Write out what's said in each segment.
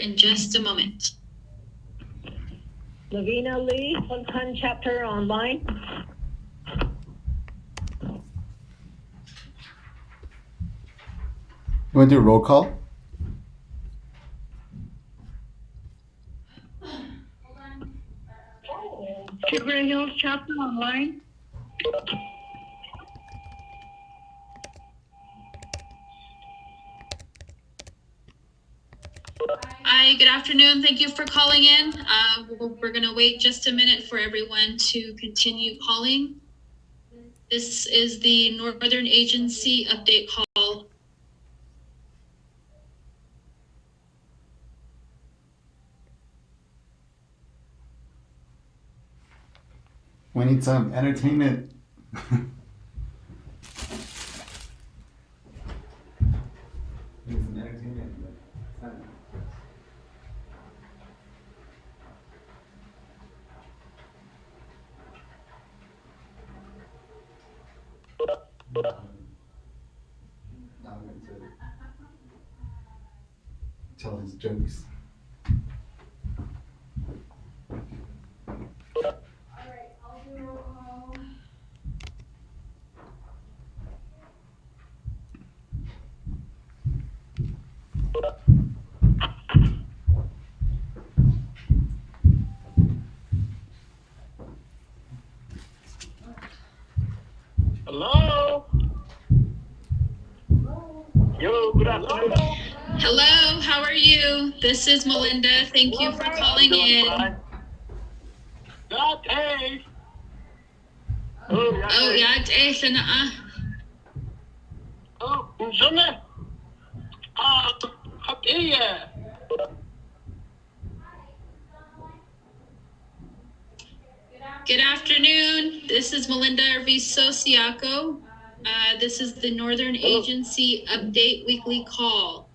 in just a moment. Lavina Lee, 110 chapter online. You want to do a roll call? Sugar Hills chapter online. Hi, good afternoon. Thank you for calling in. We're going to wait just a minute for everyone to continue calling. This is the Northern Agency update call. We need some entertainment. Tell his jokes. Hello? Yo, good afternoon. Hello, how are you? This is Melinda. Thank you for calling in. God, hey. Oh, ja, het is een Oh, zonne. Gaat ie. Good afternoon. This is Melinda Arvizo-Siaco. This is the Northern Agency Update Weekly Call.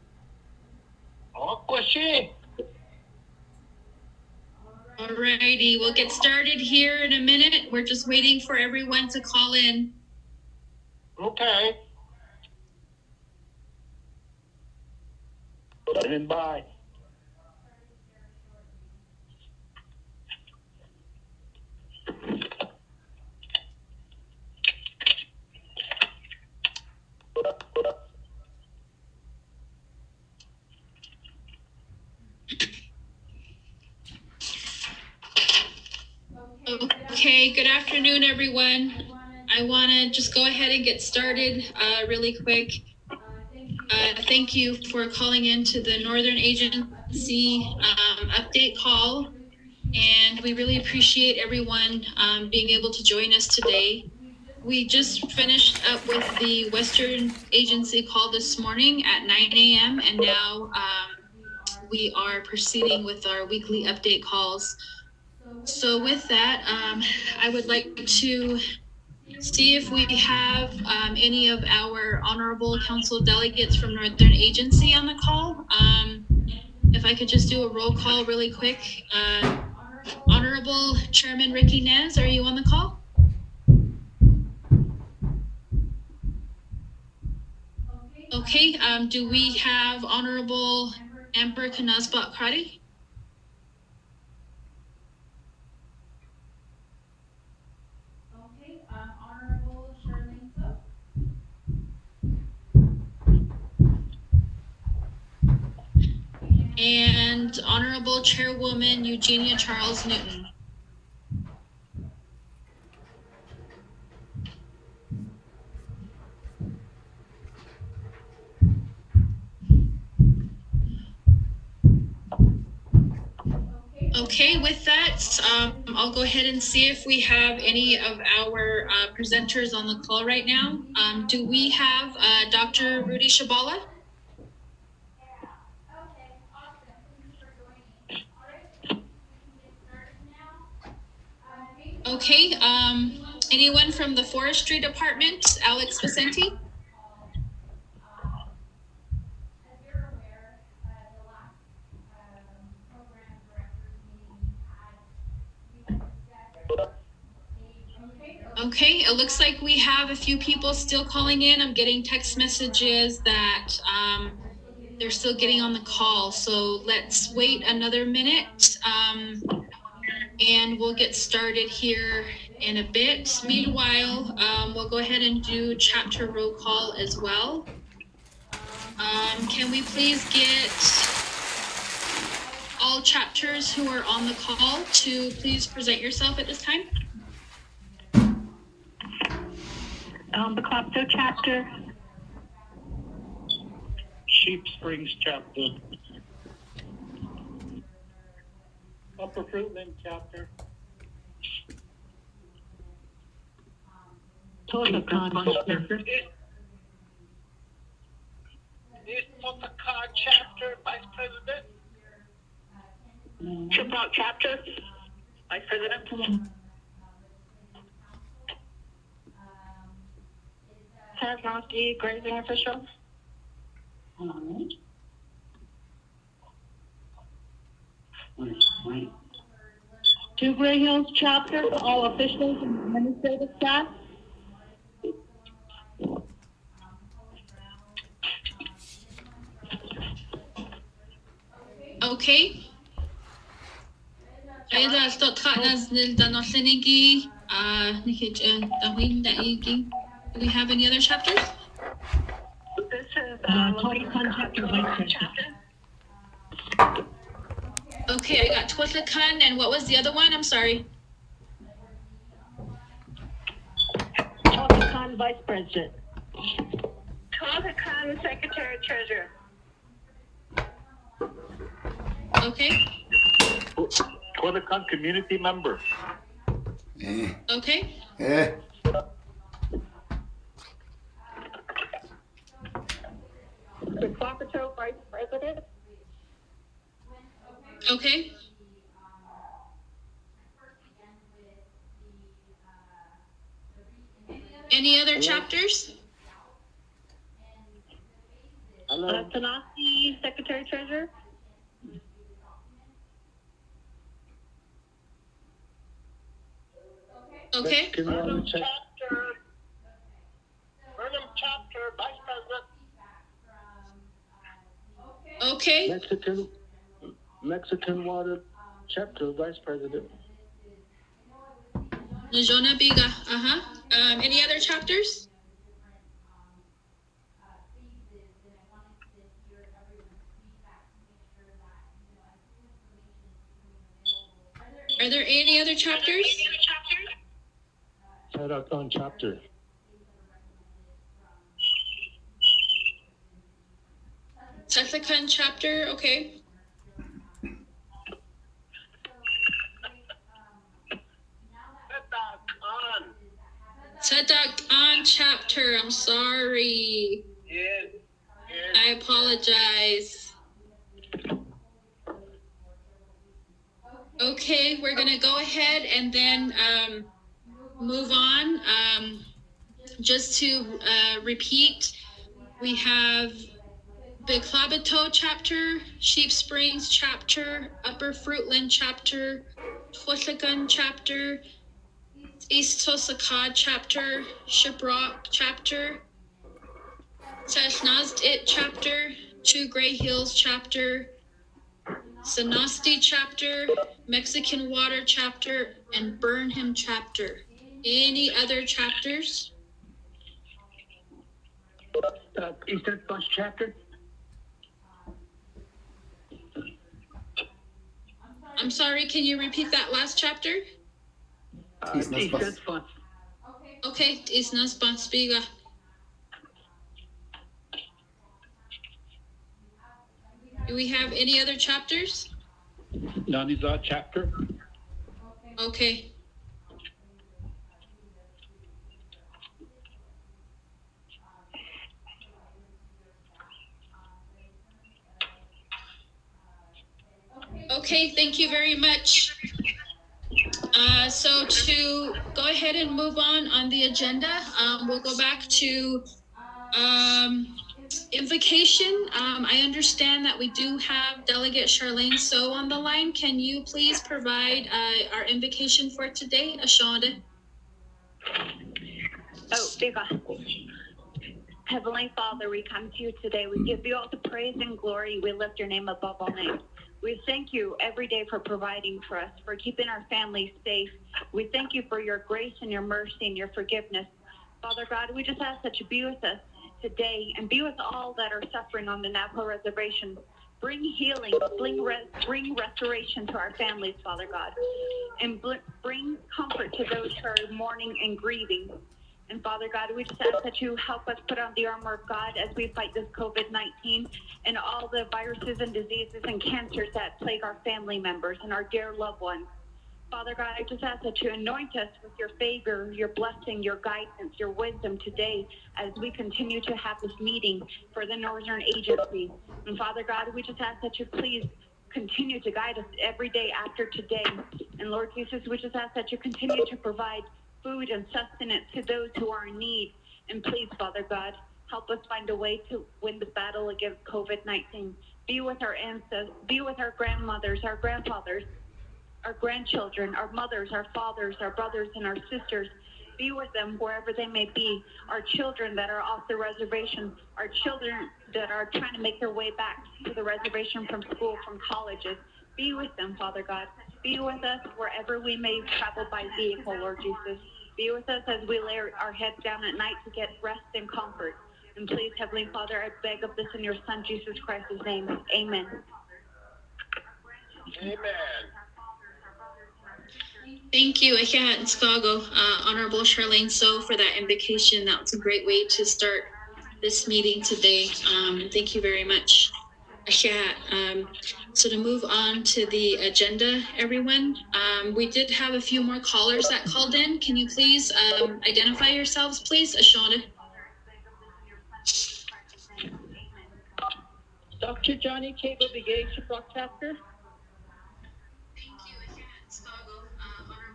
Kwasi. Alrighty, we'll get started here in a minute. We're just waiting for everyone to call in. Okay. And bye. Okay, good afternoon, everyone. I want to just go ahead and get started really quick. Thank you for calling in to the Northern Agency update call. And we really appreciate everyone being able to join us today. We just finished up with the Western Agency call this morning at 9 a.m. And now we are proceeding with our weekly update calls. So with that, I would like to see if we have any of our honorable council delegates from Northern Agency on the call. If I could just do a roll call really quick. Honorable Chairman Ricky Nez, are you on the call? Okay, do we have Honorable Amber Kanazbat-Krati? Okay, Honorable Charlene Cook. And Honorable Chairwoman Eugenia Charles Newton. Okay, with that, I'll go ahead and see if we have any of our presenters on the call right now. Do we have Dr. Rudy Shabala? Okay, awesome. Thank you for joining. All right, we can get started now. Okay, anyone from the Forestry Department? Alex Vicente? As you're aware, the last program directors meeting we discussed. Okay, it looks like we have a few people still calling in. I'm getting text messages that they're still getting on the call, so let's wait another minute, and we'll get started here in a bit. Meanwhile, we'll go ahead and do chapter roll call as well. Can we please get all chapters who are on the call to please present yourself at this time? The Clapto chapter. Sheep Springs chapter. Upper Fruitland chapter. Teleconference chapter. East Motacod chapter, Vice President. Chippewa chapter. Vice President. Tasmasti grazing official. Two Gray Hills chapter, all officials and administrative staff. Okay. Ayda stot khatnas nil danosinigi nikij dawin daigi. Do we have any other chapters? This is Teleconference chapter, Vice President. Okay, I got Twitlakan, and what was the other one? I'm sorry. Teleconference Vice President. Teleconference Secretary Treasurer. Okay. Quadicon community member. Okay. The Clapto Vice President. Okay. Any other chapters? Hello. Tanasi Secretary Treasurer. Okay. Burnham chapter. Burnham chapter, Vice President. Okay. Mexican water chapter, Vice President. Najona Biga. Any other chapters? Are there any other chapters? Teleconference chapter. Tetlakan chapter. Okay. Sadak on chapter. I'm sorry. Yes. I apologize. Okay, we're gonna go ahead and then move on. Just to repeat, we have the Clabato chapter, Sheep Springs chapter, Upper Fruitland chapter, Twitlagun chapter, East Tosakad chapter, Shiprock chapter, Sashnazd chapter, Two Gray Hills chapter, Sanasti chapter, Mexican Water chapter, and Burnham chapter. Any other chapters? Eastern Bunch chapter. I'm sorry, can you repeat that last chapter? Eastern Bunch. Okay, Isnas Banspiga. Do we have any other chapters? Nanizad chapter. Okay. Okay, thank you very much. So to go ahead and move on the agenda, we'll go back to invocation. I understand that we do have Delegate Charlene So on the line. Can you please provide our invocation for today, Ashonda? Oh, Diva. Heavenly Father, we come to you today. We give you all the praise and glory. We lift your name above all names. We thank you every day for providing for us, for keeping our families safe. We thank you for your grace and your mercy and your forgiveness. Father God, we just ask that you be with us today and be with all that are suffering on the Navajo reservation. Bring healing, bring restoration to our families, Father God, and bring comfort to those who are mourning and grieving. And Father God, we just ask that you help us put on the armor of God as we fight this COVID-19 and all the viruses and diseases and cancers that plague our family members and our dear loved ones. Father God, I just ask that you anoint us with your favor, your blessing, your guidance, your wisdom today as we continue to have this meeting for the Northern Agency. And Father God, we just ask that you please continue to guide us every day after today. And Lord Jesus, we just ask that you continue to provide food and sustenance to those who are in need. And please, Father God, help us find a way to win the battle against COVID-19. Be with our ancestors, be with our grandmothers, our grandfathers, our grandchildren, our mothers, our fathers, our brothers, and our sisters. Be with them wherever they may be. Our children that are off the reservation, our children that are trying to make their way back to the reservation from school, from colleges. Be with them, Father God. Be with us wherever we may travel by vehicle, Lord Jesus. Be with us as we lay our heads down at night to get rest and comfort. And please, Heavenly Father, I beg of this in your Son, Jesus Christ's name. Amen. Amen. Thank you, Ahiat and Skago, Honorable Charlene So, for that invocation. That was a great way to start this meeting today. And thank you very much, Ahiat. So to move on to the agenda, everyone, we did have a few more callers that called in. Can you please identify yourselves, please? Ashonda. Dr. Johnny Cable, the Gay Shiprock chapter.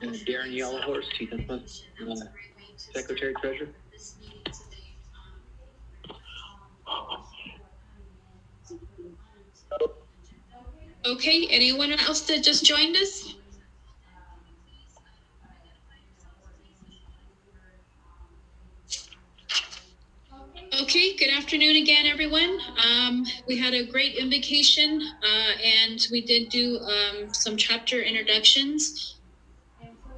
And Darren Yellowhorse, Chief Secretary Treasurer. Okay, anyone else that just joined us? Okay, good afternoon again, everyone. We had a great invocation, and we did do some chapter introductions.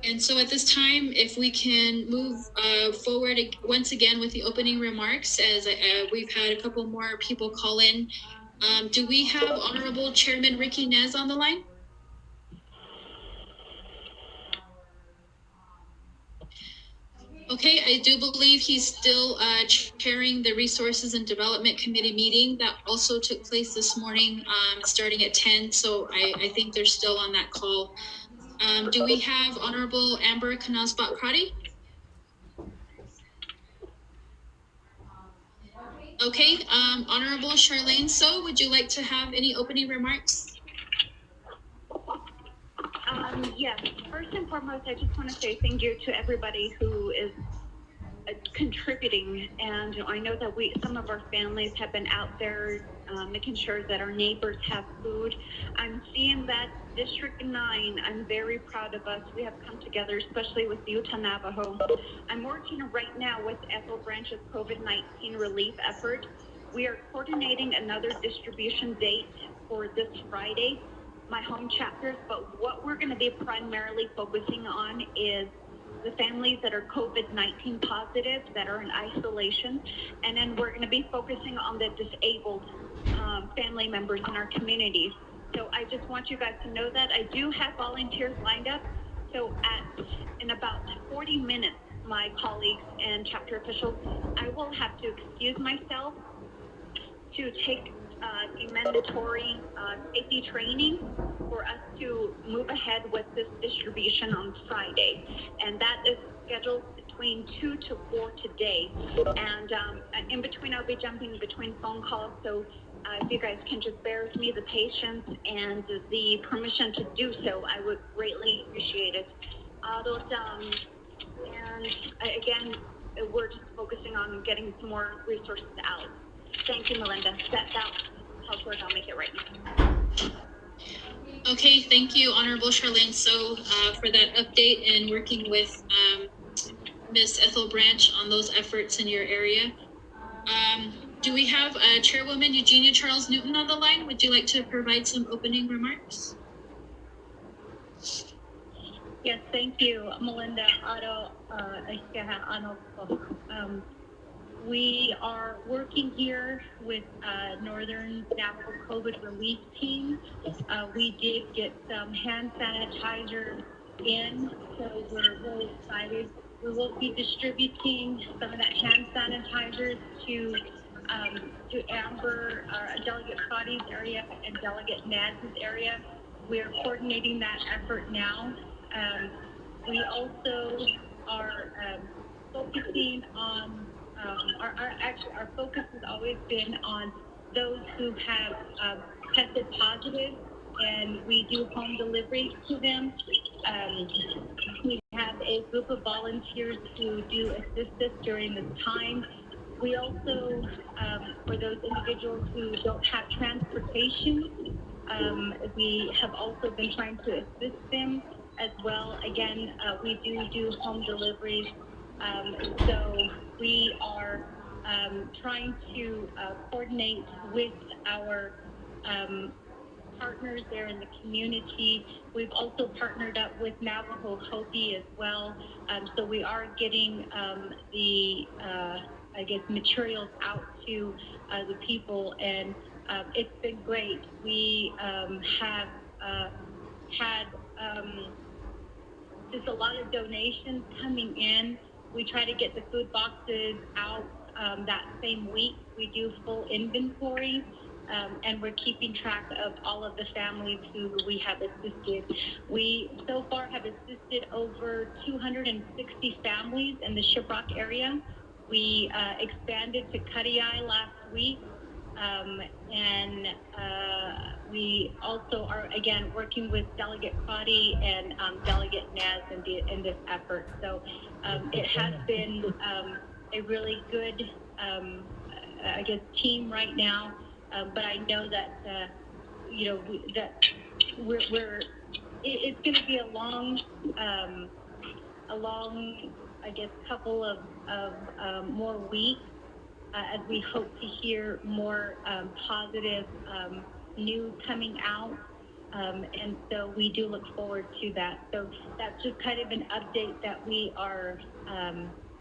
And so at this time, if we can move forward once again with the opening remarks, as we've had a couple more people call in. Do we have Honorable Chairman Ricky Nez on the line? Okay, I do believe he's still chairing the Resources and Development Committee meeting that also took place this morning, starting at 10. So I think they're still on that call. Do we have Honorable Amber Kanazbat Krati? Okay, Honorable Charlene So, would you like to have any opening remarks? Yes, first and foremost, I just want to say thank you to everybody who is contributing. And I know that some of our families have been out there making sure that our neighbors have food. I'm seeing that District 9, I'm very proud of us. We have come together, especially with Utah Navajo. I'm working right now with Ethel Branch's COVID-19 relief effort. We are coordinating another distribution date for this Friday, my home chapters, but what we're going to be primarily focusing on is the families that are COVID-19 positive, that are in isolation, and then we're going to be focusing on the disabled family members in our communities. So I just want you guys to know that I do have volunteers lined up. So in about 40 minutes, my colleagues and chapter officials, I will have to excuse myself to take the mandatory safety training for us to move ahead with this distribution on Friday. And that is scheduled between 2 to 4 today. And in between, I'll be jumping between phone calls. So if you guys can just bear with me the patience and the permission to do so, I would greatly appreciate it. And again, we're just focusing on getting some more resources out. Thank you, Melinda. That's housework. I'll make it right now. Okay, thank you, Honorable Charlene So, for that update and working with Ms. Ethel Branch on those efforts in your area. Do we have Chairwoman Eugenia Charles Newton on the line? Would you like to provide some opening remarks? Yes, thank you, Melinda. We are working here with Northern Navajo COVID Relief Team. We did get some hand sanitizer in, so we're really excited. We will be distributing some of that hand sanitizer to Amber, Delegate Fadi's area, and Delegate Naz's area. We are coordinating that effort now. We also are focusing on our focus has always been on those who have tested positive, and we do home delivery to them. We have a group of volunteers who do assist us during this time. We also, for those individuals who don't have transportation, we have also been trying to assist them as well. Again, we do home deliveries. So we are trying to coordinate with our partners there in the community. We've also partnered up with Navajo Hopi as well. So we are getting the materials out to the people, and it's been great. We have had just a lot of donations coming in. We try to get the food boxes out that same week. We do full inventory, and we're keeping track of all of the families who we have assisted. We so far have assisted over 260 families in the Shiprock area. We expanded to Cuddy-Eye last week. And we also are, again, working with Delegate Fadi and Delegate Naz in this effort. So it has been a really good, team right now. But I know that, it's going to be a long, couple of more weeks. As we hope to hear more positive news coming out. And so we do look forward to that. So that's just kind of an update that we are,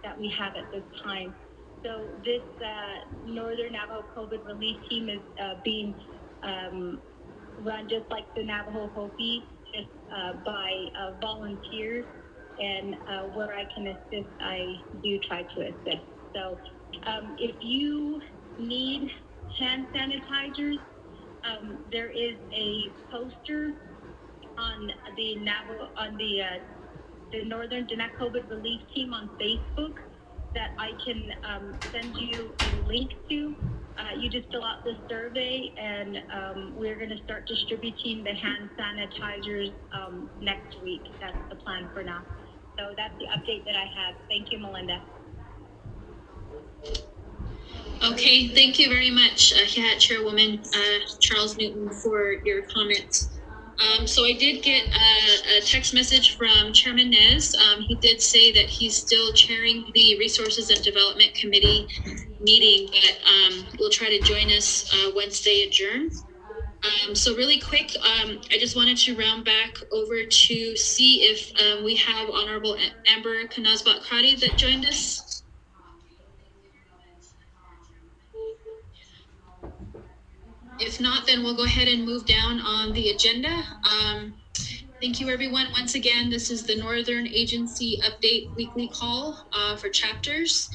that we have at this time. So this Northern Navajo COVID Relief Team is being run just like the Navajo Hopi, just by volunteers. And where I can assist, I do try to assist. So if you need hand sanitizers, there is a poster on the the Northern COVID Relief Team on Facebook that I can send you a link to. You just fill out the survey, and we're going to start distributing the hand sanitizers next week. That's the plan for now. So that's the update that I have. Thank you, Melinda. Okay, thank you very much, Chairwoman Charles Newton, for your comments. So I did get a text message from Chairman Nez. He did say that he's still chairing the Resources and Development Committee meeting, but will try to join us once they adjourn. So really quick, I just wanted to round back over to see if we have Honorable Amber Kanazbat-Kadi that joined us. If not, then we'll go ahead and move down on the agenda. Thank you, everyone. Once again, this is the Northern Agency Update Weekly Call for chapters.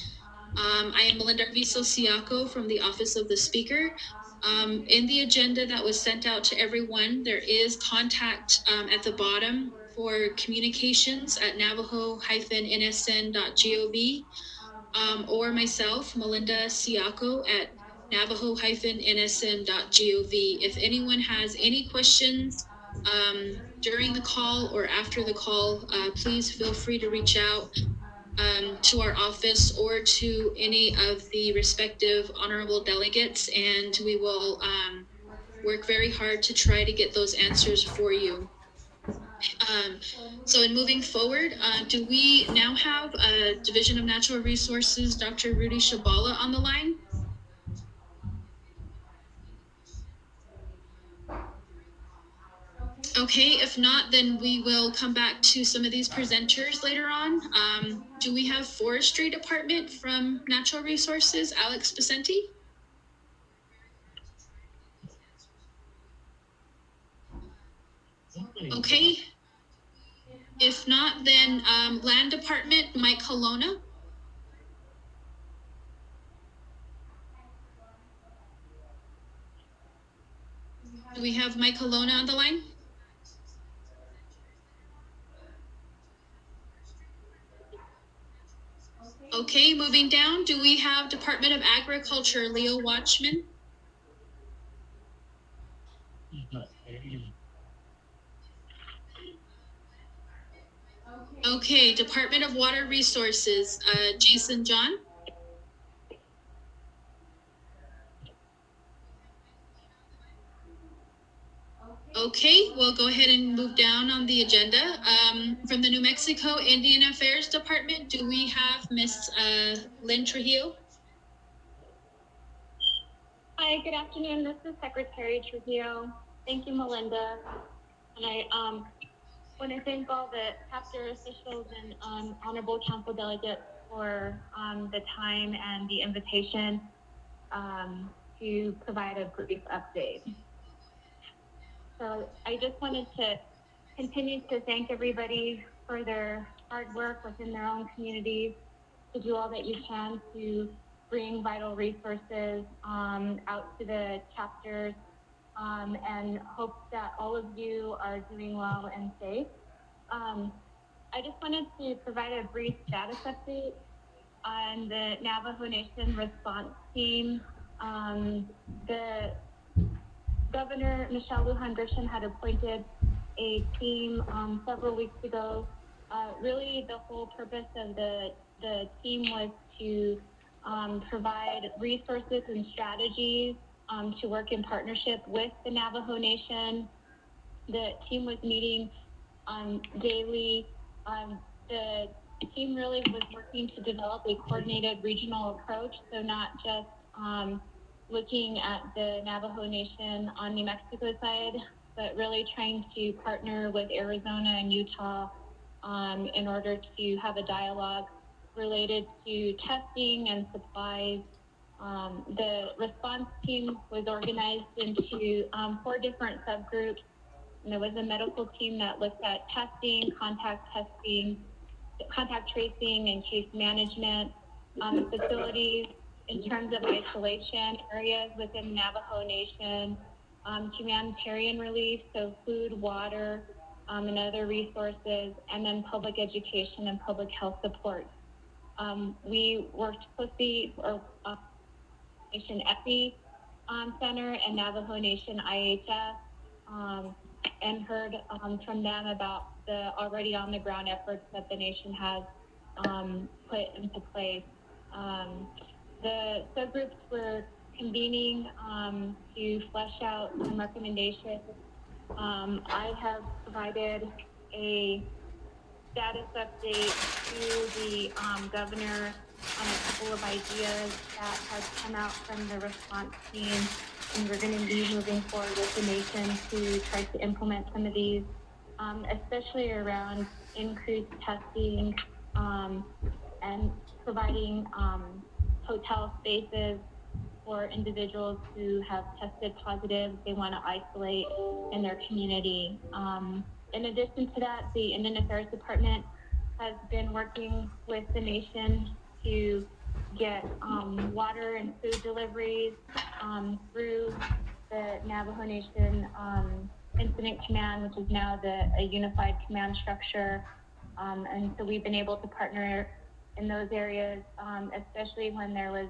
I am Melinda Arvizo-Siaco from the Office of the Speaker. In the agenda that was sent out to everyone, there is contact at the bottom for communications at navajo-nsn.gov, or myself, Melinda Siaco, at navajo-nsn.gov. If anyone has any questions during the call or after the call, please feel free to reach out to our office or to any of the respective honorable delegates, and we will work very hard to try to get those answers for you. So in moving forward, do we now have Division of Natural Resources, Dr. Rudy Shabala on the line? Okay, if not, then we will come back to some of these presenters later on. Do we have Forestry Department from Natural Resources, Alex Vicente? Okay. If not, then Land Department, Mike Colonna. Do we have Mike Colonna on the line? Okay, moving down, do we have Department of Agriculture, Leo Watchman? Okay, Department of Water Resources, Jason John? Okay, we'll go ahead and move down on the agenda. From the New Mexico Indian Affairs Department, do we have Miss Lynn Trujillo? Hi, good afternoon. This is Secretary Trujillo. Thank you, Melinda. And I want to thank all the chapter officials and honorable council delegates for the time and the invitation to provide a brief update. So I just wanted to continue to thank everybody for their hard work within their own communities, to do all that you can to bring vital resources out to the chapters, and hope that all of you are doing well and safe. I just wanted to provide a brief status update on the Navajo Nation response team. The Governor Michelle Lujan Grisham had appointed a team several weeks ago. Really, the whole purpose of the team was to provide resources and strategies to work in partnership with the Navajo Nation. The team was meeting daily. The team really was working to develop a coordinated regional approach, so not just looking at the Navajo Nation on New Mexico side, but really trying to partner with Arizona and Utah in order to have a dialogue related to testing and supplies. The response team was organized into 4 different subgroups. And there was a medical team that looked at testing, contact tracing, and case management, facilities in terms of isolation areas within Navajo Nation, humanitarian relief, so food, water, and other resources, and then public education and public health support. We worked closely with Nation EPI Center and Navajo Nation IHS, and heard from them about the already on the ground efforts that the nation has put into place. The subgroups were convening to flesh out some recommendations. I have provided a status update to the governor on a couple of ideas that has come out from the response team, and we're going to be moving forward with the nation to try to implement some of these, especially around increased testing and providing hotel spaces for individuals who have tested positive, they want to isolate in their community. In addition to that, the Indian Affairs Department has been working with the nation to get water and food deliveries through the Navajo Nation Incident Command, which is now a unified command structure. And so we've been able to partner in those areas, especially when there was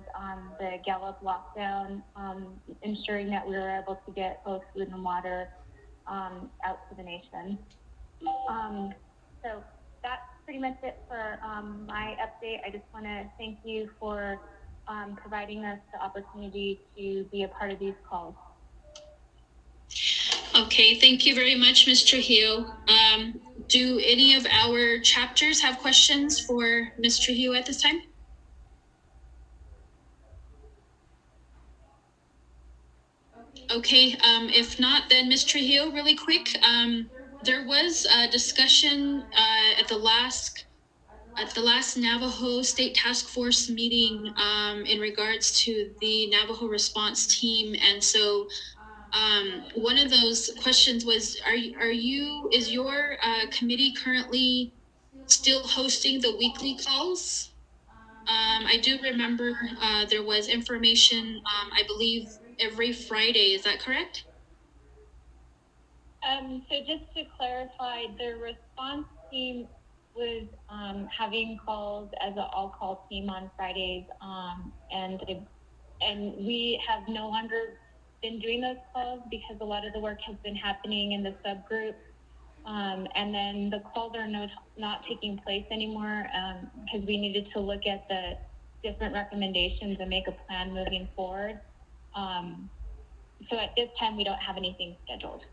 the Gallup lockdown, ensuring that we were able to get both food and water out to the nation. So that's pretty much it for my update. I just want to thank you for providing us the opportunity to be a part of these calls. Okay, thank you very much, Ms. Trujillo. Do any of our chapters have questions for Ms. Trujillo at this time? Okay, if not, then Ms. Trujillo, really quick. There was a discussion at the last Navajo State Task Force meeting in regards to the Navajo response team, and so one of those questions was, is your committee currently still hosting the weekly calls? I do remember there was information, I believe every Friday, is that correct? So just to clarify, the response team was having calls as an all-call team on Fridays, and we have no longer been doing those calls because a lot of the work has been happening in the subgroup. And then the calls are not taking place anymore because we needed to look at the different recommendations and make a plan moving forward. So at this time, we don't have anything scheduled.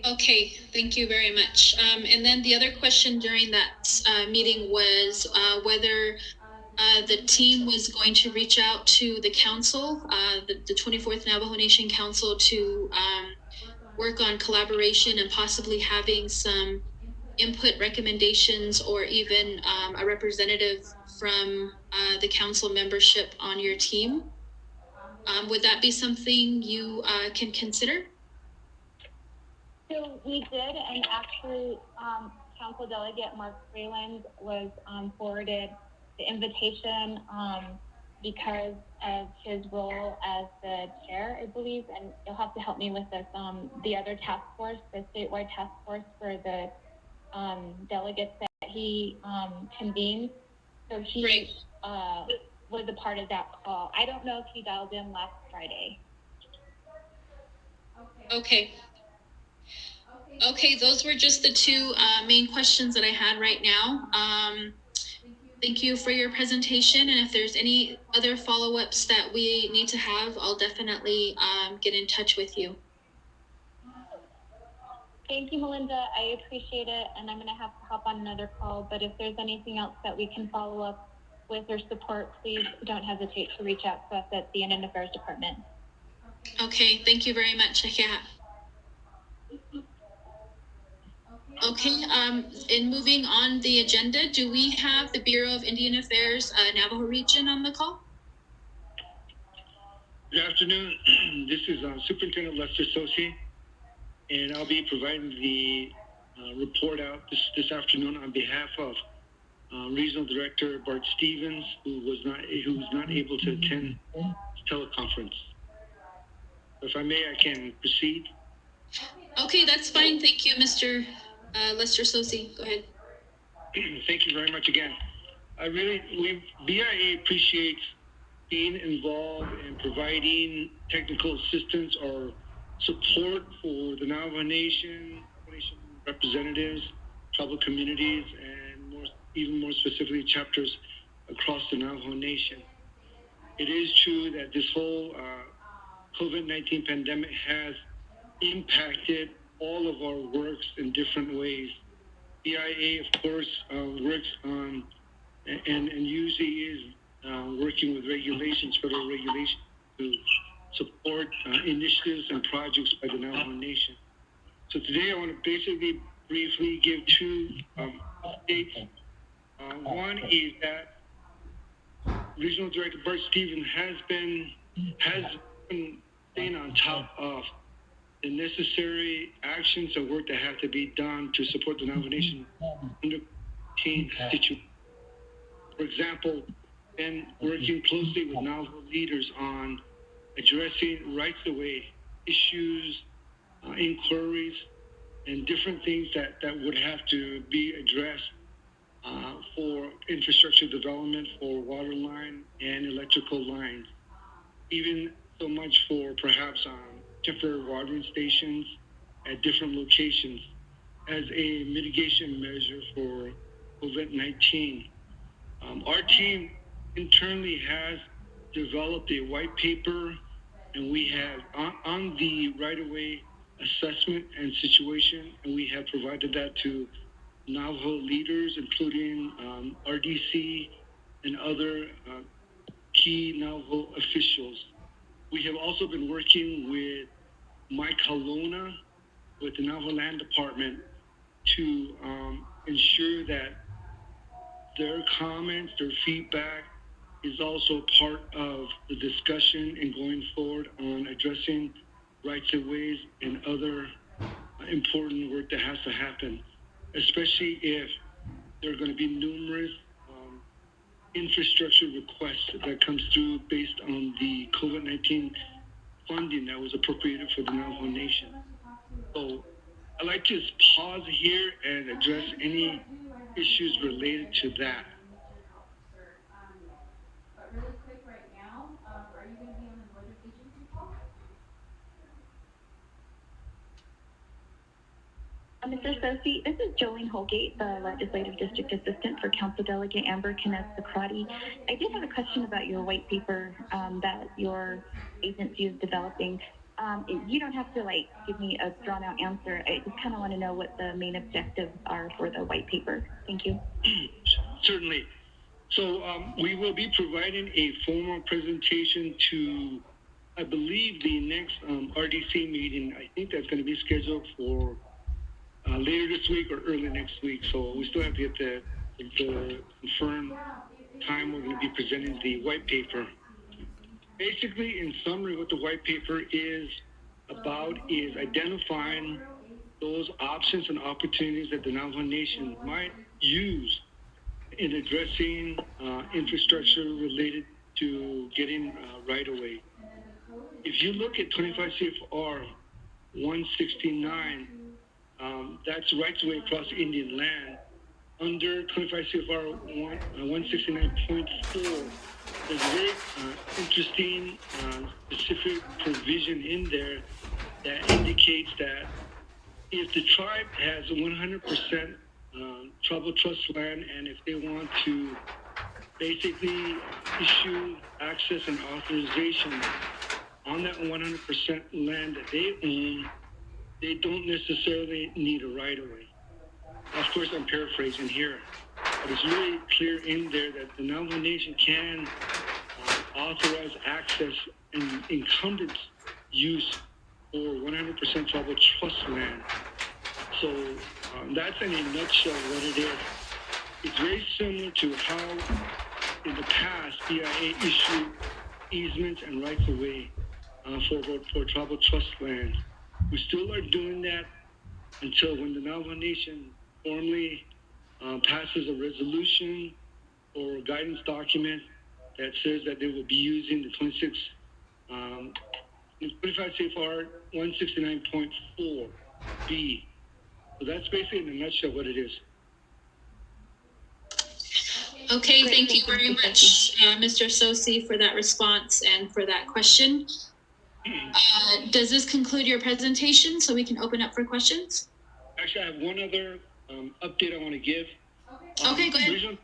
Okay, thank you very much. And then the other question during that meeting was whether the team was going to reach out to the council, the 24th Navajo Nation Council, to work on collaboration and possibly having some input recommendations or even a representative from the council membership on your team. Would that be something you can consider? So we did, and actually, Council Delegate Mark Freeland was forwarded the invitation because of his role as the chair, I believe, and you'll have to help me with this. The other task force, the statewide task force for the delegates that he convened. So he was a part of that call. I don't know if he dialed in last Friday. Okay. Okay, those were just the two main questions that I had right now. Thank you for your presentation, and if there's any other follow-ups that we need to have, I'll definitely get in touch with you. Thank you, Melinda. I appreciate it, and I'm going to have to hop on another call, but if there's anything else that we can follow up with or support, please don't hesitate to reach out to us at the Indian Affairs Department. Okay, thank you very much. Yeah. Okay, in moving on the agenda, do we have the Bureau of Indian Affairs Navajo region on the call? Good afternoon. This is Superintendent Lester Sosi, and I'll be providing the report out this afternoon on behalf of Regional Director Bart Stevens, who was not able to attend this teleconference. If I may, I can proceed. Okay, that's fine. Thank you, Mr. Lester Sosi. Go ahead. Thank you very much again. BIA appreciates being involved in providing technical assistance or support for the Navajo Nation representatives, tribal communities, and even more specifically, chapters across the Navajo Nation. It is true that this whole COVID-19 pandemic has impacted all of our works in different ways. BIA, of course, works on and usually is working with federal regulations to support initiatives and projects by the Navajo Nation. So today I want to basically briefly give two updates. One is that Regional Director Bart Stevens has been staying on top of the necessary actions and work that have to be done to support the Navajo Nation under situation. For example, been working closely with Navajo leaders on addressing rights-of-way issues, inquiries, and different things that would have to be addressed for infrastructure development for water line and electrical lines, even so much for perhaps temporary watering stations at different locations as a mitigation measure for COVID-19. Our team internally has developed a white paper, and we have on the right-of-way assessment and situation, and we have provided that to Navajo leaders, including RDC and other key Navajo officials. We have also been working with Mike Halona with the Navajo Land Department to ensure that their comments, their feedback is also part of the discussion and going forward on addressing rights of ways and other important work that has to happen, especially if there are going to be numerous infrastructure requests that comes through based on the COVID-19 funding that was appropriated for the Navajo Nation. So I'd like to just pause here and address any issues related to that. Mr. Sosi, this is Jolene Holgate, the Legislative District Assistant for Council Delegate Amber Kenneth-Socrati. I did have a question about your white paper that your agency is developing. You don't have to give me a drawn out answer. I just kind of want to know what the main objectives are for the white paper. Thank you. Certainly. So we will be providing a formal presentation to, I believe, the next RDC meeting. I think that's going to be scheduled for later this week or early next week. So we still have to get the confirmed time we're going to be presenting the white paper. Basically, in summary, what the white paper is about is identifying those options and opportunities that the Navajo Nation might use in addressing infrastructure related to getting right-of-way. If you look at 25 CFR 169, that's rights-of-way across Indian land. Under 25 CFR 169.4, there's a very interesting specific provision in there that indicates that if the tribe has 100% tribal trust land, and if they want to basically issue access and authorization on that 100% land that they own, they don't necessarily need a right-of-way. Of course, I'm paraphrasing here, but it's really clear in there that the Navajo Nation can authorize access and encumbrance use for 100% tribal trust land. So that's in a nutshell what it is. It's very similar to how in the past BIA issued easements and rights of way for tribal trust land. We still are doing that until when the Navajo Nation formally passes a resolution or a guidance document that says that they will be using the 25 CFR 169.4B. So that's basically in a nutshell what it is. Okay, thank you very much, Mr. Sosi, for that response and for that question. Does this conclude your presentation so we can open up for questions? Actually, I have one other update I want to give. Okay, go ahead.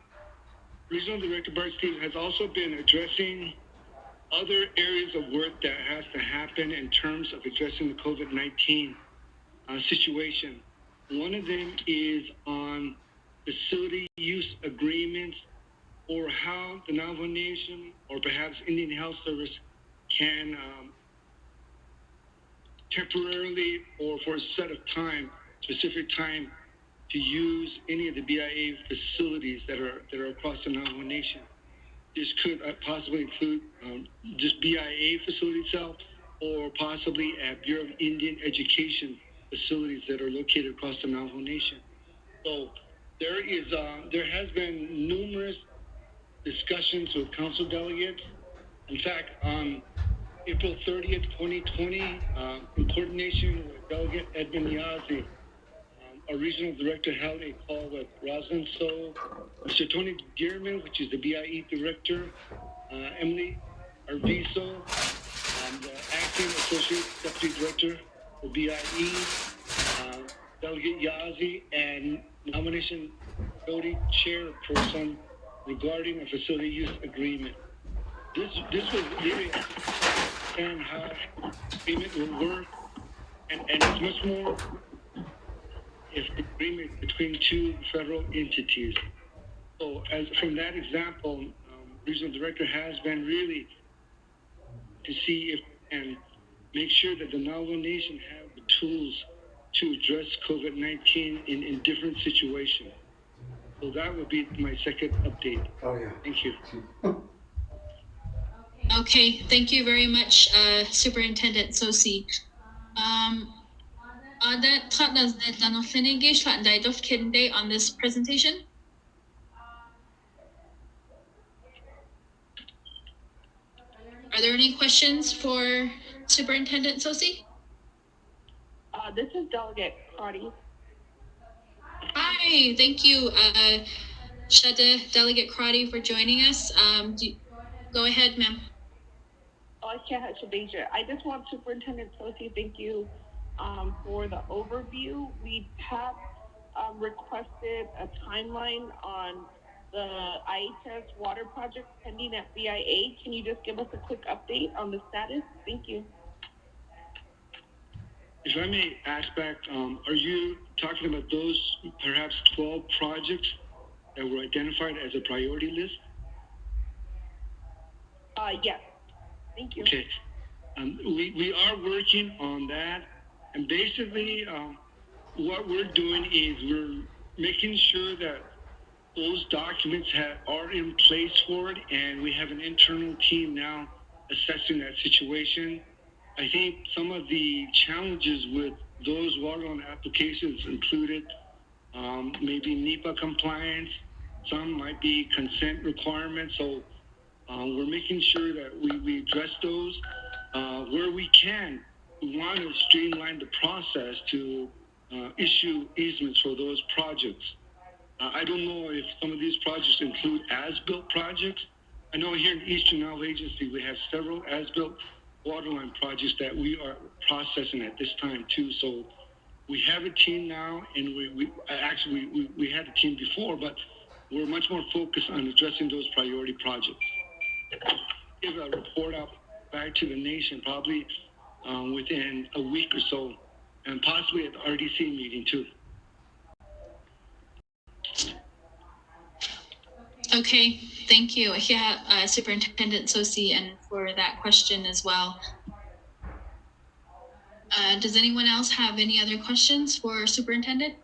Regional Director Bart Stevens has also been addressing other areas of work that has to happen in terms of addressing the COVID-19 situation. One of them is on facility use agreements, or how the Navajo Nation or perhaps Indian Health Service can temporarily or for a set of time, specific time, to use any of the BIA facilities that are across the Navajo Nation. This could possibly include just BIA facility itself, or possibly at Bureau of Indian Education facilities that are located across the Navajo Nation. So there has been numerous discussions with council delegates. In fact, on April 30th, 2020, in coordination with Delegate Edmund Yazzie, our regional director held a call with Rosalind So, Mr. Tony Gearman, which is the BIE director, Emily Arvizo, the acting associate deputy director for BIE, Delegate Yazzie, and nomination voting chairperson regarding a facility use agreement. This was really understand how agreement will work, and it's much more if the agreement between two federal entities. So as from that example, regional director has been really to see if and make sure that the Navajo Nation have the tools to address COVID-19 in different situations. So that would be my second update. Oh, yeah. Thank you. Okay, thank you very much, Superintendent Sosi. That thought does that done finish that died of Kinde on this presentation. Are there any questions for Superintendent Sosi? This is Delegate Crotty. Hi, thank you, Shada Delegate Crotty, for joining us. Go ahead, ma'am. I just want Superintendent Sosi, thank you for the overview. We have requested a timeline on the IHS water project pending at BIA. Can you just give us a quick update on the status? Thank you. If I may ask back, are you talking about those perhaps 12 projects that were identified as a priority list? Yes. Thank you. Okay. We are working on that. And basically, what we're doing is we're making sure that those documents are in place for it, and we have an internal team now assessing that situation. I think some of the challenges with those waterline applications included maybe NEPA compliance, some might be consent requirements. So we're making sure that we address those. Where we can, we want to streamline the process to issue easements for those projects. I don't know if some of these projects include as-built projects. I know here in Eastern Navajo Agency, we have several as-built waterline projects that we are processing at this time too. So we have a team now, and we had a team before, but we're much more focused on addressing those priority projects. Give a report out back to the nation probably within a week or so, and possibly at the RDC meeting too. Okay, thank you. Yeah, Superintendent Sosi, and for that question as well. Does anyone else have any other questions for Superintendent?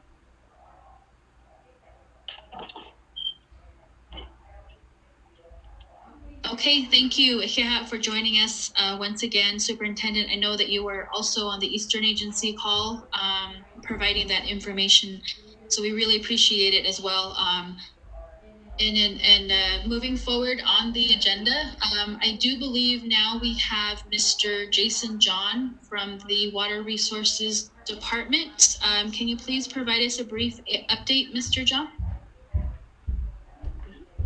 Okay, thank you, Ihya, for joining us once again, Superintendent. I know that you were also on the Eastern Agency call, providing that information, so we really appreciate it as well. And moving forward on the agenda, I do believe now we have Mr. Jason John from the Water Resources Department. Can you please provide us a brief update, Mr. John?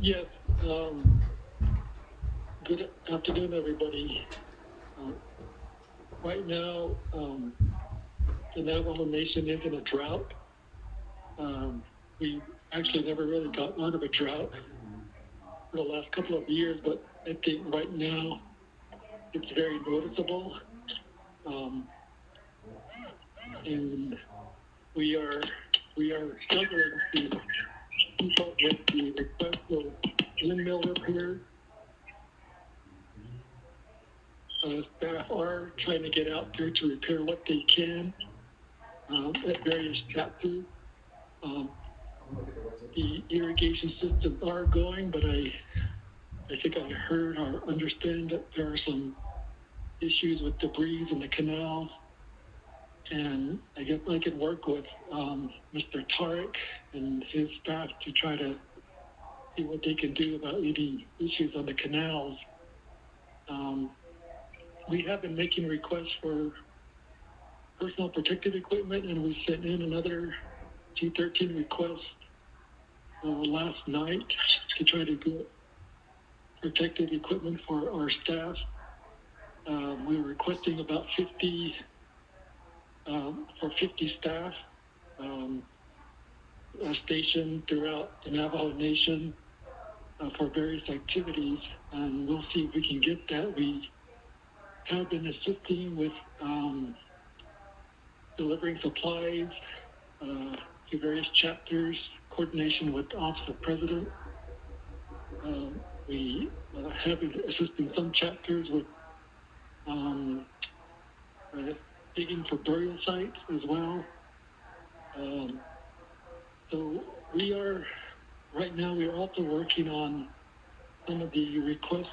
Yes. Good afternoon, everybody. Right now, the Navajo Nation is in a drought. We actually never really got out of a drought for the last couple of years, but I think right now it's very noticeable. And we are struggling to keep up with the request of windmill repairs. Staff are trying to get out there to repair what they can at various chapters. The irrigation systems are going, but I think I heard or understand that there are some issues with debris in the canals. And I guess I can work with Mr. Tarek and his staff to try to see what they can do about any issues on the canals. We have been making requests for personal protective equipment, and we sent in another T13 request last night to try to get protective equipment for our staff. We were requesting about 50 staff stationed throughout the Navajo Nation for various activities, and we'll see if we can get that. We have been assisting with delivering supplies to various chapters, coordination with the Office of President. We have been assisting some chapters with um, digging for burial sites as well. So right now we are also working on some of the requests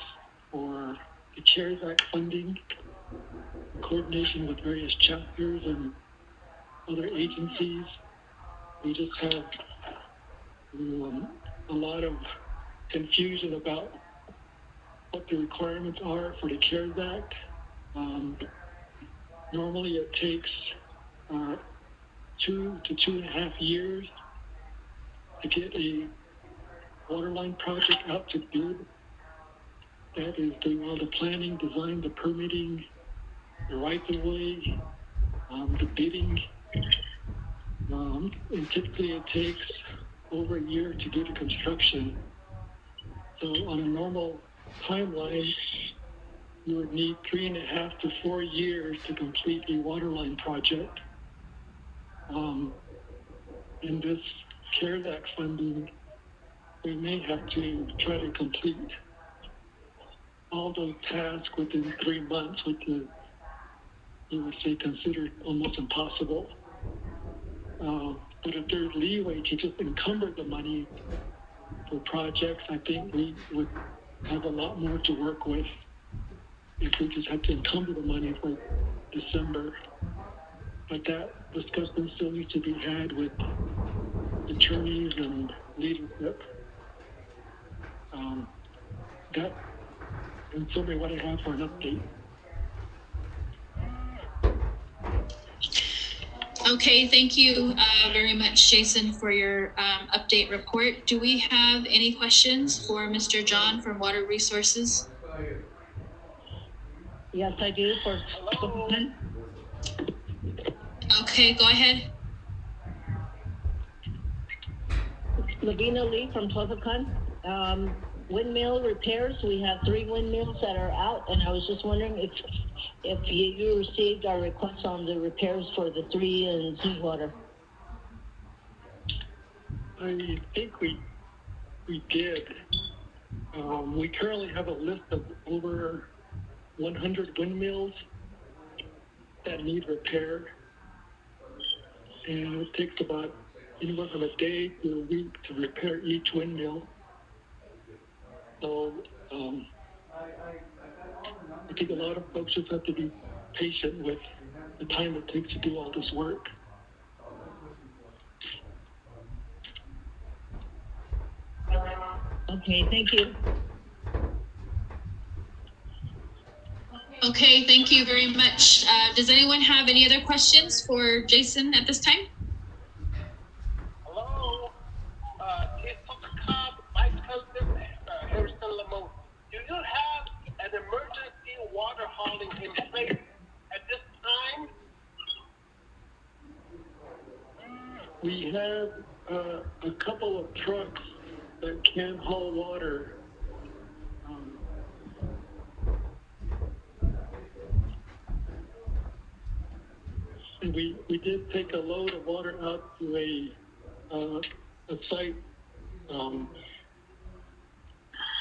for the CARES Act funding, in coordination with various chapters and other agencies. We just have a lot of confusion about what the requirements are for the CARES Act. Normally it takes 2 to 2.5 years to get a waterline project out to bid. That is doing all the planning, design, the permitting, the right-of-way, the bidding. And typically it takes over a year to do the construction. So on a normal timeline, you would need 3.5 to 4 years to complete a waterline project. In this CARES Act funding, we may have to try to complete all those tasks within 3 months, which is, you would say, considered almost impossible. But if there's leeway to just encumber the money for projects, I think we would have a lot more to work with if we just had to encumber the money for December. But that discussion still needs to be had with attorneys and leadership. That in summary what I have for an update. Okay, thank you very much, Jason, for your update report. Do we have any questions for Mr. John from Water Resources? Yes, I do. Okay, go ahead. Lavina Lee from Teleconference. Windmill repairs. We have 3 windmills that are out, and I was just wondering if you received our requests on the repairs for the 3 in Sweetwater. I think we did. We currently have a list of over 100 windmills that need repair, and it takes about anywhere from a day to a week to repair each windmill. So I think a lot of folks just have to be patient with the time it takes to do all this work. Okay, thank you. Okay, thank you very much. Does anyone have any other questions for Jason at this time? Hello, Vice President Harrison Lamont. Do you have an emergency water hauling in place at this time? We have a couple of trucks that can haul water. And we did take a load of water out to a site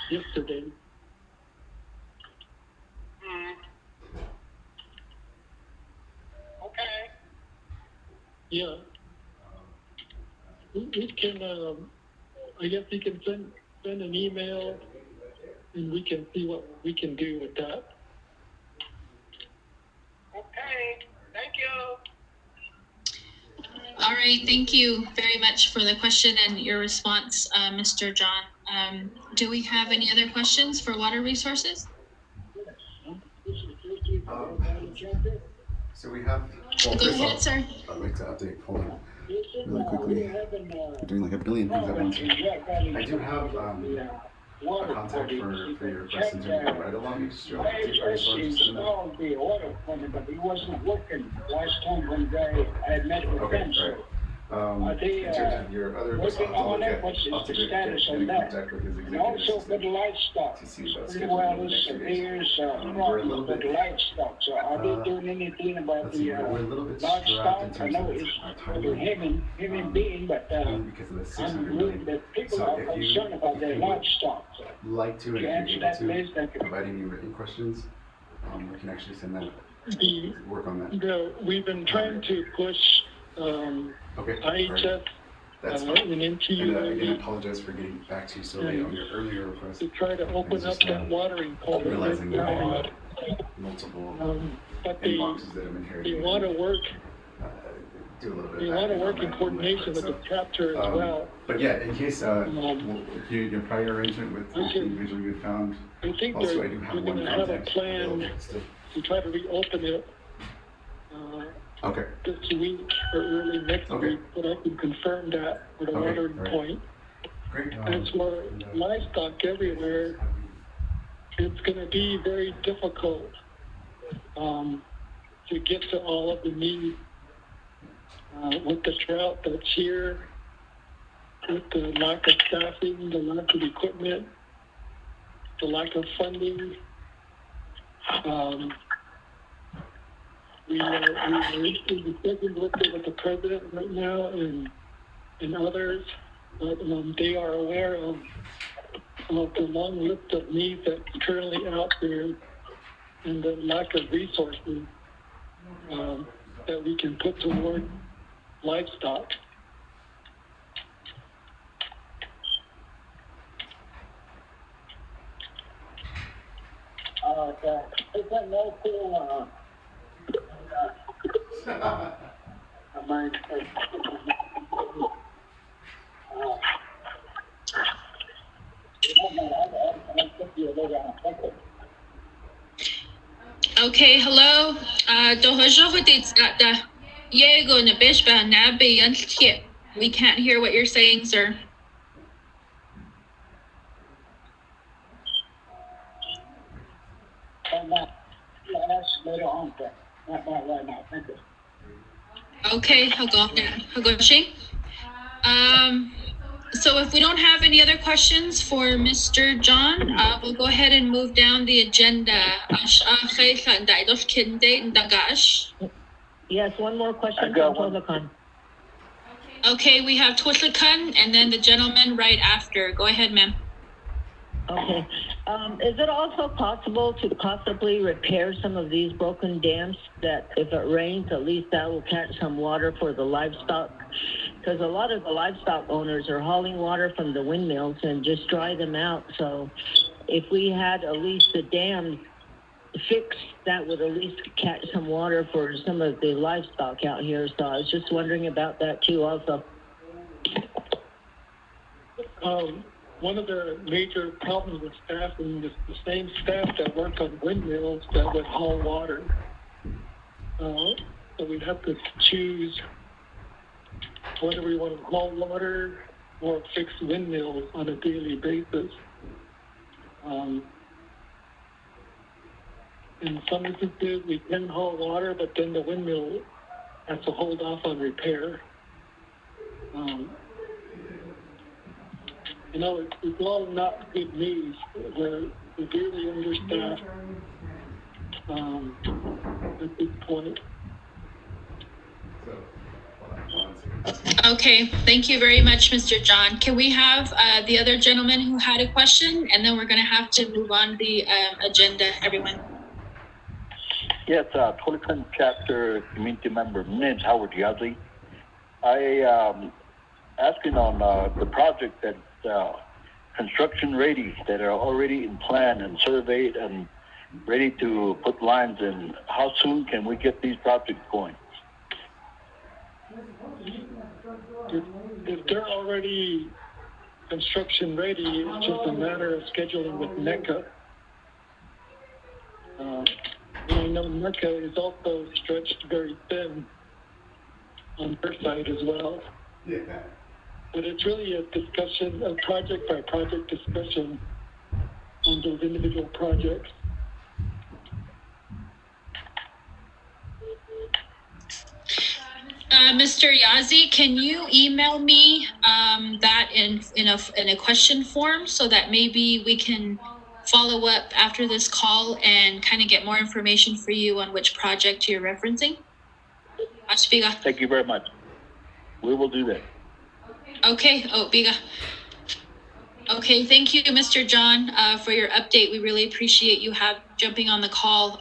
yesterday. Okay. Yeah. We can, I guess you can send an email and we can see what we can do with that. Okay, thank you. All right, thank you very much for the question and your response, Mr. John. Do we have any other questions for Water Resources? So we have. Well, go ahead, sir. I'd like to update. Hold on, really quickly. We're doing like a billion things at once. I do have a contact for your questions and right along. Installed the order for me, but it wasn't working last time when I had met with them. So are they your other working on it? What's the status on that? And also for the livestock, pretty well the surveyors problems with the livestock. So are they doing anything about the livestock? I know it's for the human being, but I'm really the people are concerned about their livestock. So like to answer that, please? Thank you. Provide any written questions. we can actually send that, The, work on that. we've been trying to push Okay. IHS That's and fine. And again, I NTU apologize for getting back to you so late on your earlier request. to try to open up that watering hole. Realizing that I had multiple but inboxes that have been they want to work. Do a little bit. They want to work in coordination with the chapter as well. But yeah, in case your prior arrangement with the individual you found. I think also, they're I do have going one to have a contact plan to try to reopen it. Okay. This week or early next week, but I can confirm that for the watering point. Great. As for livestock everywhere, it's going to be very difficult to get to all of the needs with the drought that's here, with the lack of staffing, the lack of equipment, the lack of funding. We're discussing with the president right now and others, but they are aware of the long list of needs that's currently out there and the lack of resources that we can put toward livestock. Is that local, Okay, hello. We can't hear what you're saying, sir. later on, not right now. Thank you. Okay, so if we don't have any other questions for Mr. John, we'll go ahead and move down the agenda. Yes, one more question I got from one. Teleconference. Okay, we have Twislakan and then the gentleman right after. Go ahead, ma'am. Okay. Is it also possible to possibly repair some of these broken dams that if it rains, at least that will catch some water for the livestock? Because a lot of the livestock owners are hauling water from the windmills and just dry them out. So if we had at least the dams fixed, that would at least catch some water for some of the livestock out here. So I was just wondering about that too also. One of the major problems with staffing is the same staff that work on windmills that would haul water. So we'd have to choose whether we want to haul water or fix windmills on a daily basis. In some instances, we can haul water, but then the windmill has to hold off on repair. You know, it's all not good news. We're severely understaffed at this point. Okay, thank you very much, Mr. John. Can we have the other gentleman who had a question? And then we're going to have to move on the agenda, everyone. Yes, Teleconference Chapter Community Member Nibs Howard Yazzie. I asking on the project that construction ready that are already in plan and surveyed and ready to put lines in. How soon can we get these projects going? If they're already construction ready, it's just a matter of scheduling with NECA. I know NECA is also stretched very thin on their side as well. Yeah. But it's really a discussion, a project by project discussion on those individual projects. Mr. Yazzie, can you email me that in a question form so that maybe we can follow up after this call and kind of get more information for you on which project you're referencing? Thank you very much. We will do that. Okay. Oh, Biga. Okay, thank you, Mr. John, for your update. We really appreciate you jumping on the call.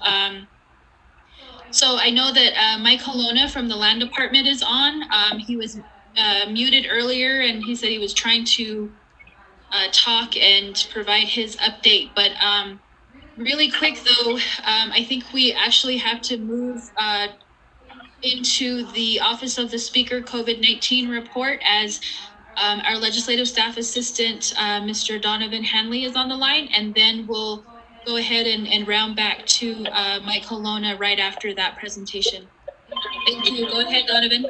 So I know that Mike Colonna from the Land Department is on. He was muted earlier, and he said he was trying to talk and provide his update. But really quick, though, I think we actually have to move into the Office of the Speaker COVID-19 report as our legislative staff assistant, Mr. Donovan Hanley, is on the line, and then we'll go ahead and round back to Mike Colonna right after that presentation. Thank you. Go ahead, Donovan.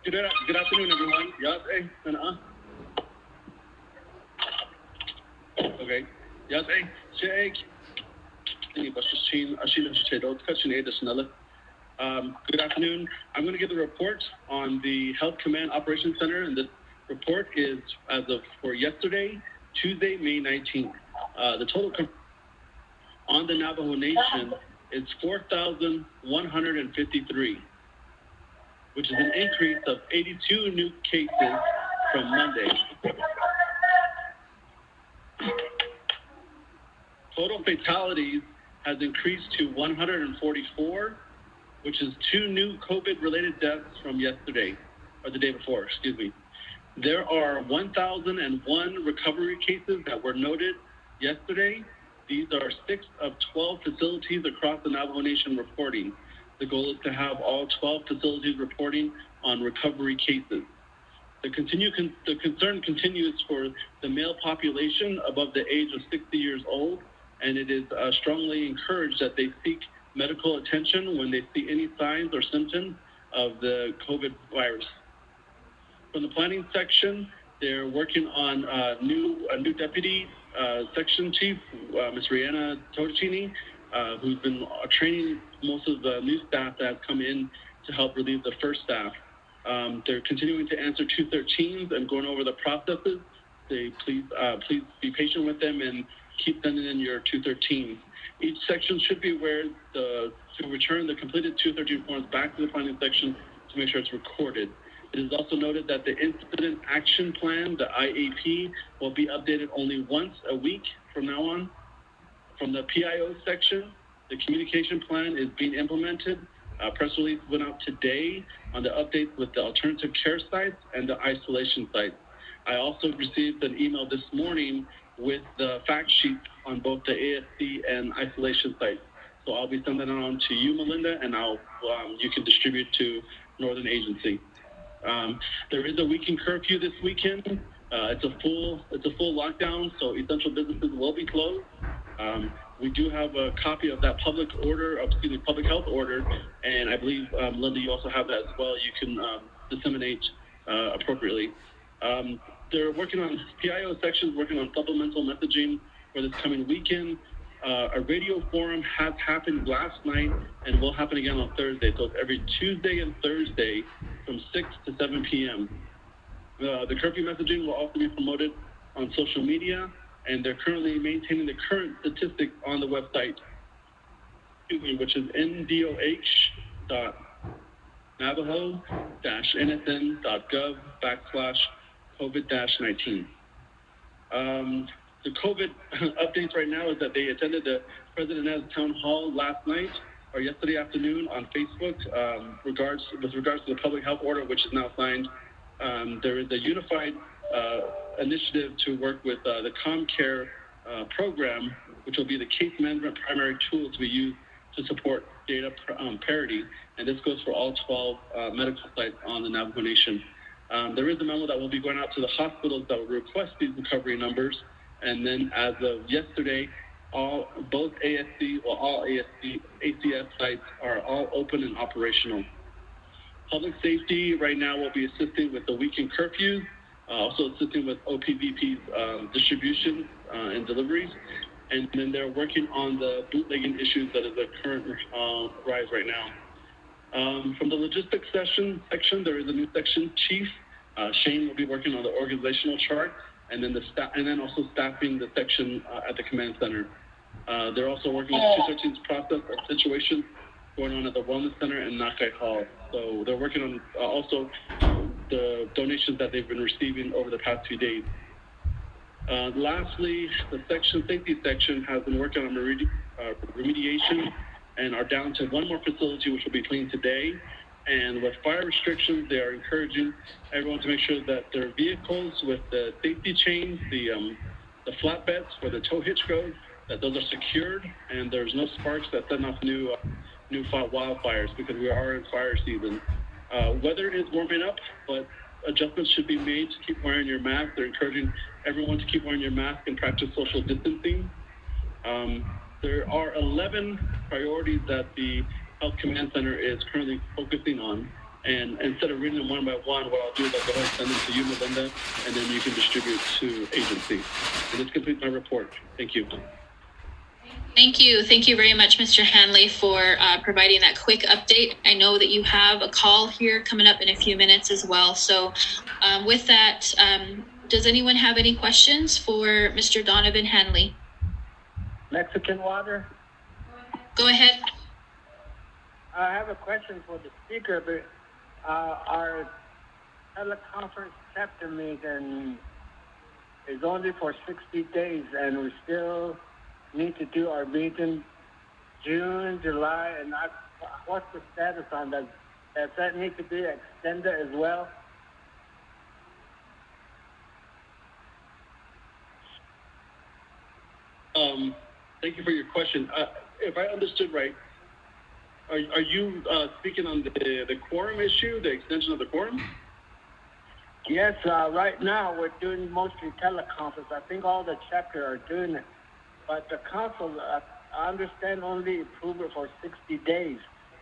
Good afternoon, everyone. Yes, hey, okay. Yes, hey, Jake. Good afternoon. I'm going to give the report on the Health Command Operations Center, and the report is as of for yesterday, Tuesday, May 19th. The total on the Navajo Nation is 4,153, which is an increase of 82 new cases from Monday. Total fatalities has increased to 144, which is 2 new COVID-related deaths from yesterday, or the day before, excuse me. There are 1,001 recovery cases that were noted yesterday. These are 6 of 12 facilities across the Navajo Nation reporting. The goal is to have all 12 facilities reporting on recovery cases. The concern continues for the male population above the age of 60 years old, and it is strongly encouraged that they seek medical attention when they see any signs or symptoms of the COVID virus. From the planning section, they're working on a new deputy section chief, Ms. Rihanna Totocini, who's been training most of the new staff that have come in to help relieve the first staff. They're continuing to answer 213s and going over the processes. Please be patient with them and keep sending in your 213s. Each section should be aware to return the completed 213 forms back to the planning section to make sure it's recorded. It is also noted that the Incident Action Plan, the IAP, will be updated only once a week from now on. From the PIO section, the communication plan is being implemented. A press release went out today on the updates with the alternative care sites and the isolation sites. I also received an email this morning with the fact sheet on both the ASC and isolation sites. So I'll be sending it on to you, Melinda, and you can distribute to Northern Agency. There is a weekend curfew this weekend. It's a full lockdown, so essential businesses will be closed. We do have a copy of that public health order, and I believe, Linda, you also have that as well. You can disseminate appropriately. They're working on PIO sections, working on supplemental messaging for this coming weekend. A radio forum has happened last night and will happen again on Thursday. So it's every Tuesday and Thursday from 6 to 7 p.m. The curfew messaging will also be promoted on social media, and they're currently maintaining the current statistics on the website, which is ndoh.navajo-nsn.gov/COVID-19. The COVID updates right now is that they attended the President Nez Town Hall last night or yesterday afternoon on Facebook with regards to the public health order, which is now signed. There is a unified initiative to work with the ComCare program, which will be the case management primary tool to be used to support data parity. And this goes for all 12 medical sites on the Navajo Nation. There is a memo that will be going out to the hospitals that will request these recovery numbers. And then as of yesterday, all ACS sites are all open and operational. Public safety right now will be assisting with the weekend curfews, also assisting with OPVP's distribution and deliveries. And then they're working on the bootlegging issues that is the current rise right now. From the logistics section, there is a new section chief. Shane will be working on the organizational chart, and then also staffing the section at the command center. They're also working with 213's process of situations going on at the Wellness Center and Nakai Hall. So they're working on also the donations that they've been receiving over the past few days. Lastly, the safety section has been working on remediation and are down to one more facility which will be cleaned today. And with fire restrictions, they are encouraging everyone to make sure that their vehicles with the safety chains, the flatbeds where the tow hitch goes, that those are secured and there's no sparks that set off new wildfires, because we are in fire season. Weather is warming up, but adjustments should be made to keep wearing your mask. They're encouraging everyone to keep wearing your mask and practice social distancing. There are 11 priorities that the Health Command Center is currently focusing on. And instead of reading them one by one, what I'll do is I'll go ahead and send them to you, Melinda, and then you can distribute to agency. And this completes my report. Thank you. Thank you. Thank you very much, Mr. Hanley, for providing that quick update. I know that you have a call here coming up in a few minutes as well. So with that, does anyone have any questions for Mr. Donovan Hanley? Mexican water. Go ahead. I have a question for the speaker, but our teleconference chapter meeting is only for 60 days, and we still need to do our meeting June, July, and what's the status on that? Does that need to be extended as well? Thank you for your question. If I understood right, are you speaking on the quorum issue, the extension of the quorum? Yes, right now we're doing mostly teleconference. I think all the chapters are doing it. But the council, I understand, only approve it for 60 days.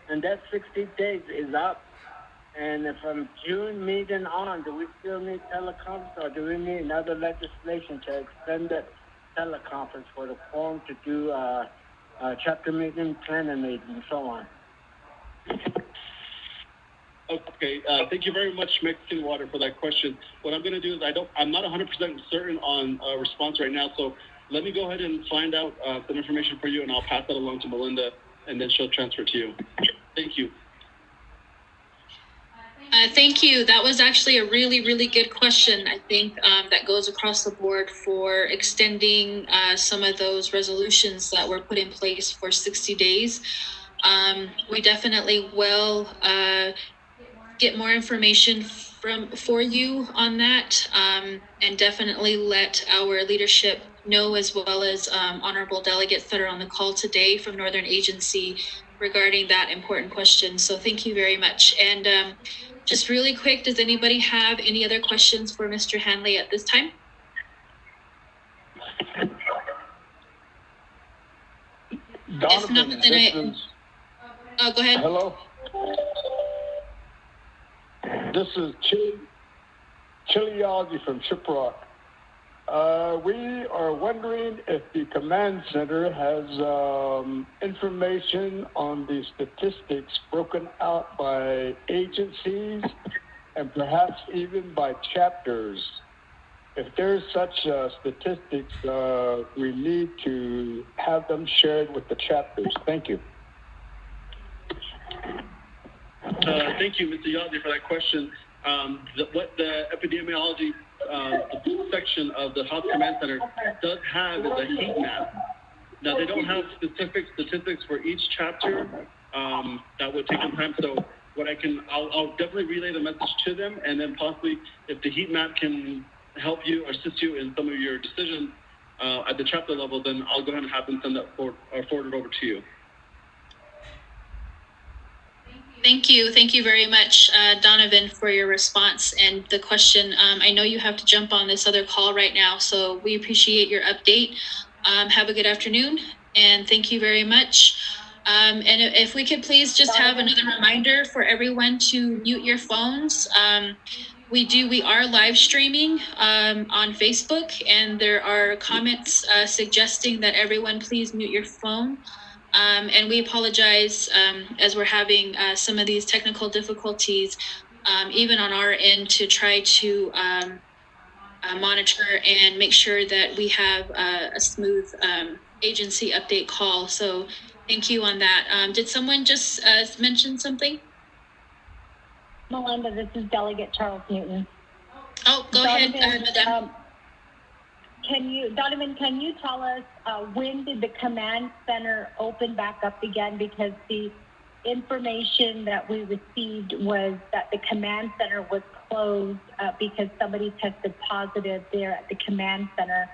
And that 60 days is up. And from June meeting on, do we still need teleconference, or do we need another legislation to extend the teleconference for the quorum to do chapter meeting, planning meeting, and so on? Okay, thank you very much, Mexican Water, for that question. What I'm going to do is I'm not 100% certain on a response right now, so let me go ahead and find out some information for you, and I'll pass that along to Melinda, and then she'll transfer to you. Thank you. Thank you. That was actually a really, really good question. I think that goes across the board for extending some of those resolutions that were put in place for 60 days. We definitely will get more information for you on that, and definitely let our leadership know, as well as honorable delegates that are on the call today from Northern Agency, regarding that important question. So thank you very much. And just really quick, does anybody have any other questions for Mr. Hanley at this time? Donovan, go ahead. Hello. This is Chiliology from Shiprock. We are wondering if the command center has information on the statistics broken out by agencies and perhaps even by chapters. If there's such statistics, we need to have them shared with the chapters. Thank you. Thank you, Mr. Yadley, for that question. What the epidemiology the section of the Health Command Center does have is a heat map. Now, they don't have specific statistics for each chapter. That would take some time. So what I'll definitely relay the message to them, and then possibly if the heat map can help you or assist you in some of your decisions at the chapter level, then I'll go ahead and have them send that forward it over to you. Thank you. Thank you very much, Donovan, for your response and the question. I know you have to jump on this other call right now, so we appreciate your update. Have a good afternoon, and thank you very much. And if we could please just have another reminder for everyone to mute your phones. We are live streaming on Facebook, and there are comments suggesting that everyone please mute your phone. And we apologize as we're having some of these technical difficulties, even on our end, to try to monitor and make sure that we have a smooth agency update call. So thank you on that. Did someone just mention something? Melinda, this is Delegate Charles Newton. Oh, go ahead, Madam. Donovan, can you tell us when did the command center open back up again? Because the information that we received was that the command center was closed because somebody tested positive there at the command center.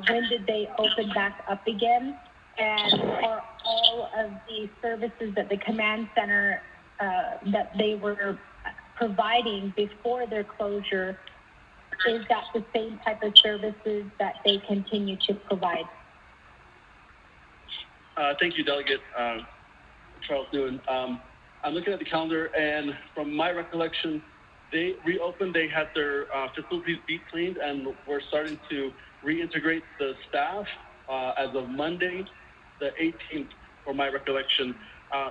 When did they open back up again? And are all of the services that the command center that they were providing before their closure, is that the same type of services that they continue to provide? Thank you, Delegate Charles Nguyen. I'm looking at the calendar, and from my recollection, they reopened. They had their facilities deep cleaned, and we're starting to reintegrate the staff as of Monday, the 18th, from my recollection.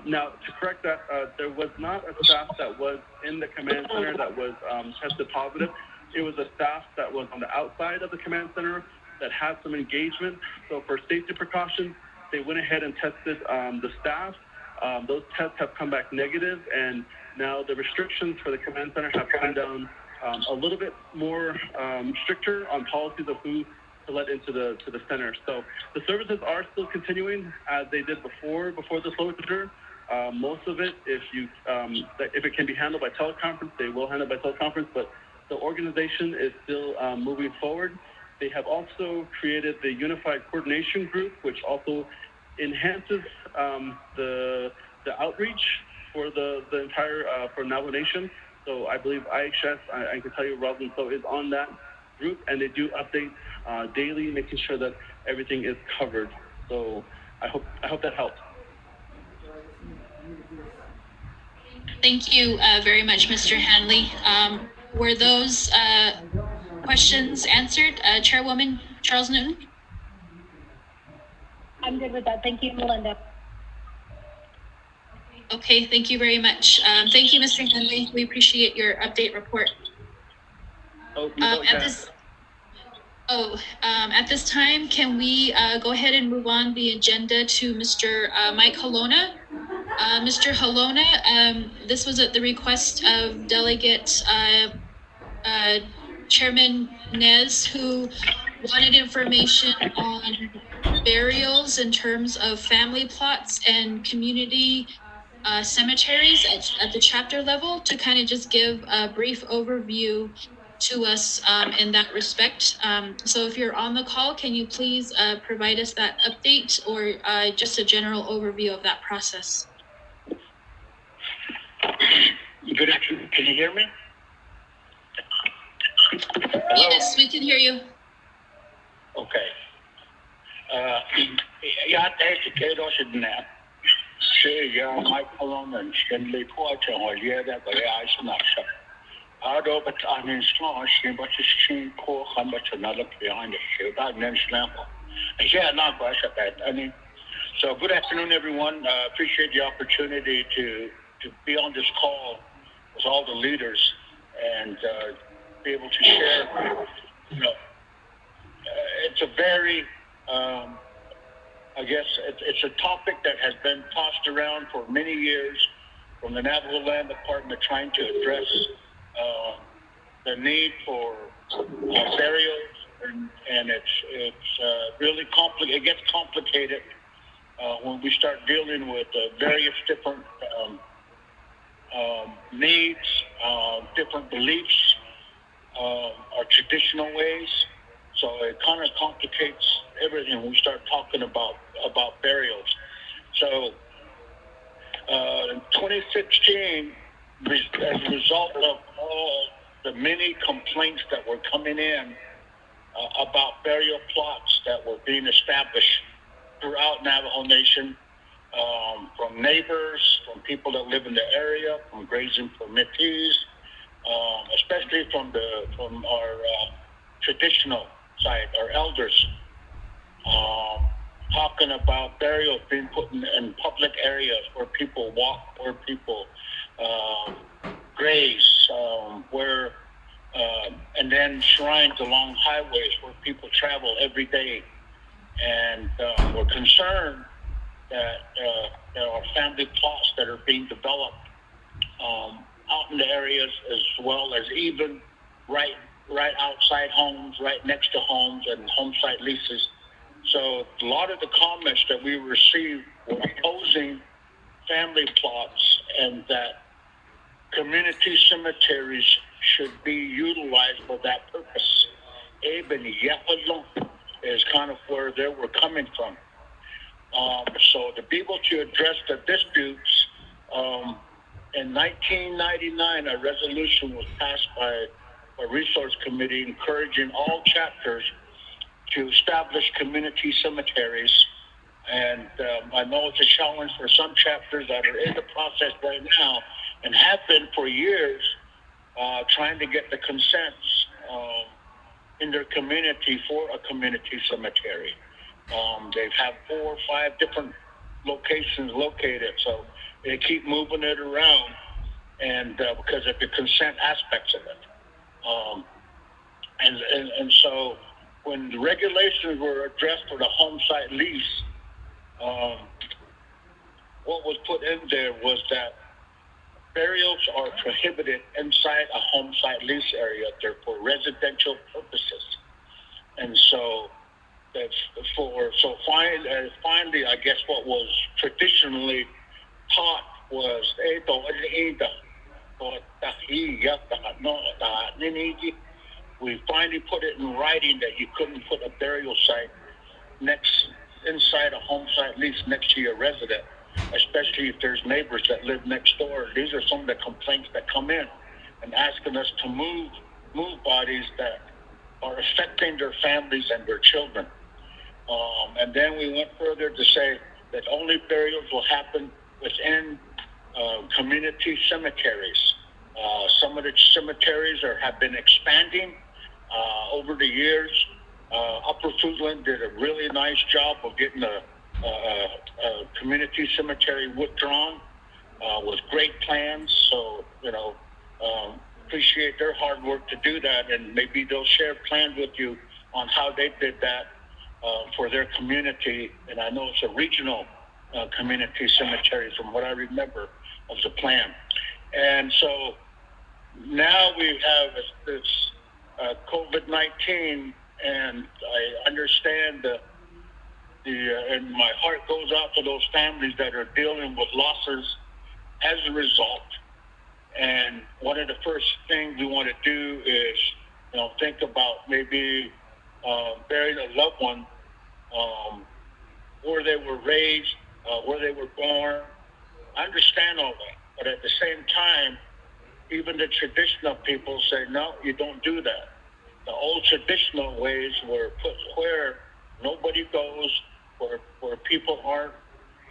Now, to correct that, there was not a staff that was in the command center that was tested positive. It was a staff that was on the outside of the command center that had some engagement. So for safety precautions, they went ahead and tested the staff. Those tests have come back negative, and now the restrictions for the command center have come down a little bit more stricter on policies of who to let into the center. So the services are still continuing as they did before the closure. Most of it, if it can be handled by teleconference, they will handle it by teleconference, but the organization is still moving forward. They have also created the Unified Coordination Group, which also enhances the outreach for the entire for Navajo Nation. So I believe IHS, I can tell you, Rosalind So is on that group, and they do updates daily, making sure that everything is covered. So I hope that helps. Thank you very much, Mr. Hanley. Were those questions answered, Chairwoman Charles Newton? I'm good with that. Thank you, Melinda. Okay, thank you very much. Thank you, Mr. Hanley. We appreciate your update report. At this time, can we go ahead and move on the agenda to Mr. Mike Halona? Mr. Halona, this was at the request of Delegate Chairman Nez, who wanted information on burials in terms of family plots and community cemeteries at the chapter level, to kind of just give a brief overview to us in that respect. So if you're on the call, can you please provide us that update or just a general overview of that process? Good afternoon. Can you hear me? Hello? Yes, we can hear you. Okay. Jag tänkte oss när jag Michael Stanley Porter och jag där på Eismacher. Då betalningen slash ni bara sin ko han bara nala behind the show that national. Yeah, not quite that. So good afternoon, everyone. Appreciate the opportunity to be on this call with all the leaders and be able to share. It's a very, I guess it's a topic that has been tossed around for many years from the Navajo Land Department, trying to address the need for burials, and it's really complicated. It gets complicated when we start dealing with various different needs, different beliefs, or traditional ways. So it kind of complicates everything when we start talking about burials. So in 2016, as a result of all the many complaints that were coming in about burial plots that were being established throughout Navajo Nation, from neighbors, from people that live in the area, from grazing permittees, especially from our traditional side, our elders, talking about burials being put in public areas where people walk, where people graze, and then shrines along highways where people travel every day. And we're concerned that there are family plots that are being developed out in the areas, as well as even right right outside homes, right next to homes and home site leases. So a lot of the comments that we received were opposing family plots and that community cemeteries should be utilized for that purpose. Abe and Yapalon is kind of where they were coming from. So to be able to address the disputes, in 1999, a resolution was passed by a resource committee encouraging all chapters to establish community cemeteries. And I know it's a challenge for some chapters that are in the process right now and have been for years, trying to get the consents in their community for a community cemetery. They've had 4 or 5 different locations located, so they keep moving it around, and because of the consent aspects of it. And so when the regulations were addressed for the home site lease, what was put in there was that burials are prohibited inside a home site lease area. They're for residential purposes. And so finally, I guess what was traditionally taught was we finally put it in writing that you couldn't put a burial site inside a home site lease next to your resident, especially if there's neighbors that live next door. These are some of the complaints that come in and asking us to move bodies that are affecting their families and their children. And then we went further to say that only burials will happen within community cemeteries. Some of the cemeteries have been expanding over the years. Upper Fruitland did a really nice job of getting a community cemetery withdrawn with great plans. So, appreciate their hard work to do that, and maybe they'll share plans with you on how they did that for their community. And I know it's a regional community cemetery from what I remember of the plan. And so now we have this COVID-19, and I understand and my heart goes out to those families that are dealing with losses as a result. And one of the first things we want to do is, think about maybe burying a loved one where they were raised, where they were born. I understand all that, but at the same time, even the traditional people say, no, you don't do that. The old traditional ways were put where nobody goes, where people aren't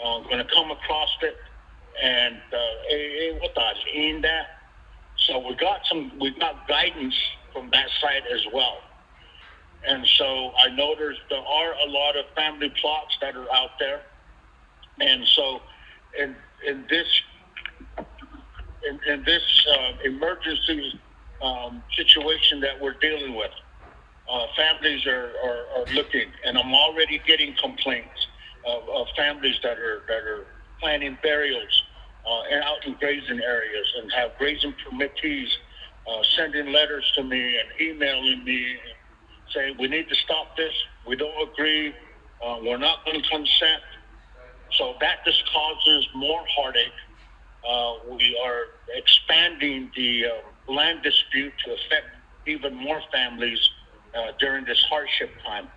going to come across it, and in that. So we got guidance from that side as well. And so I know there are a lot of family plots that are out there, and so in this emergency situation that we're dealing with, families are looking, and I'm already getting complaints of families that are planning burials and out in grazing areas, and have grazing permittees sending letters to me and emailing me saying we need to stop this. We don't agree. We're not going to consent. So that just causes more heartache. We are expanding the land dispute to affect even more families during this hardship time.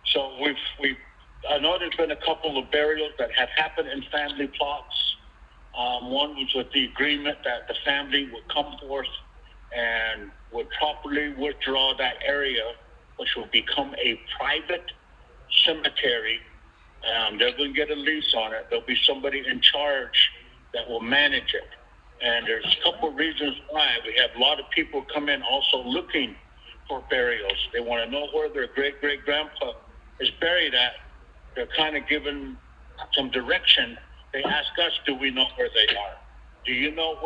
So I know there's been a couple of burials that have happened in family plots. One was with the agreement that the family would come forth and would properly withdraw that area, which will become a private cemetery. They're going to get a lease on it. There'll be somebody in charge that will manage it. And there's a couple of reasons why. We have a lot of people come in also looking for burials. They want to know where their great-great-grandpa is buried at. They're kind of given some direction. They ask us, do we know where they are? Do you know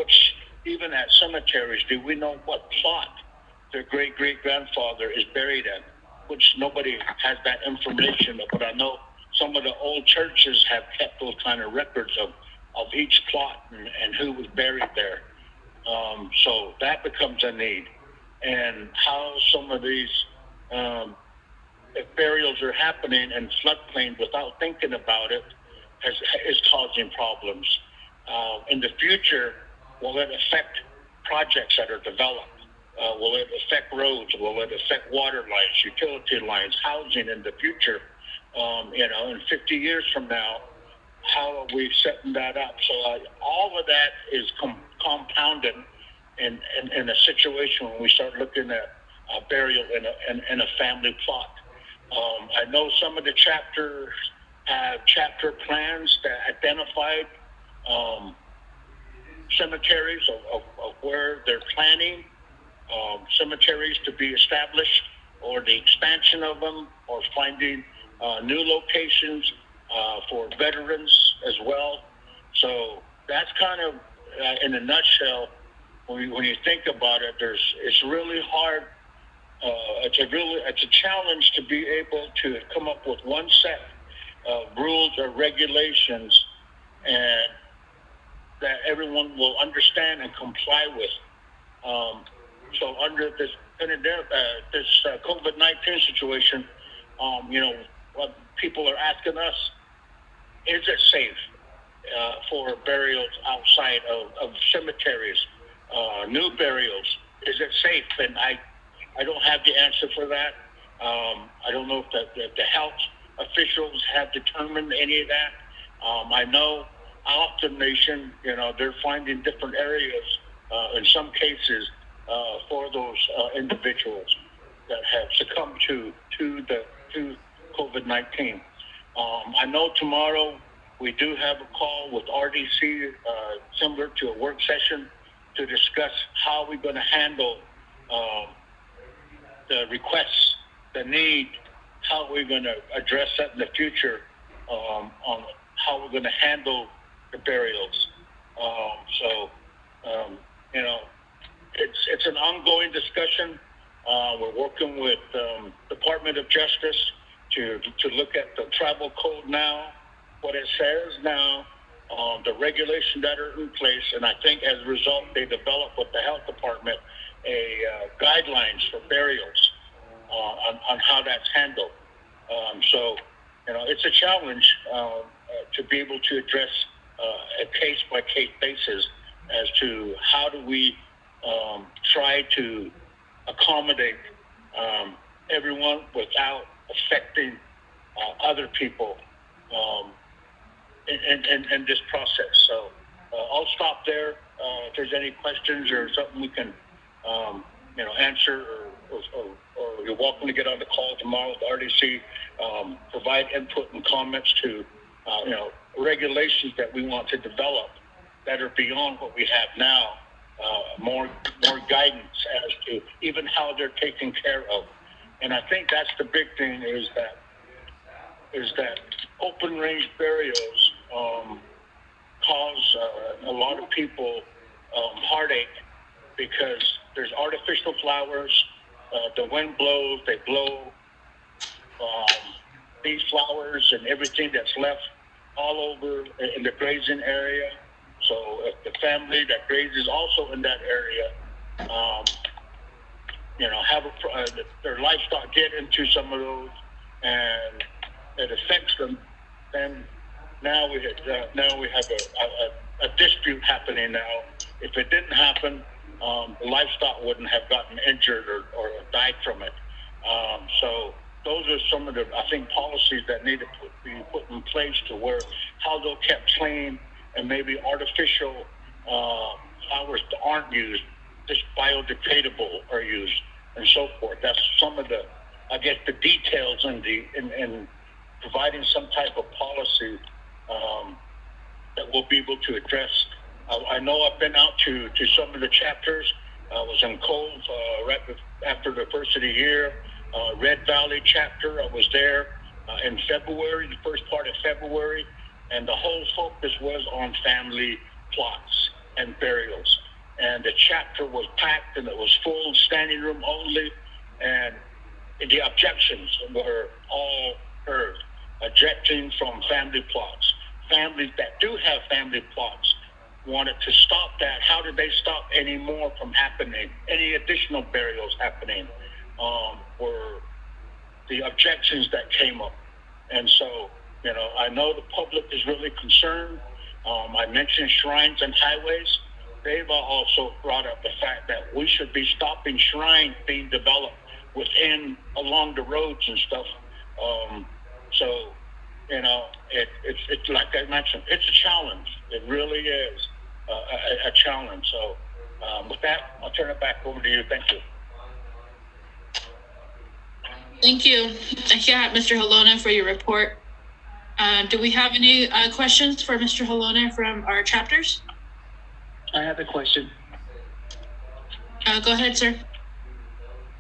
even at cemeteries, do we know what plot their great-great-grandfather is buried in? Which nobody has that information, but I know some of the old churches have kept those kind of records of each plot and who was buried there. So that becomes a need. And how some of these burials are happening in floodplain without thinking about it is causing problems. In the future, will it affect projects that are developed? Will it affect roads? Will it affect water lines, utility lines, housing in the future? In 50 years from now, how are we setting that up? So all of that is compounded in a situation when we start looking at burial in a family plot. I know some of the chapters have chapter plans that identified cemeteries of where they're planning cemeteries to be established, or the expansion of them, or finding new locations for veterans as well. So that's kind of, in a nutshell, when you think about it, it's really hard. It's a challenge to be able to come up with one set of rules or regulations, and that everyone will understand and comply with. So under this COVID-19 situation, what people are asking us, is it safe for burials outside of cemeteries, new burials? Is it safe? And I don't have the answer for that. I don't know if the health officials have determined any of that. I know Optum Nation, they're finding different areas in some cases for those individuals that have succumbed to COVID-19. I know tomorrow we do have a call with RDC, similar to a work session, to discuss how we're going to handle the requests, the need, how we're going to address that in the future, on how we're going to handle the burials. It's an ongoing discussion. We're working with Department of Justice to look at the travel code now, what it says now, the regulations that are in place, and I think as a result they developed with the health department guidelines for burials on how that's handled. It's a challenge to be able to address a case-by-case basis as to how do we try to accommodate everyone without affecting other people in this process. So I'll stop there. If there's any questions or something we can answer, or you're welcome to get on the call tomorrow with RDC, provide input and comments to regulations that we want to develop that are beyond what we have now, more guidance as to even how they're taken care of. And I think that's the big thing, is that open range burials cause a lot of people heartache, because there's artificial flowers. The wind blows, they blow these flowers and everything that's left all over in the grazing area. So if the family that grazes also in that area, have their livestock get into some of those, and it affects them, then now we have a dispute happening now. If it didn't happen, the livestock wouldn't have gotten injured or died from it. So those are some of the, I think, policies that need to be put in place, to where how they're kept clean, and maybe artificial flowers that aren't used, just biodegradable are used, and so forth. That's some of the, I guess, the details in providing some type of policy that we'll be able to address. I know I've been out to some of the chapters. I was in Cove right after the first of the year. Red Valley chapter, I was there in February, the first part of February, and the whole focus was on family plots and burials. And the chapter was packed, and it was full, standing room only, and the objections were all heard. Objecting from family plots. Families that do have family plots wanted to stop that. How did they stop any more from happening? Any additional burials happening? Were the objections that came up. And so, I know the public is really concerned. I mentioned shrines and highways. They've also brought up the fact that we should be stopping shrines being developed along the roads and stuff. It's like I mentioned, it's a challenge. It really is a challenge. So with that, I'll turn it back over to you. Thank you. Thank you, Mr. Halona, for your report. Do we have any questions for Mr. Halona from our chapters? I have a question. Go ahead, sir.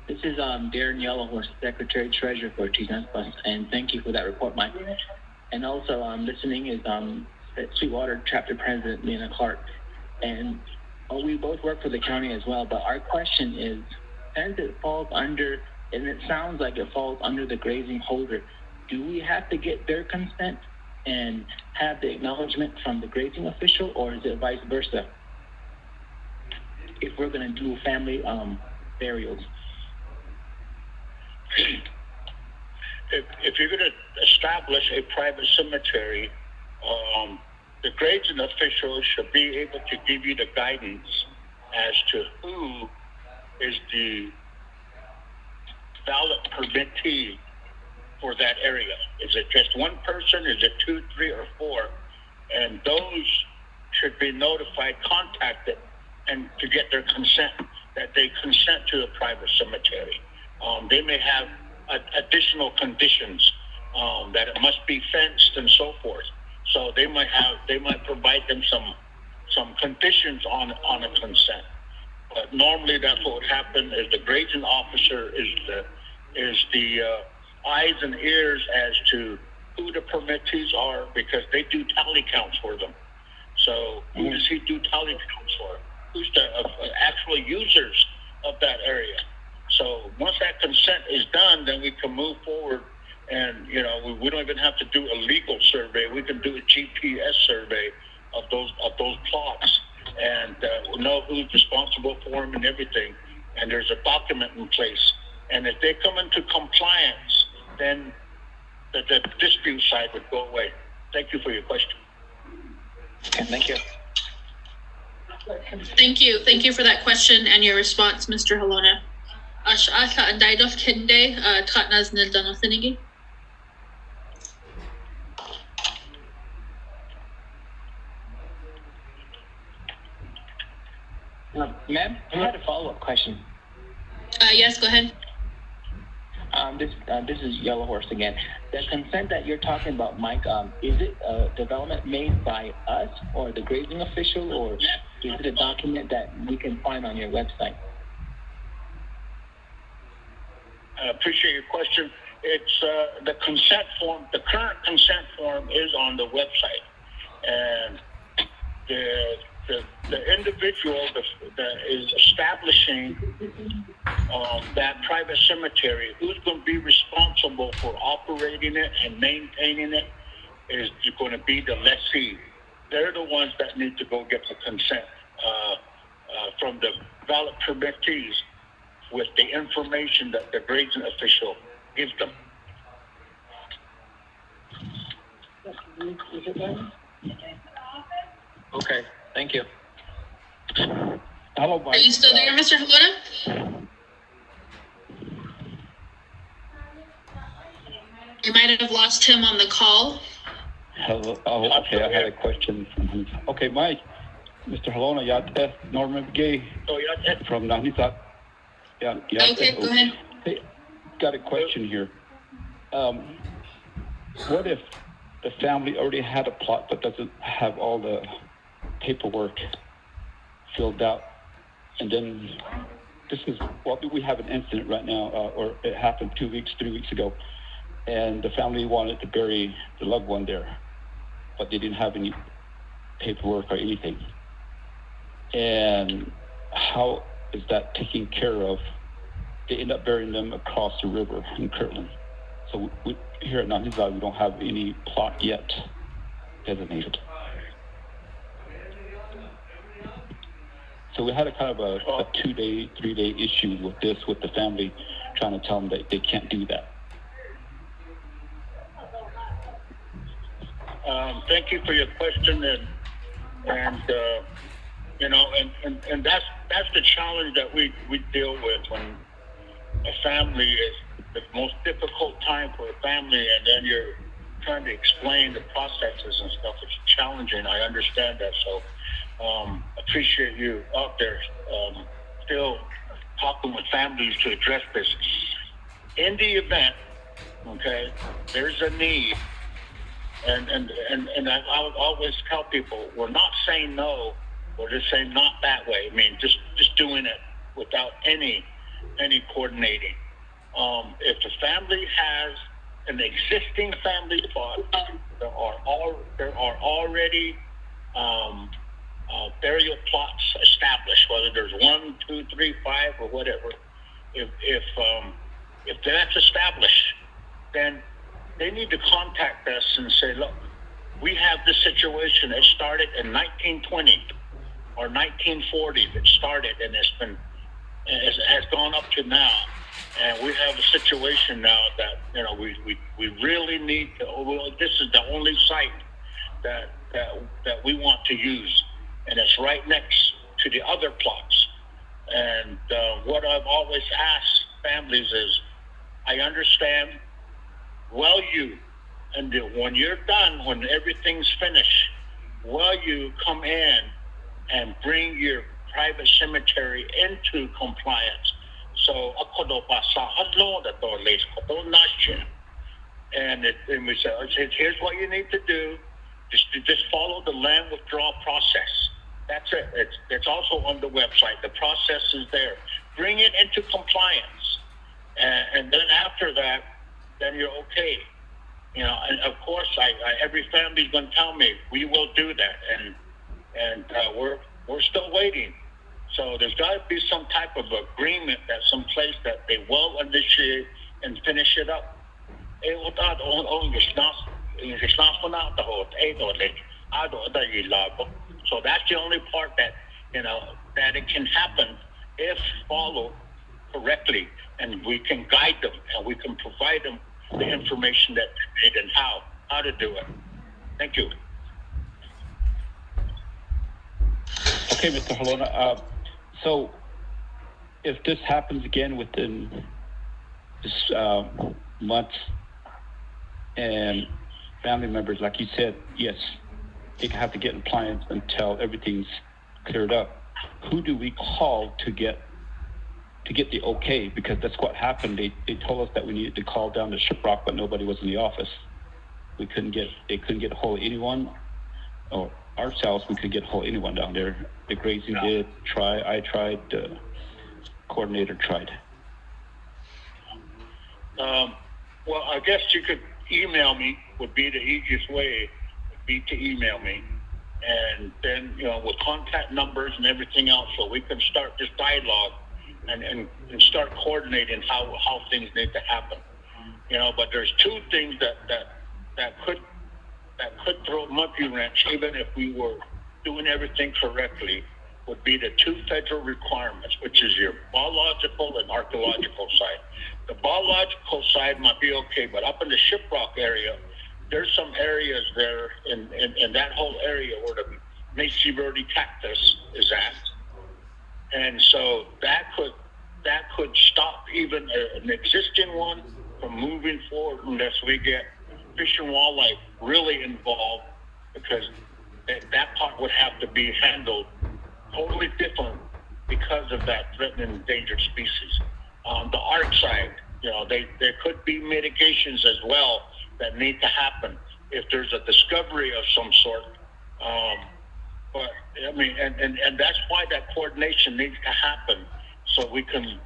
This is Darren Yellowhorse, Secretary Treasurer for Tijuana Plus, and thank you for that report, Mike. And also listening is Sweetwater Chapter President Lena Clark, and we both work for the county as well. But our question is, since it falls under, and it sounds like it falls under the grazing holder, do we have to get their consent and have the acknowledgement from the grazing official, or is it vice versa? If we're going to do family burials. If you're going to establish a private cemetery, the grazing officials should be able to give you the guidance as to who is the valid permittee for that area. Is it just one person? Is it 2, 3, or 4? And those should be notified, contacted, and to get their consent, that they consent to a private cemetery. They may have additional conditions, that it must be fenced and so forth. So they might provide them some conditions on a consent. But normally that's what would happen is the grazing officer is the eyes and ears as to who the permittees are, because they do tally counts for them. So who does he do tally counts for? Who's the actual users of that area? So once that consent is done, then we can move forward, and we don't even have to do a legal survey. We can do a GPS survey of those plots, and we'll know who's responsible for them and everything. And there's a document in place. And if they come into compliance, then the dispute side would go away. Thank you for your question. Okay, thank you. Thank you for that question and your response, Mr. Halona. Ma'am, I had a follow-up question. Yes, go ahead. This is Yellowhorse again. The consent that you're talking about, Mike, is it a development made by us or the grazing official, or is it a document that we can find on your website? I appreciate your question. It's the consent form. The current consent form is on the website, and the individual that is establishing that private cemetery, who's going to be responsible for operating it and maintaining it, is going to be the lessee. They're the ones that need to go get the consent from the valid permittees with the information that the grazing official gives them. Okay, thank you. Hello, Mike. Are you still there, Mr. Halona? You might have lost him on the call. Hello. Oh, okay. I had a question from him. Okay, Mike. Mr. Halona, yate Norman Gay from Nanita. Yeah. Okay, go ahead. Hey, got a question here. What if the family already had a plot but doesn't have all the paperwork filled out, and then we have an incident right now, or it happened 3 weeks ago, and the family wanted to bury the loved one there, but they didn't have any paperwork or anything. And how is that taken care of? They end up burying them across the river in Kirtland. So we, here at Nanita, we don't have any plot yet designated. So we had a kind of a 2-day, 3-day issue with this, with the family, trying to tell them that they can't do that. Thank you for your question, and that's the challenge that we deal with when a family is the most difficult time for a family, and then you're trying to explain the processes and stuff. It's challenging. I understand that. So appreciate you out there still talking with families to address this. In the event, okay, there's a need, and I would always tell people, we're not saying no, we're just saying not that way. I mean, just doing it without any coordinating. If the family has an existing family plot, there are already burial plots established, whether there's 1, 2, 3, 5, or whatever. If that's established, then they need to contact us and say, look, we have this situation. It started in 1920 or 1940. It started, and has gone up to now. And we have a situation now that, we really need to, this is the only site that we want to use. And it's right next to the other plots. And what I've always asked families is, I understand, and when you're done, when everything's finished, you come in and bring your private cemetery into compliance. So, and we say, here's what you need to do. Just follow the land withdrawal process. That's it. It's also on the website. The process is there. Bring it into compliance. And then after that, then you're okay. And of course, every family's going to tell me, we will do that. And we're still waiting. So there's got to be some type of agreement that's in place that they will initiate and finish it up. So that's the only part that it can happen if followed correctly, and we can guide them and we can provide them the information that they need and how to do it. Thank you. Okay, Mr. Halona. So if this happens again within this month, and family members, like you said, yes, they have to get in compliance until everything's cleared up. Who do we call to get the okay? Because that's what happened. They told us that we needed to call down to Shiprock, but nobody was in the office. They couldn't get a hold of anyone, or ourselves, we couldn't get a hold of anyone down there. The grazing did try, I tried, the coordinator tried. Well, I guess you could email me, would be the easiest way, would be to email me. And then, with contact numbers and everything else, so we can start this dialogue and start coordinating how things need to happen. But there's two things that could throw a monkey wrench, even if we were doing everything correctly, would be the two federal requirements, which is your biological and archaeological side. The biological side might be okay, but up in the Shiprock area, there's some areas there in that whole area where the Mesa Verde cactus is at. And so that could stop even an existing one from moving forward unless we get Fish and Wildlife really involved, because that part would have to be handled totally different because of that threatened and endangered species. On the art side, there could be mitigations as well that need to happen if there's a discovery of some sort. But I mean, and that's why that coordination needs to happen, so we can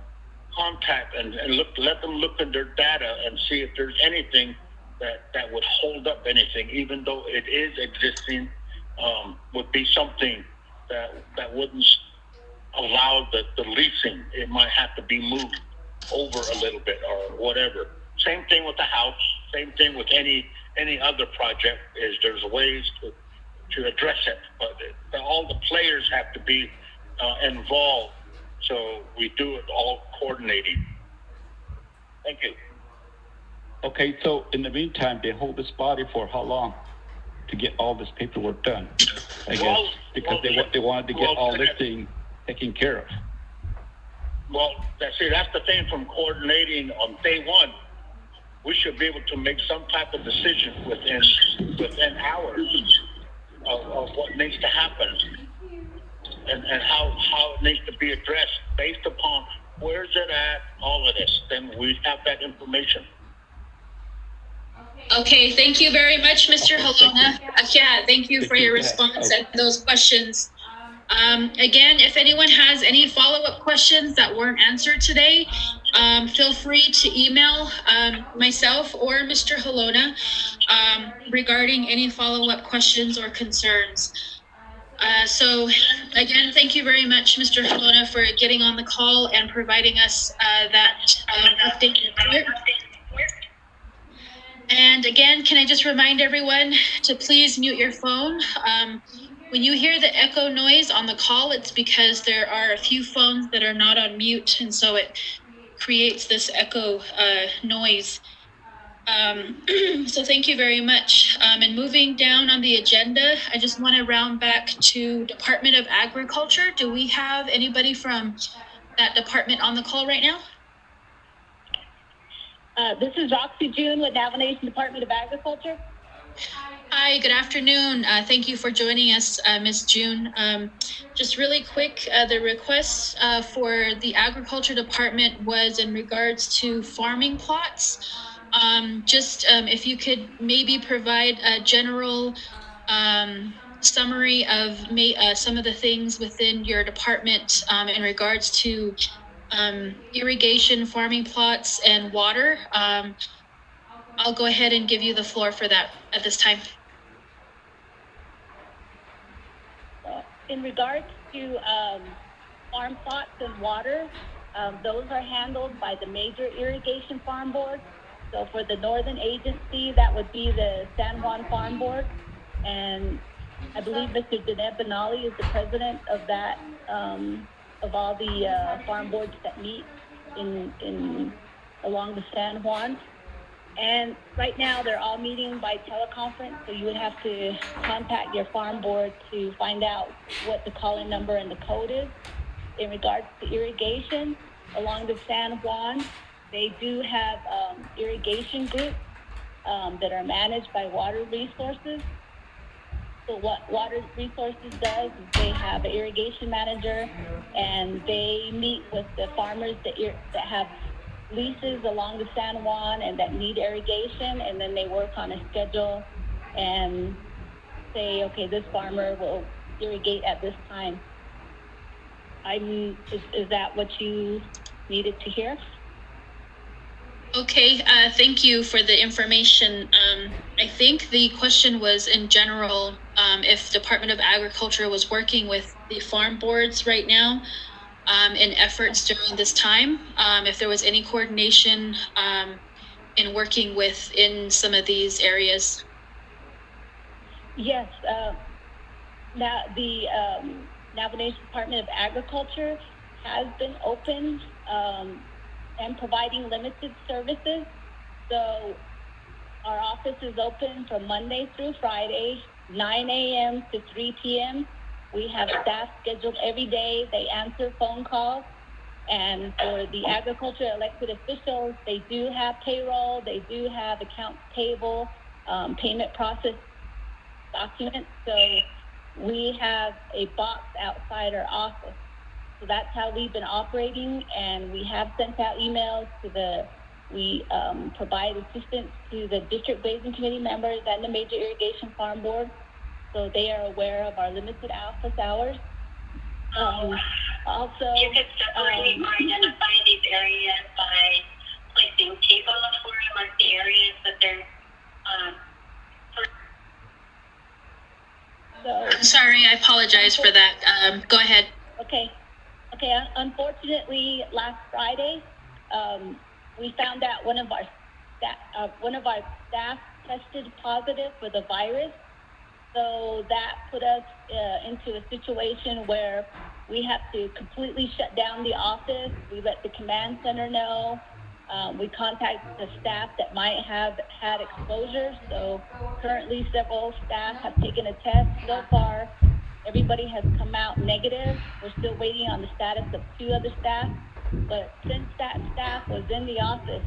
contact and let them look at their data and see if there's anything that would hold up anything, even though it is existing, would be something that wouldn't allow the leasing. It might have to be moved over a little bit or whatever. Same thing with the house. Same thing with any other project. Is there's ways to address it, but all the players have to be involved, so we do it all coordinating. Thank you. Okay, so in the meantime, they hold this body for how long to get all this paperwork done? I guess because they wanted to get all this thing taken care of. Well, that's the thing from coordinating on day one. We should be able to make some type of decision within hours of what needs to happen and how it needs to be addressed based upon where's it at, all of this. Then we have that information. Okay, thank you very much, Mr. Halona. Yeah, thank you for your response and those questions. Again, if anyone has any follow-up questions that weren't answered today, feel free to email myself or Mr. Halona regarding any follow-up questions or concerns. So again, thank you very much, Mr. Halona, for getting on the call and providing us that update report. And again, can I just remind everyone to please mute your phone? When you hear the echo noise on the call, it's because there are a few phones that are not on mute, and so it creates this echo noise. So thank you very much. And moving down on the agenda, I just want to round back to Department of Agriculture. Do we have anybody from that department on the call right now? This is Roxy June with Navajo Nation Department of Agriculture. Hi, good afternoon. Thank you for joining us, Ms. June. Just really quick, the request for the Agriculture Department was in regards to farming plots. If you could maybe provide a general summary of some of the things within your department in regards to irrigation, farming plots, and water. I'll go ahead and give you the floor for that at this time. In regards to farm plots and water, those are handled by the major irrigation farm board. So for the northern agency, that would be the San Juan Farm Board. And I believe Mr. Dineb Benali is the president of that, of all the farm boards that meet along the San Juan. And right now they're all meeting by teleconference, so you would have to contact your farm board to find out what the calling number and the code is. In regards to irrigation along the San Juan, they do have irrigation groups that are managed by Water Resources. So what Water Resources does is they have an irrigation manager, and they meet with the farmers that have leases along the San Juan and that need irrigation, and then they work on a schedule and say, okay, this farmer will irrigate at this time. Is that what you needed to hear? Okay, thank you for the information. I think the question was in general, if Department of Agriculture was working with the farm boards right now in efforts during this time, if there was any coordination in working within some of these areas. Yes, now the Navajo Nation Department of Agriculture has been open and providing limited services. So our office is open from Monday through Friday, 9 a.m. to 3 p.m. We have staff scheduled every day. They answer phone calls. And for the agriculture elected officials, they do have payroll. They do have accounts payable, payment process documents. So we have a box outside our office. So that's how we've been operating, and we have sent out emails we provide assistance to the district grazing committee members and the major irrigation farm board, so they are aware of our limited office hours. Also, you could separate or identify these areas by placing tape on the floor, like the areas that they're I'm sorry, I apologize for that. Go ahead. Okay. Unfortunately, last Friday, we found out one of our staff tested positive for the virus. So that put us into a situation where we have to completely shut down the office. We let the command center know. We contact the staff that might have had exposure. So currently several staff have taken a test. So far, everybody has come out negative. We're still waiting on the status of 2 other staff. But since that staff was in the office,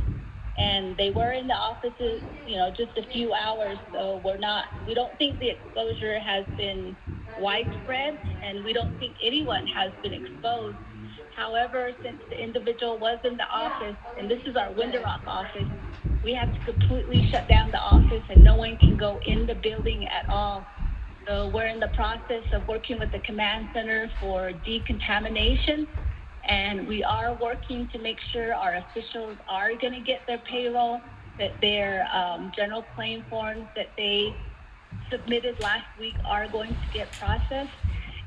and they were in the offices, just a few hours, so we don't think the exposure has been widespread, and we don't think anyone has been exposed. However, since the individual was in the office, and this is our Winter Rock office, we have to completely shut down the office, and no one can go in the building at all. So we're in the process of working with the command center for decontamination, and we are working to make sure our officials are going to get their payroll, that their general claim forms that they submitted last week are going to get processed.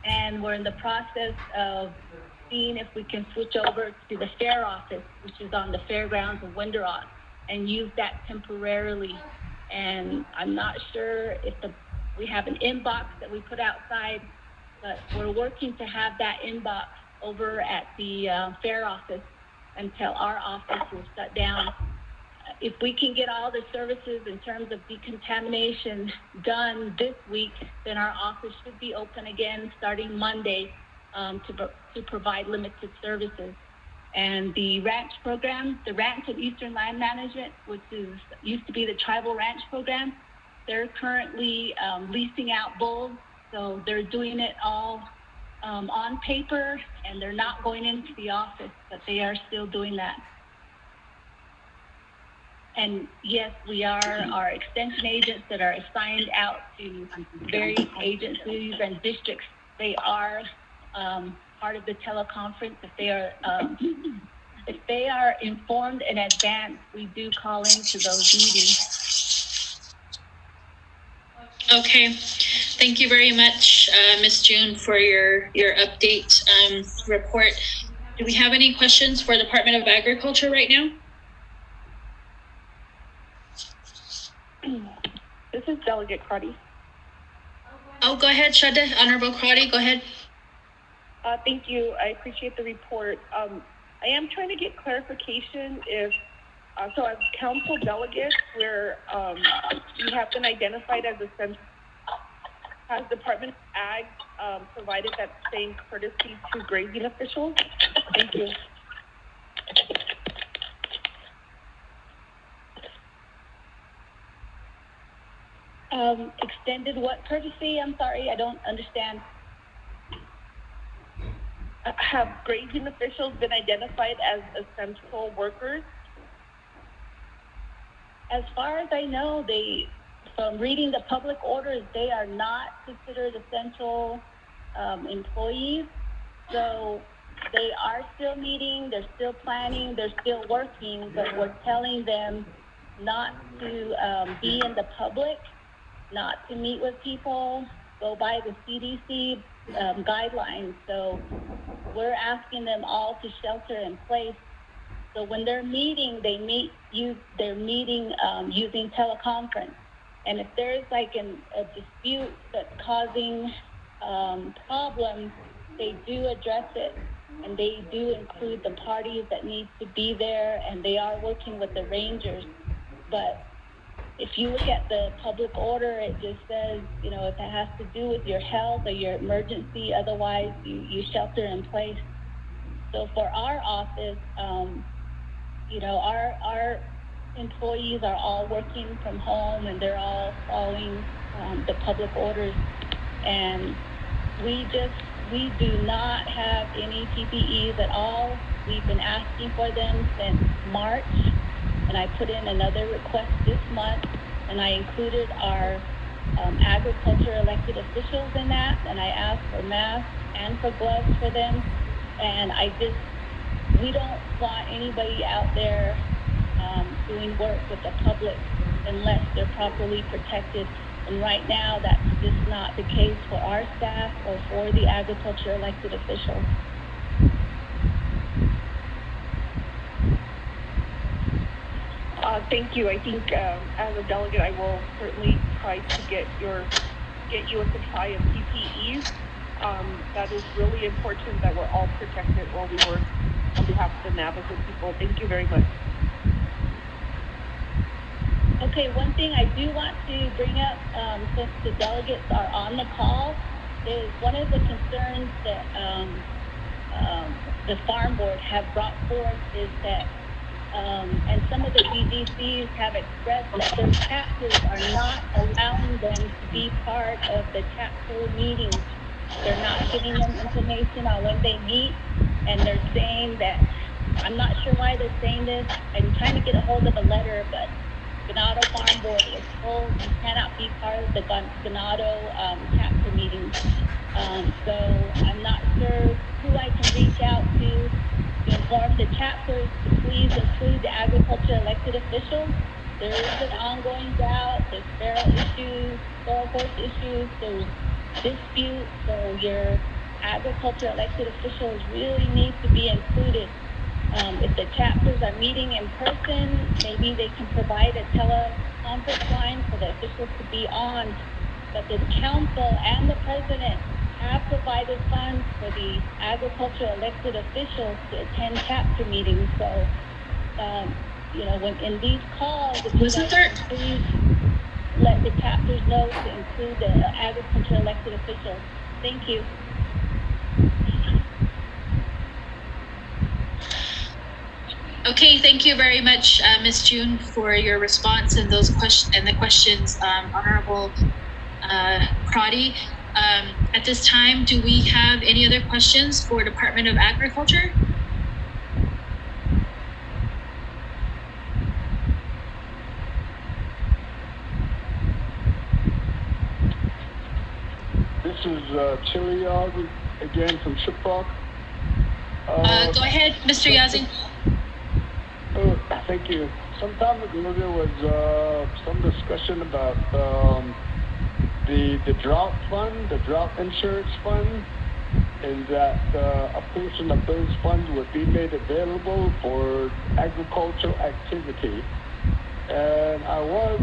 And we're in the process of seeing if we can switch over to the fair office, which is on the fairgrounds of Winter Rock, and use that temporarily. And I'm not sure if we have an inbox that we put outside, but we're working to have that inbox over at the fair office until our office is shut down. If we can get all the services in terms of decontamination done this week, then our office should be open again starting Monday to provide limited services. And the ranch program, the Ranch and Eastern Land Management, which used to be the Tribal Ranch Program, they're currently leasing out bulls. So they're doing it all on paper, and they're not going into the office, but they are still doing that. And yes, we are our extension agents that are assigned out to various agencies and districts. They are part of the teleconference. If they are informed in advance, we do call into those meetings. Okay, thank you very much, Ms. June, for your update report. Do we have any questions for the Department of Agriculture right now? This is Delegate Crotty. Oh, go ahead, Shada. Honorable Crotty, go ahead. Thank you. I appreciate the report. I am trying to get clarification if, so as council delegates, where we have been identified as has Department of Ag provided that same courtesy to grazing officials? Thank you. Extended what courtesy? I'm sorry, I don't understand. Have grazing officials been identified as essential workers? As far as I know, from reading the public orders, they are not considered essential employees. So they are still meeting, they're still planning, they're still working, but we're telling them not to be in the public, not to meet with people, go by the CDC guidelines. So we're asking them all to shelter in place. So when they're meeting, they're meeting using teleconference. And if there's like a dispute that's causing problems, they do address it. And they do include the parties that need to be there, and they are working with the rangers. But if you look at the public order, it just says, if it has to do with your health or your emergency, otherwise you shelter in place. So for our office, our employees are all working from home, and they're all following the public orders. And we do not have any PPEs at all. We've been asking for them since March, and I put in another request this month, and I included our agriculture elected officials in that, and I asked for masks and for gloves for them. And we don't want anybody out there doing work with the public unless they're properly protected. And right now, that's just not the case for our staff or for the agriculture elected officials. Thank you. I think as a delegate, I will certainly try to get you a supply of PPEs. That is really important that we're all protected while we work on behalf of the Navajo people. Thank you very much. Okay, one thing I do want to bring up, since the delegates are on the call, is one of the concerns that the Farm Board have brought forth is that, and some of the BDCs have expressed that their chapters are not allowing them to be part of the chapter meetings. They're not giving them information on when they meet, and they're saying that, I'm not sure why they're saying this. I'm trying to get a hold of a letter, but Ganado Farm Board was told you cannot be part of the Ganado chapter meetings. So I'm not sure who I can reach out to inform the chapters to please include the agriculture elected officials. There is an ongoing drought, there's feral issues, feral horse issues, there's disputes, so your agriculture elected officials really need to be included. If the chapters are meeting in person, maybe they can provide a teleconference line for the officials to be on. But the council and the president have provided funds for the agriculture elected officials to attend chapter meetings. So, when in these calls, if you guys can please let the chapters know to include the agriculture elected officials. Thank you. Okay, thank you very much, Ms. June, for your response and those questions, Honorable Crotty. At this time, do we have any other questions for Department of Agriculture? This is Chiliog again from Shiprock. Go ahead, Mr. Yazzie. Oh, thank you. Some time ago there was some discussion about the drought fund, the drought insurance fund, and that a portion of those funds would be made available for agricultural activity. And I was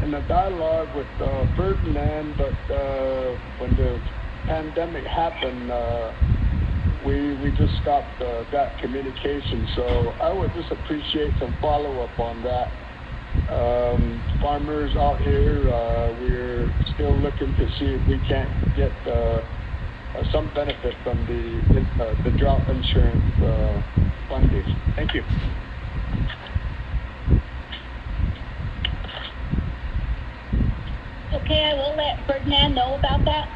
in a dialogue with Ferdinand, but when the pandemic happened, we just stopped that communication. So I would just appreciate some follow-up on that. Farmers out here, we're still looking to see if we can't get some benefit from the drought insurance funding. Thank you. Okay, I will let Ferdinand know about that.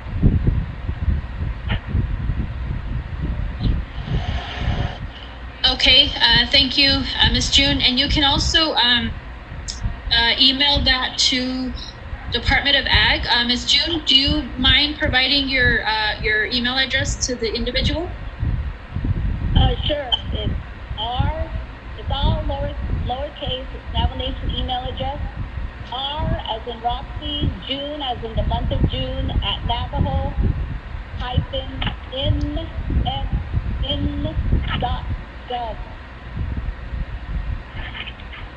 Okay, thank you, Ms. June. And you can also email that to Department of Ag. Ms. June, do you mind providing your email address to the individual? Sure. It's it's all lowercase, it's Navajo Nation email address. R as in Roxy, June as in the month of June at Navajo -nsn.gov.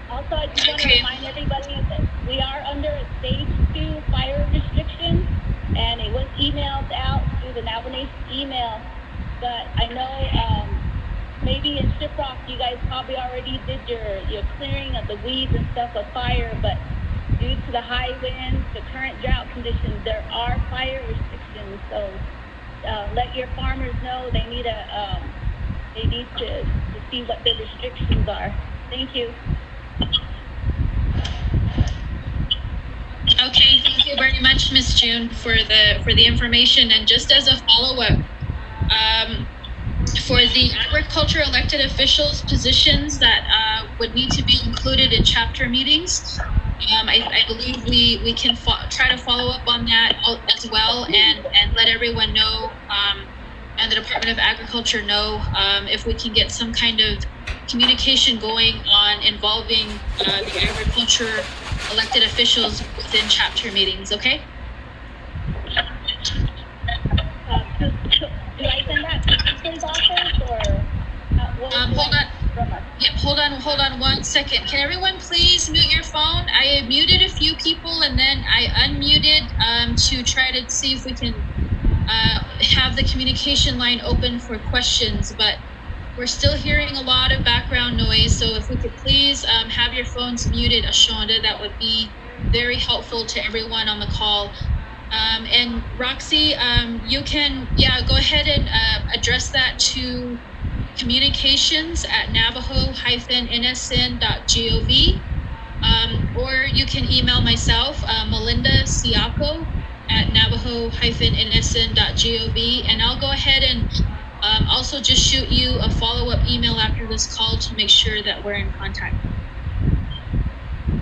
Also, I just want to remind everybody that we are under a stage 2 fire restriction, and it was emailed out through the Navajo Nation email. But I know maybe in Shiprock you guys probably already did your clearing of the weeds and stuff of fire, but due to the high winds, the current drought conditions, there are fire restrictions. So let your farmers know they need to see what the restrictions are. Thank you. Okay, thank you very much, Ms. June, for the information. And just as a follow-up, for the agriculture elected officials positions that would need to be included in chapter meetings, I believe we can try to follow up on that as well, and let everyone know, and the Department of Agriculture know, if we can get some kind of communication going on involving the agriculture elected officials within chapter meetings. Okay. Do I send that to the Chieftain's office, or hold on. Yep, hold on 1 second. Can everyone please mute your phone? I muted a few people and then I unmuted to try to see if we can have the communication line open for questions, but we're still hearing a lot of background noise. So if we could please have your phones muted, Ashonda, that would be very helpful to everyone on the call. And Roxy, you can, go ahead and address that to communications@navajo-nsn.gov. Or you can email myself, Melinda Siaco at navajo-nsn.gov. And I'll go ahead and also just shoot you a follow-up email after this call to make sure that we're in contact.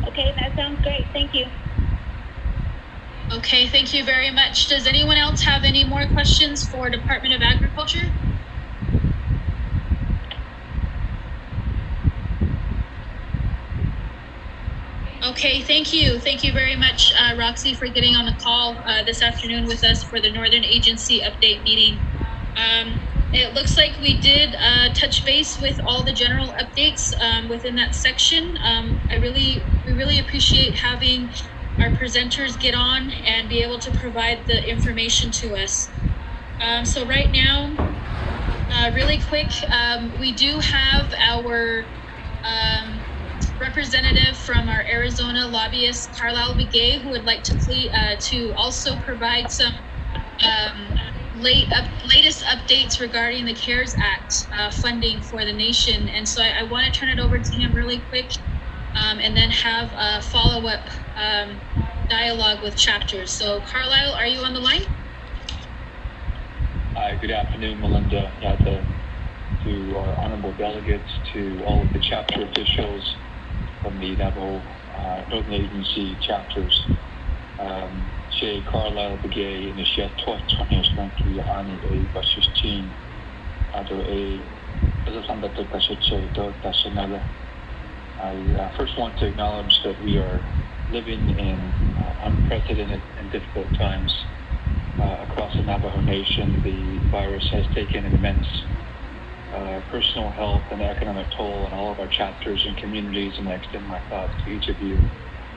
Okay, that sounds great. Thank you. Okay, thank you very much. Does anyone else have any more questions for Department of Agriculture? Okay, thank you. Thank you very much, Roxy, for getting on the call this afternoon with us for the Northern Agency update meeting. It looks like we did touch base with all the general updates within that section. We really appreciate having our presenters get on and be able to provide the information to us. So right now, really quick, we do have our representative from our Arizona lobbyist, Carlisle Begay, who would like to also provide some latest updates regarding the CARES Act funding for the nation. And so I want to turn it over to him really quick and then have a follow-up dialogue with chapters. So Carlisle, are you on the line? Hi, good afternoon, Melinda. To our honorable delegates, to all of the chapter officials from the Navajo Northern Agency chapters. Che Carlisle Begay in the Shet Twenty Ani A Bashustin Ado A Sambata Tashache Do Tashanala. I first want to acknowledge that we are living in unprecedented and difficult times across the Navajo Nation. The virus has taken an immense personal health and economic toll on all of our chapters and communities, and I extend my thoughts to each of you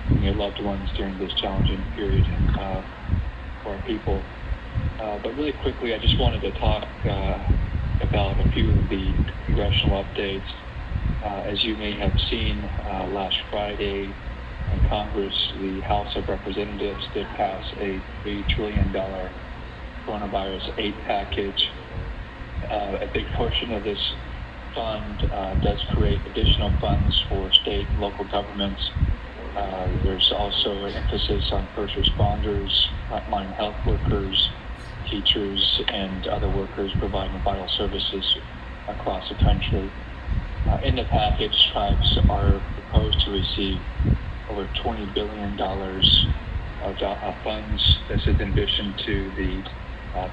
and your loved ones during this challenging period for our people. But really quickly, I just wanted to talk about a few of the congressional updates. As you may have seen last Friday in Congress, the House of Representatives did pass a $3 trillion coronavirus aid package. A big portion of this fund does create additional funds for state and local governments. There's also an emphasis on first responders, frontline health workers, teachers, and other workers providing vital services across the country. In the package, tribes are proposed to receive over $20 billion of funds. This is in addition to the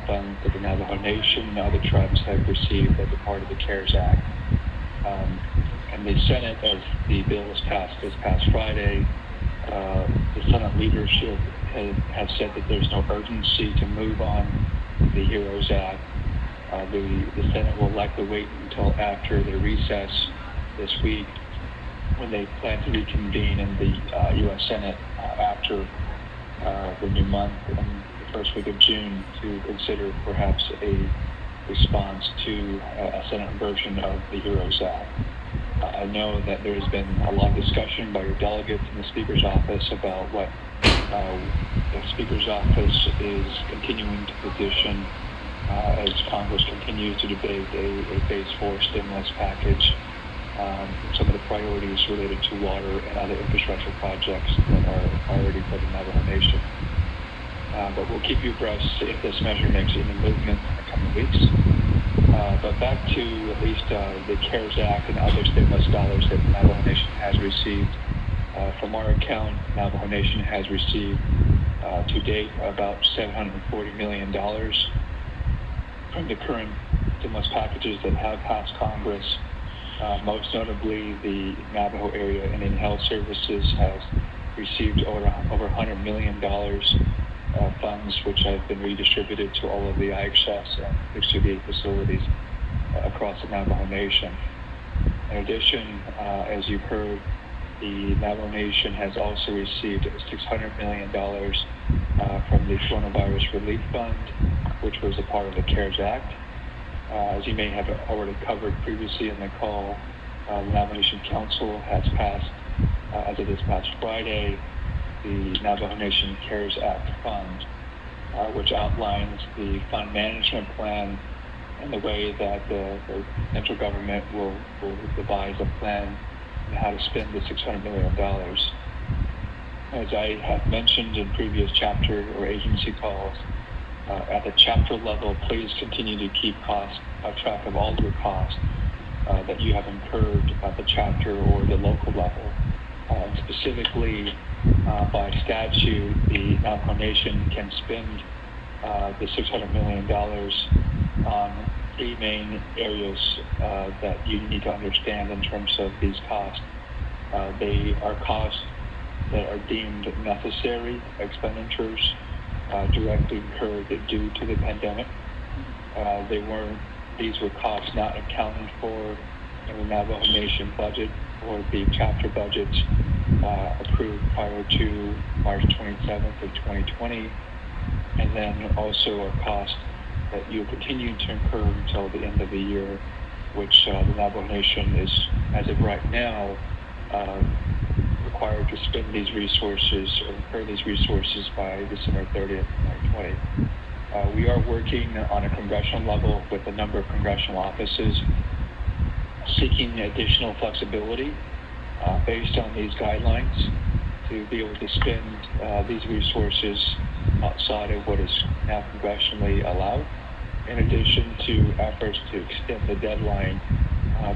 funds that the Navajo Nation and other tribes have received as a part of the CARES Act. And the Senate, as the bill was passed this past Friday, the Senate leadership have said that there's no urgency to move on the HEROES Act. The Senate will likely wait until after the recess this week, when they plan to reconvene in the U.S. Senate after the new month in the first week of June to consider perhaps a response to a Senate version of the HEROES Act. I know that there has been a lot of discussion by your delegates in the Speaker's office about what the Speaker's office is continuing to position as Congress continues to debate a Phase 4 stimulus package. Some of the priorities related to water and other infrastructure projects that are a priority for the Navajo Nation. But we'll keep you abreast if this measure makes any movement in the coming weeks. But back to at least the CARES Act and other stimulus dollars that the Navajo Nation has received. From our account, Navajo Nation has received to date about $740 million from the current stimulus packages that have passed Congress. Most notably, the Navajo Area Indian Health Services has received over $100 million funds, which have been redistributed to all of the IHS and 68 facilities across the Navajo Nation. In addition, as you've heard, the Navajo Nation has also received $600 million from the Coronavirus Relief Fund, which was a part of the CARES Act. As you may have already covered previously in the call, the Navajo Nation Council has passed, as of this past Friday, the Navajo Nation CARES Act Fund, which outlines the fund management plan and the way that the central government will devise a plan on how to spend the $600 million. As I have mentioned in previous chapter or agency calls, at the chapter level, please continue to keep track of all your costs that you have incurred at the chapter or the local level. Specifically, by statute, the Navajo Nation can spend the $600 million on three main areas that you need to understand in terms of these costs. They are costs that are deemed necessary expenditures directly incurred due to the pandemic. These were costs not accounted for in the Navajo Nation budget or the chapter budgets approved prior to March 27th of 2020, and then also a cost that you'll continue to incur until the end of the year, which the Navajo Nation is, as of right now, required to spend these resources or incur these resources by December 30th, 2020. We are working on a congressional level with a number of congressional offices seeking additional flexibility based on these guidelines to be able to spend these resources outside of what is now congressionally allowed, in addition to efforts to extend the deadline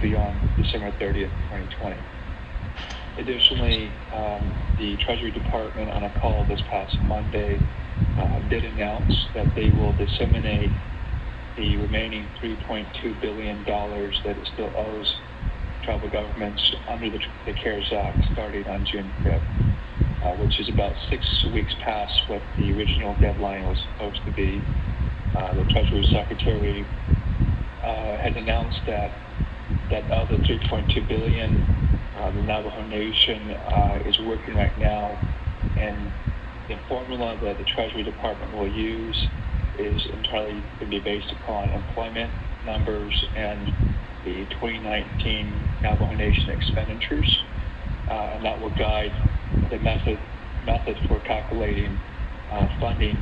beyond December 30th, 2020. Additionally, the Treasury Department on a call this past Monday did announce that they will disseminate the remaining $3.2 billion that it still owes tribal governments under the CARES Act starting on June 5th, which is about 6 weeks past what the original deadline was supposed to be. The Treasury Secretary has announced that of the $3.2 billion, the Navajo Nation is working right now, and the formula that the Treasury Department will use is entirely going to be based upon employment numbers and the 2019 Navajo Nation expenditures, and that will guide the method for calculating funding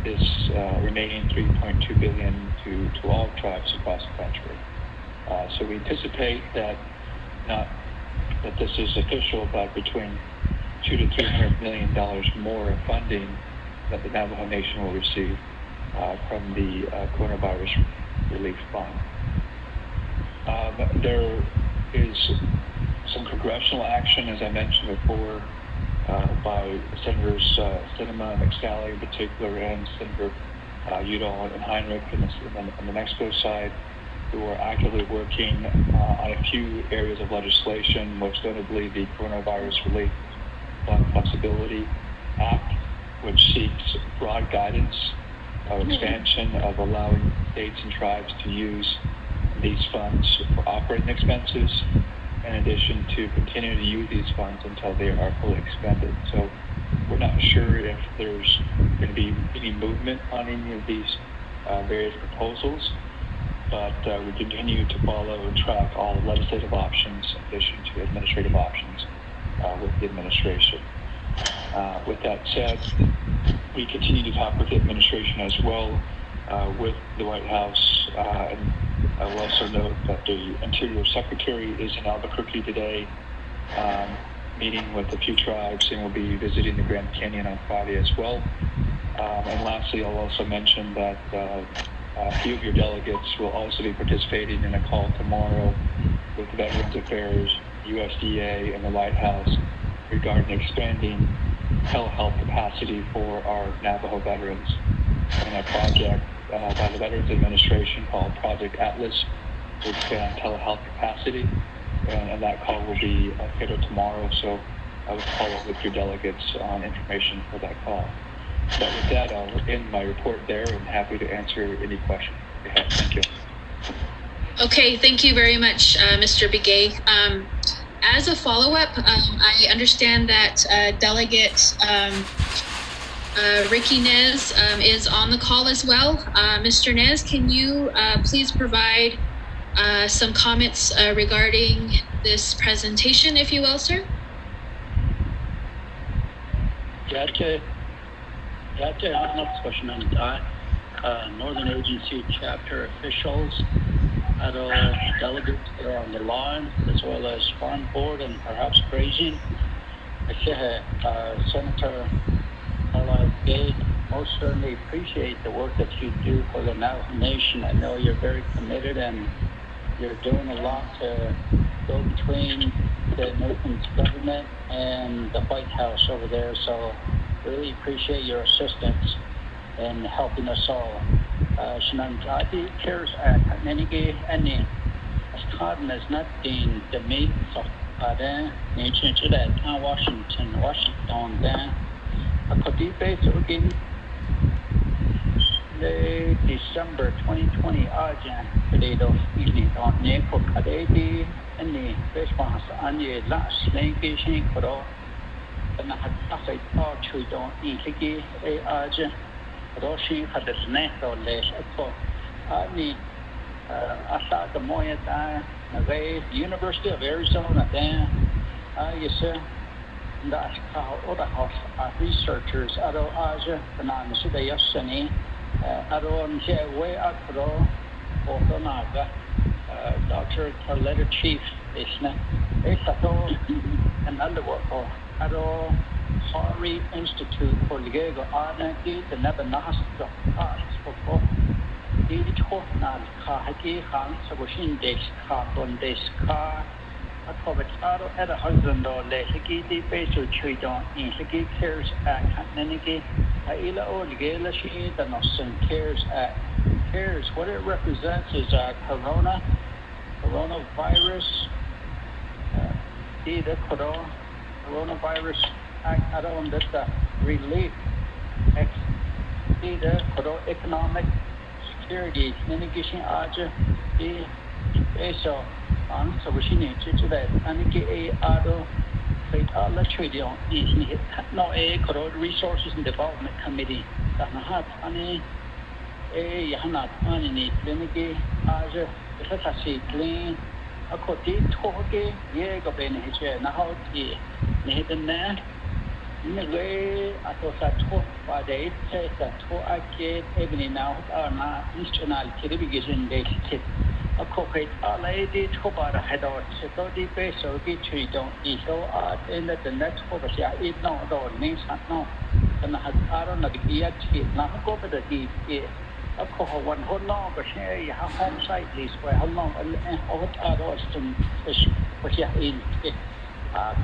this remaining $3.2 billion to all tribes across the country. So we anticipate that not that this is official, but between $200 to $300 million more in funding that the Navajo Nation will receive from the Coronavirus Relief Fund. There is some congressional action, as I mentioned before, by Senators Sinema and McSally in particular, and Senator Udall and Heinrich on the Mexico side, who are actively working on a few areas of legislation, most notably the Coronavirus Relief Fund Flexibility Act, which seeks broad guidance of expansion of allowing states and tribes to use these funds for operating expenses, in addition to continue to use these funds until they are fully expended. So we're not sure if there's going to be any movement on any of these various proposals, but we continue to follow and track all legislative options in addition to administrative options with the administration. With that said, we continue to talk with the administration as well with the White House, and I will also note that the Interior Secretary is in Albuquerque today, meeting with a few tribes, and will be visiting the Grand Canyon on Friday as well. And lastly, I'll also mention that a few of your delegates will also be participating in a call tomorrow with Veterans Affairs, USDA, and the White House regarding expanding telehealth capacity for our Navajo veterans in a project by the Veterans Administration called Project Atlas to expand telehealth capacity. And that call will be scheduled tomorrow, so I will follow up with your delegates on information for that call. But with that, I'll end my report there and happy to answer any questions you have. Thank you. Okay, thank you very much, Mr. Begay. As a follow-up, I understand that Delegate Ricky Nez is on the call as well. Mr. Nez, can you please provide some comments regarding this presentation, if you will, sir? Northern Agency chapter officials, delegates that are on the line, as well as farm board and perhaps grazing. Senator Gay, most certainly appreciate the work that you do for the Navajo Nation. I know you're very committed and you're doing a lot to go between the nation's government and the White House over there. So really appreciate your assistance in helping us all. Shanantati CARES Act, Nenigi, Annie, as Cotton is not being the meat of Nation Washington, then. Kodipe Sogin the December 2020 Ajan Kadedo Evening on Neko Kadedi and the response on the last language Kodo and I had nothing to don't eat a Ajan Roshi had the neto less echo Ani Asa the Moyata University of Arizona then yes sir. That's how other researchers at Asia, Banana, the Yasani, Adon Way Akro, Otonaga, Dr. Letter Chief, Isna, Esato, and underwork, Ado, Hari Institute for Ligego Arnaki, the Nebanahas Arts for Didi Hotnal, Kahaki, Hans, Washin Desk, Carbon Desk, Car. Ado at a husband or Lehiki, the base of Chidon, in Hiki CARES Act, Neniki, Aila or Ligela, she, the Nosen CARES Act. CARES, what it represents is coronavirus, either coronavirus act, I don't know the relief, either economic security, Nenigishin Aja, the base of. So we need to that and get a auto let's trade on no a resources and development committee that have any a hanat any clinic as a clean a coti toge ye go benefit now the hidden in a way I thought that talk by the says that talk I get even now are not institutional television they sit a cohort a lady to about a head or so the base so get you don't eat so in the next over here it no or names no and I don't know the yet not go over the a cohort one whole long but here you have home site lease where how long and what are some fish what you in it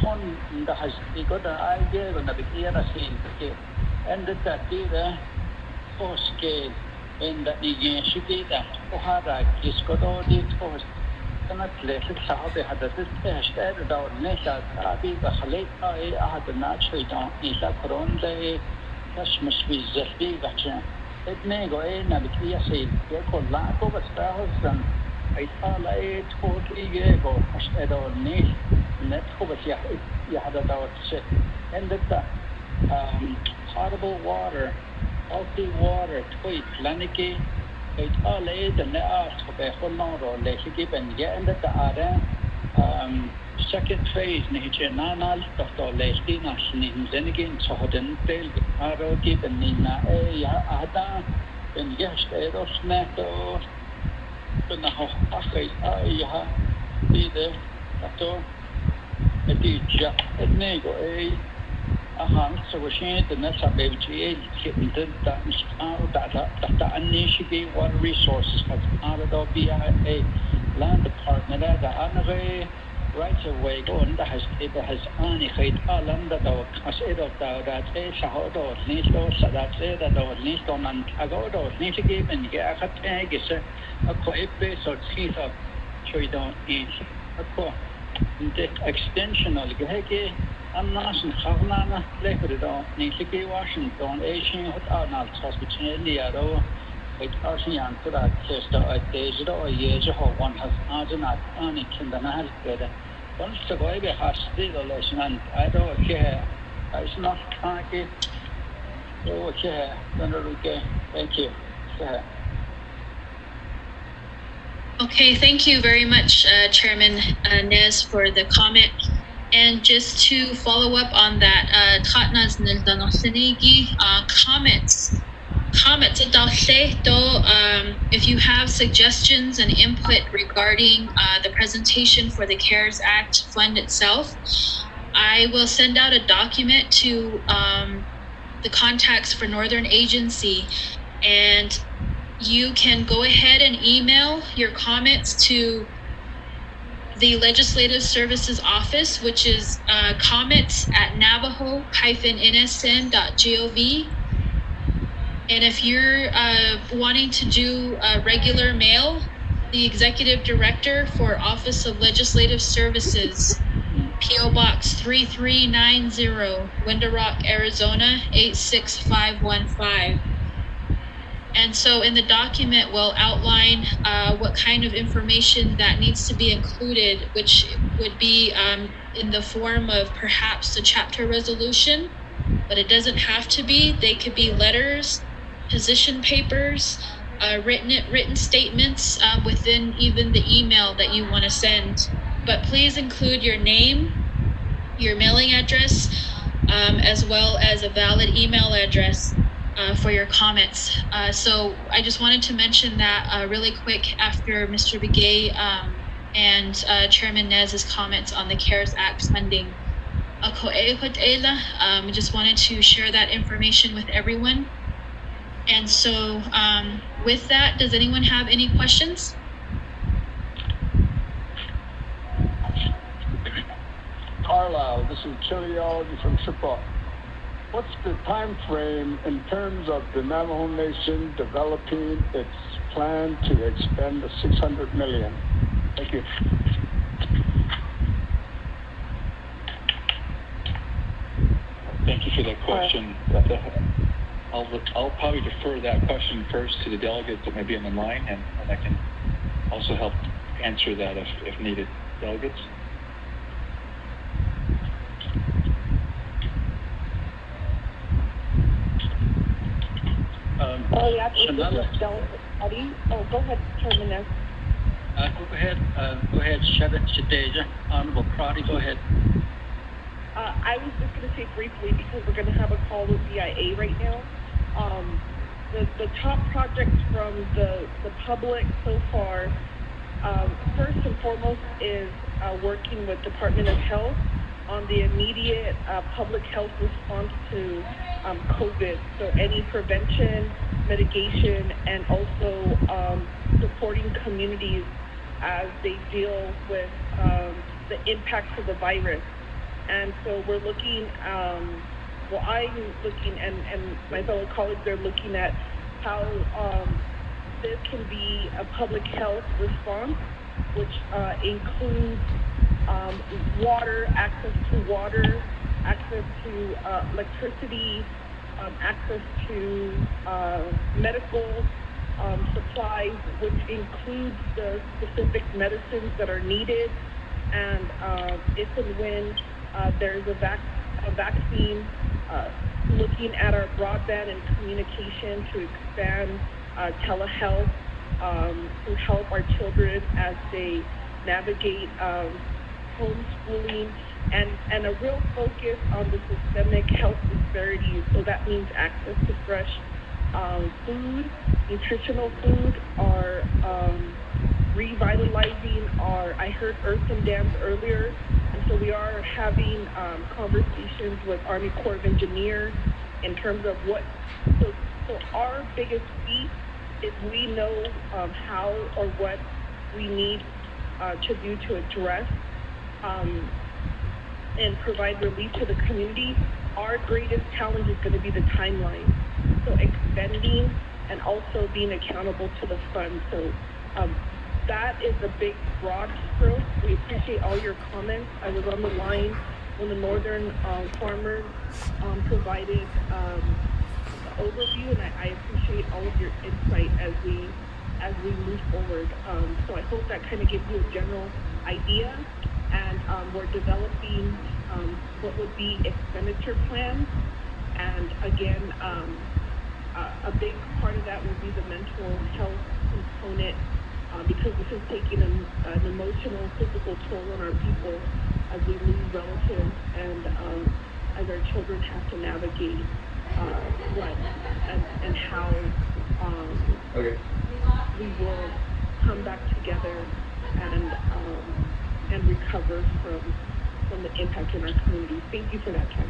Pon the has got the idea on the beginning and that the force scale in the city that Ohara is got all the force. Cannot let it how they had the test at our nation. I be the late I had the natural down in that Coron day. Cash must be the big action. It may go in and the say, you're called lack of a thousand. I thought I totally go at our nation. Net over here, you had about shit. And the potable water, healthy water, tweet, laniki, it all laid and asked for the whole lot or let you give and get into the other second phase, nature, Nana, Dr. Leslie, National, then again, so then they'll arrow given in Ada, and yes, they don't matter. But now, I be there, Dr. Edija, it may go so we the next baby that initiative water resources has added BIA land department that the right away go and has only hate land that as it of that Sahodo needs to that that needs to Nantago needs to give and get a tag is a quite base or teeth of so you don't eat a the extension of the Geheke, and Nasan Havana, Leopardon, Niki Washington, Asian Hot Arnold Hospital, Liado, with Arsian to that sister at Dejo or Yejo, one has Arjanat, Annie Kindanal together. Once the baby has still a lesson, and I don't care. It's not Taki, Thank you. Okay, thank you very much, Chairman Nez, for the comment. And just to follow up on that, Tatnas Nildanosnegi comments. If you have suggestions and input regarding the presentation for the CARES Act fund itself, I will send out a document to the contacts for Northern Agency, and you can go ahead and email your comments to the Legislative Services Office, which is comments@navajo-nsn.gov. And if you're wanting to do regular mail, the Executive Director for Office of Legislative Services, P.O. Box 3390, Window Rock, Arizona 86515. And so in the document, we'll outline what kind of information that needs to be included, which would be in the form of perhaps a chapter resolution, but it doesn't have to be. They could be letters, position papers, written statements within even the email that you want to send. But please include your name, your mailing address, as well as a valid email address for your comments. So I just wanted to mention that really quick after Mr. Begay and Chairman Nez's comments on the CARES Act funding. I just wanted to share that information with everyone. And so with that, does anyone have any questions? Carlisle, this is Chiliology from Chippewa. What's the time frame in terms of the Navajo Nation developing its plan to expend the $600 million? Thank you. Thank you for that question. I'll probably defer that question first to the delegates that may be on the line, and I can also help answer that if needed. Delegates? Go ahead, Chairman Nez. Go ahead, Shadeja. Honorable Crotty, go ahead. I was just going to say briefly, because we're going to have a call with BIA right now. The top projects from the public so far, first and foremost, is working with Department of Health on the immediate public health response to COVID. So any prevention, mitigation, and also supporting communities as they deal with the impacts of the virus. And so we're looking, I'm looking, and my fellow colleagues are looking at how this can be a public health response, which includes water, access to electricity, access to medical supplies, which includes the specific medicines that are needed. And if and when there's a vaccine, looking at our broadband and communication to expand telehealth to help our children as they navigate homeschooling, and a real focus on the systemic health disparities. So that means access to fresh food, nutritional food, or revitalizing our, I heard earthen dams earlier, and so we are having conversations with Army Corps of Engineers in terms of what, so our biggest feat is we know how or what we need to do to address and provide relief to the community. Our greatest challenge is going to be the timeline. So expending and also being accountable to the fund. So that is a big, broad stroke. We appreciate all your comments. I was on the line when the Northern farmers provided the overview, and I appreciate all of your insight as we move forward. So I hope that kind of gives you a general idea, and we're developing what would be expenditure plans, And again, a big part of that will be the mental health component, because this is taking an emotional, physical toll on our people as we lose relatives and as our children have to navigate what and how we will come back together and recover from the impact in our community. Thank you for that time.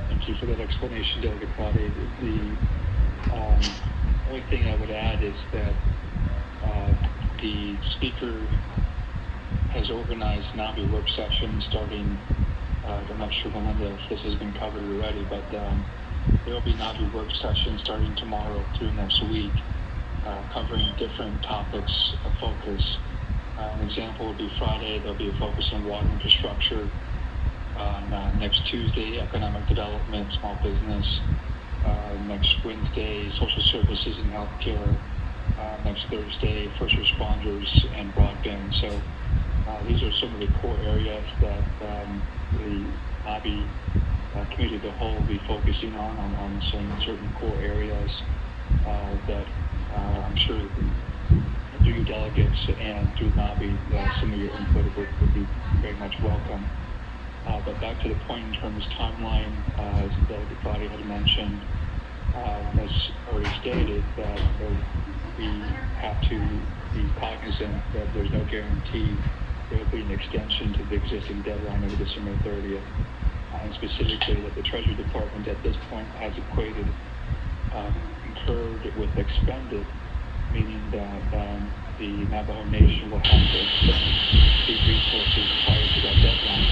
Thank you for that explanation, Delegate Crotty. The only thing I would add is that the speaker has organized NABI work sessions starting, I'm not sure, Melinda, if this has been covered already, but there will be NABI work sessions starting tomorrow through next week, covering different topics of focus. An example would be Friday, there'll be a focus on water infrastructure. Next Tuesday, economic development, small business. Next Wednesday, social services and healthcare. Next Thursday, first responders and broadband. So these are some of the core areas that the NABI committee of the whole will be focusing on some certain core areas that I'm sure through you delegates and through NABI, some of your input would be very much welcome. But back to the point in terms of timeline, as Delegate Crotty had mentioned, as already stated, that we have to be cognizant that there's no guarantee there will be an extension to the existing deadline of December 30th, and specifically that the Treasury Department at this point has equated incurred with expended, meaning that the Navajo Nation will have to expend these resources prior to that deadline.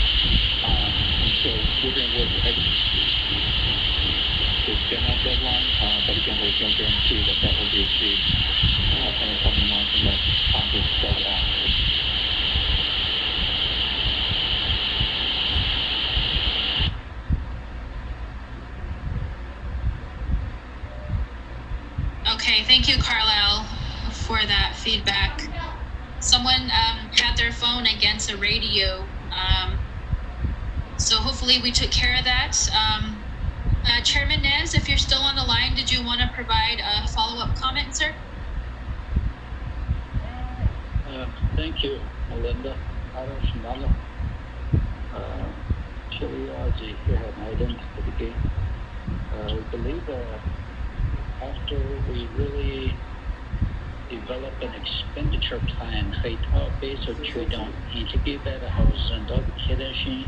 And so we're going to work ahead to extend that deadline, but again, there's no guarantee that that will be achieved in the coming months unless Congress does act. Okay, thank you, Carlisle, for that feedback. Someone had their phone against a radio, so hopefully we took care of that. Chairman Nez, if you're still on the line, did you want to provide a follow-up comment, sir? Thank you, Melinda. We believe that after we really develop an expenditure plan, based on Tridon, integrate that house and dog Kedashi.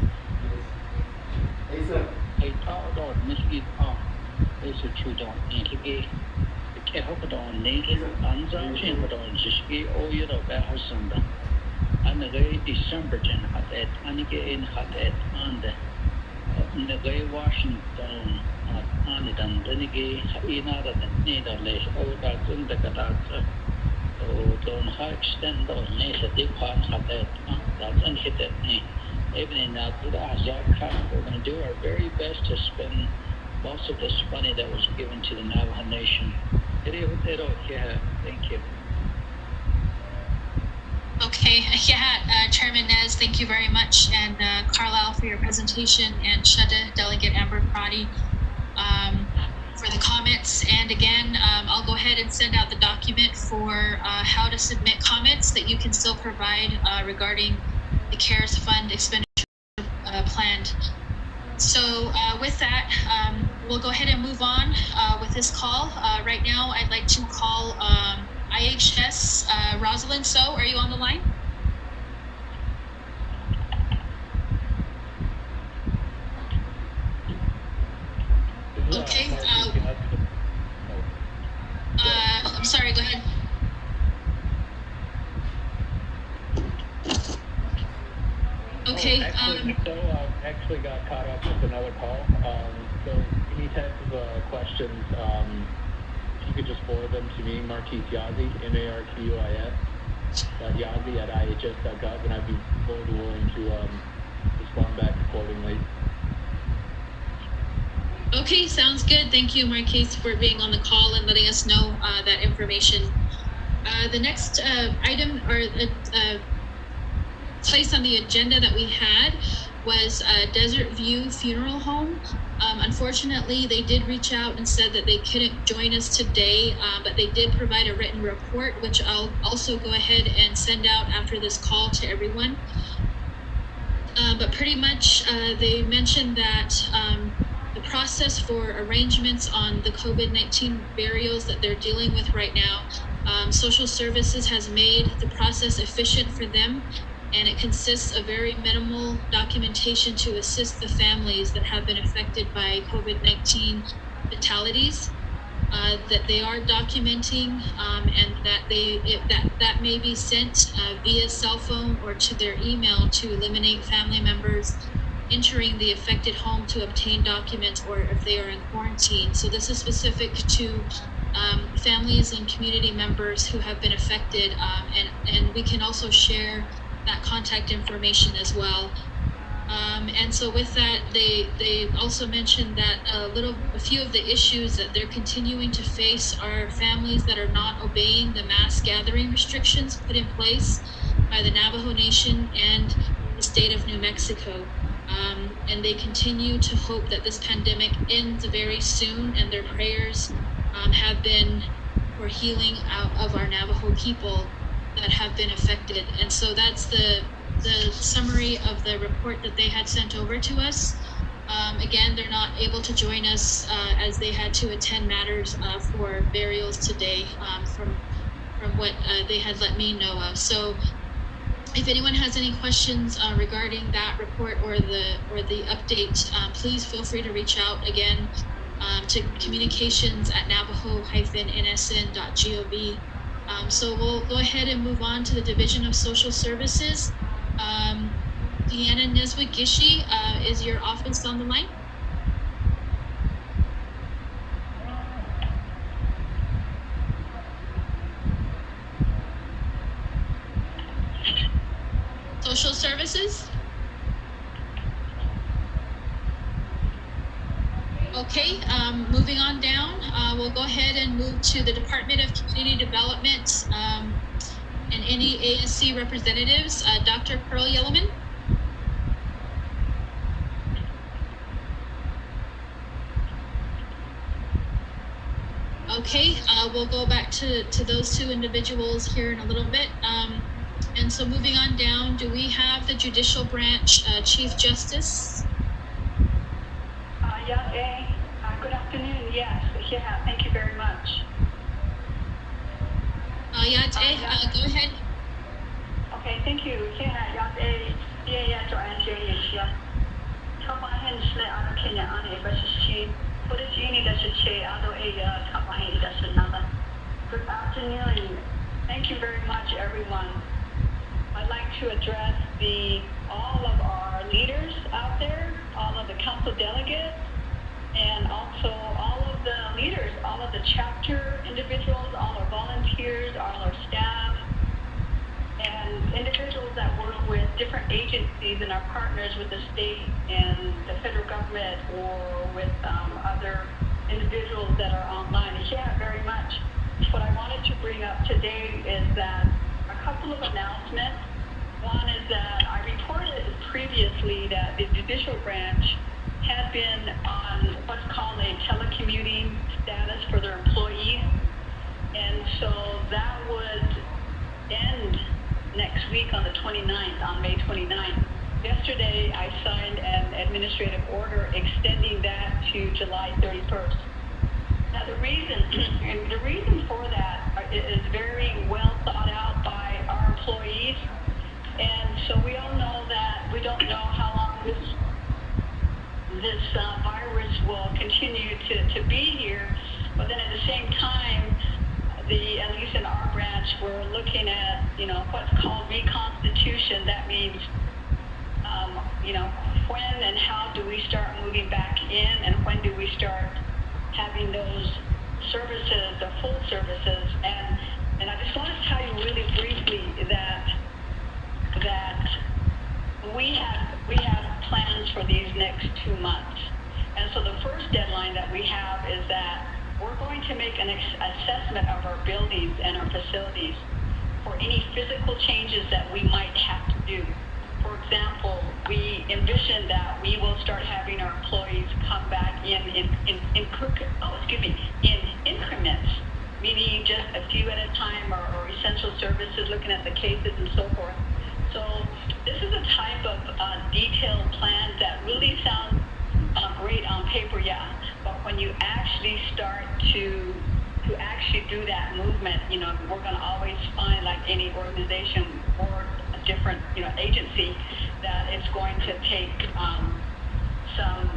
Or Miski, based on Tridon, integrate. The Kehopadon, Naked, Anzan, but on Jiski, or you know, that house and the very December, had that, and again, had that, and the very Washington. On it and then again, another Netherlands, all that's in the Gadata. So don't extend on nature, they can't have that. That's unhitted. Even in that, we're going to do our very best to spend most of this money that was given to the Navajo Nation. Yeah, thank you. Okay, yeah, Chairman Nez, thank you very much, and Carlisle for your presentation, and Shada, Delegate Amber Crotty, for the comments. And again, I'll go ahead and send out the document for how to submit comments that you can still provide regarding the CARES Fund expenditure planned. So with that, we'll go ahead and move on with this call. Right now, I'd like to call IHS Rosalind So. Are you on the line? Okay. I'm sorry, go ahead. Okay. Actually got caught up with another call. So any type of questions, you could just forward them to me, Marquis Yazzie, MARQUIS, Yazzie at IHS.gov, and I'd be more than willing to respond back accordingly. Okay, sounds good. Thank you, Marquise, for being on the call and letting us know that information. The next item or place on the agenda that we had was Desert View Funeral Home. Unfortunately, they did reach out and said that they couldn't join us today, but they did provide a written report, which I'll also go ahead and send out after this call to everyone. But pretty much they mentioned that the process for arrangements on the COVID-19 burials that they're dealing with right now, social services has made the process efficient for them, and it consists of very minimal documentation to assist the families that have been affected by COVID-19 fatalities. That they are documenting, and that may be sent via cell phone or to their email to eliminate family members entering the affected home to obtain documents, or if they are in quarantine. So this is specific to families and community members who have been affected, and we can also share that contact information as well. And so with that, they also mentioned that a few of the issues that they're continuing to face are families that are not obeying the mass gathering restrictions put in place by the Navajo Nation and the state of New Mexico. And they continue to hope that this pandemic ends very soon, and their prayers have been for healing out of our Navajo people that have been affected. And so that's the summary of the report that they had sent over to us. Again, they're not able to join us as they had to attend matters for burials today from what they had let me know of. So if anyone has any questions regarding that report or the update, please feel free to reach out again to communications@navajo-nsn.gov. So we'll go ahead and move on to the Division of Social Services. Deanna Neswick-Gishi, is your office on the line? Social Services? Okay, moving on down, we'll go ahead and move to the Department of Community Development and any ASC representatives. Dr. Pearl Yellowman? Okay, we'll go back to those two individuals here in a little bit. And so moving on down, do we have the Judicial Branch Chief Justice? Yes, good afternoon. Yes, yeah, thank you very much. Go ahead. Okay, thank you. Good afternoon. Thank you very much, everyone. I'd like to address all of our leaders out there, all of the council delegates, and also all of the leaders, all of the chapter individuals, all our volunteers, all our staff, and individuals that work with different agencies and our partners with the state and the federal government, or with other individuals that are online. Yeah, very much. What I wanted to bring up today is that a couple of announcements. One is that I reported previously that the Judicial Branch had been on what's called a telecommuting status for their employees. And so that would end next week on the 29th, on May 29th. Yesterday, I signed an administrative order extending that to July 31st. Now, the reason for that is very well thought out by our employees. And so we all know that we don't know how long this virus will continue to be here. But then at the same time, at least in our branch, we're looking at, what's called reconstitution. That means, when and how do we start moving back in, and when do we start having those services, the full services. And I just want to tell you really briefly that we have plans for these next 2 months. And so the first deadline that we have is that we're going to make an assessment of our buildings and our facilities for any physical changes that we might have to do. For for example, we envision that we will start having our employees come back in increments, meaning just a few at a time, or essential services, looking at the cases and so forth. So this is a type of detailed plan that really sounds great on paper, yeah. But when you actually start to actually do that movement, we're going to always find, like any organization or a different, agency, that it's going to take some, some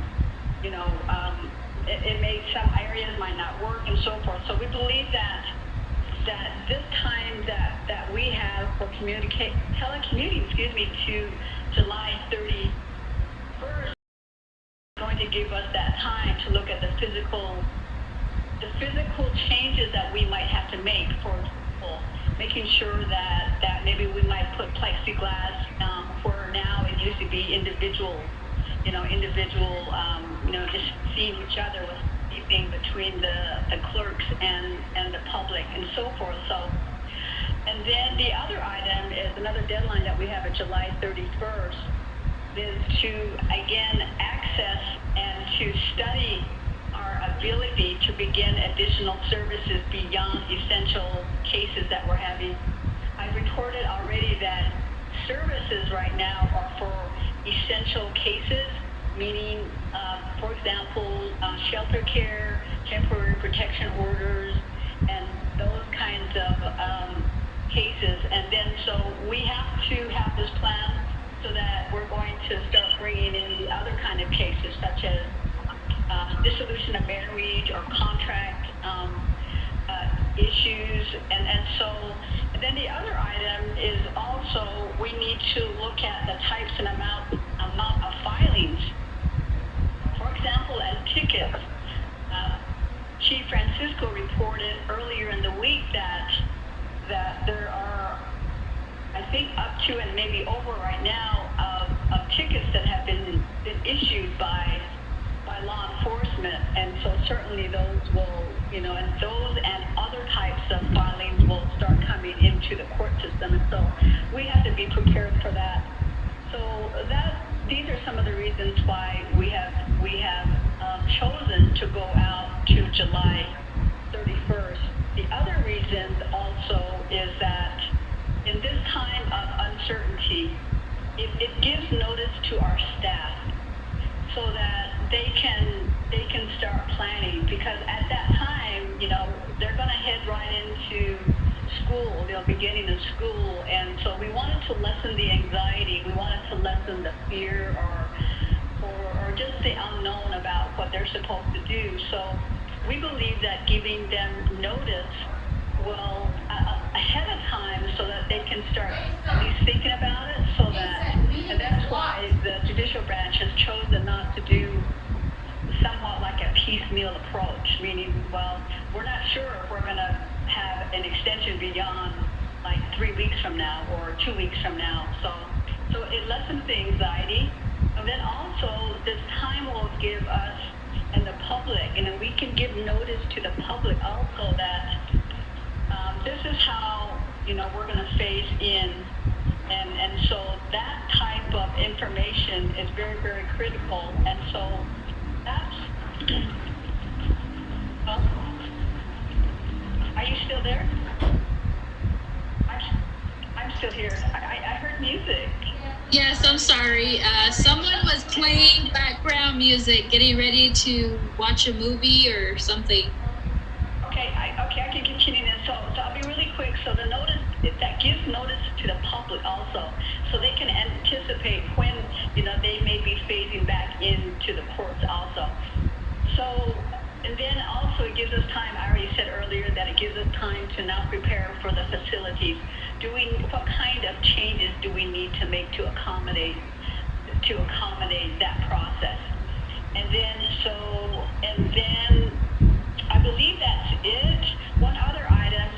areas might not work and so forth. So we believe that this time that we have for telecommuting, to July 31st, is going to give us that time to look at the physical changes that we might have to make. For example, making sure that maybe we might put plexiglass where now it used to be individual, just seeing each other with anything between the clerks and the public and so forth. So, and then the other item is another deadline that we have at July 31st is to again access and to study our ability to begin additional services beyond essential cases that we're having. I've reported already that services right now are for essential cases, meaning, for example, shelter care, temporary protection orders, and those kinds of cases. And then so we have to have this plan so that we're going to start bringing in the other kind of cases, such as dissolution of marriage or contract issues. And then the other item is also we need to look at the types and amount of filings. For example, as tickets, Chief Francisco reported earlier in the week that there are, I think, up to and maybe over right now of tickets that have been issued by law enforcement, and so certainly those will, and those and other types of filings will start coming into the court system, and so we have to be prepared for that. So these are some of the reasons why we have chosen to go out to July 31st. The other reason also is that in this time of uncertainty, it gives notice to our staff so that they can start planning, because at that time, they're going to head right into school, beginning of school, and so we wanted to lessen the anxiety, we wanted to lessen the fear or just the unknown about what they're supposed to do. So we believe that giving them notice will ahead of time so that they can start at least thinking about it, and that's why the judicial branch has chosen not to do somewhat like a piecemeal approach, meaning, well, we're not sure if we're going to have an extension beyond like 3 weeks from now or 2 weeks from now. So it lessens the anxiety. And then also this time will give us and the public, we can give notice to the public also that this is how, we're going to phase in. And so that type of information is very, very critical. And so that's, well, are you still there? I'm still here. I heard music. Yes, I'm sorry. Someone was playing background music, getting ready to watch a movie or something. Okay, I can continue then. So I'll be really quick. So the notice, that gives notice to the public also, so they can anticipate when, they may be phasing back into the courts also. So, and then also it gives us time, I already said earlier that it gives us time to now prepare for the facilities. What kind of changes do we need to make to accommodate that process? And then I believe that's it. One other item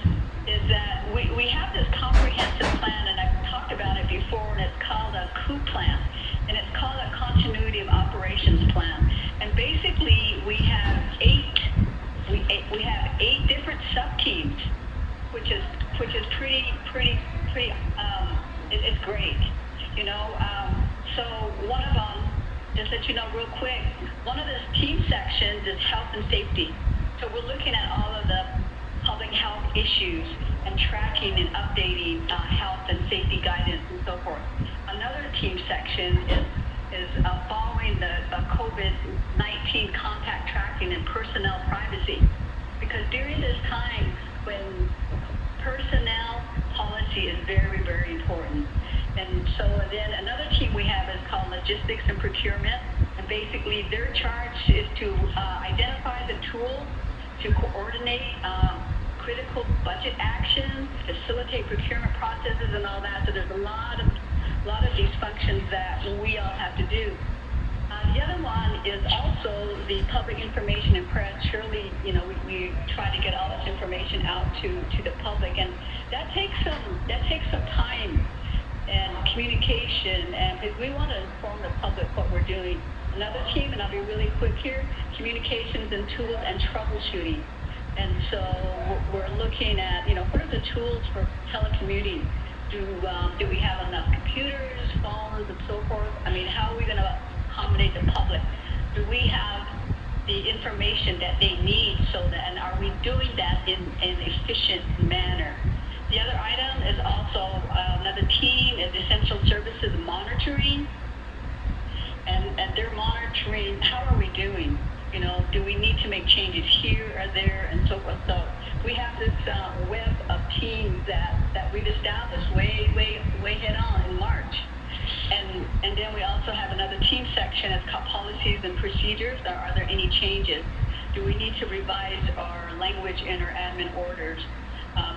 is that we have this comprehensive plan, and I've talked about it before, and it's called a COOP plan, and it's called a Continuity of Operations Plan. And basically, we have eight different sub-teams, which is pretty. It's great. so one of them, just let you know real quick, one of the team sections is health and safety. So we're looking at all of the public health issues and tracking and updating health and safety guidance and so forth. Another team section is following the COVID-19 contact tracking and personnel privacy. Because during this time when personnel policy is very, very important. And so then another team we have is called logistics and procurement. And basically their charge is to identify the tools to coordinate critical budget actions, facilitate procurement processes and all that. So there's a lot of these functions that we all have to do. The other one is also the public information and press. Surely, we try to get all this information out to the public, and that takes some time and communication, and we want to inform the public what we're doing. Another team, and I'll be really quick here, communications and tools and troubleshooting. And so we're looking at, what are the tools for telecommuting? Do we have enough computers, phones, and so forth? I mean, how are we going to accommodate the public? Do we have the information that they need and are we doing that in an efficient manner? The other item is also another team is essential services monitoring. And they're monitoring, how are we doing? Do we need to make changes here or there and so forth? So we have this web of teams that we've established way head on in March. And then we also have another team section. It's called policies and procedures. Are there any changes? Do we need to revise our language in our admin orders?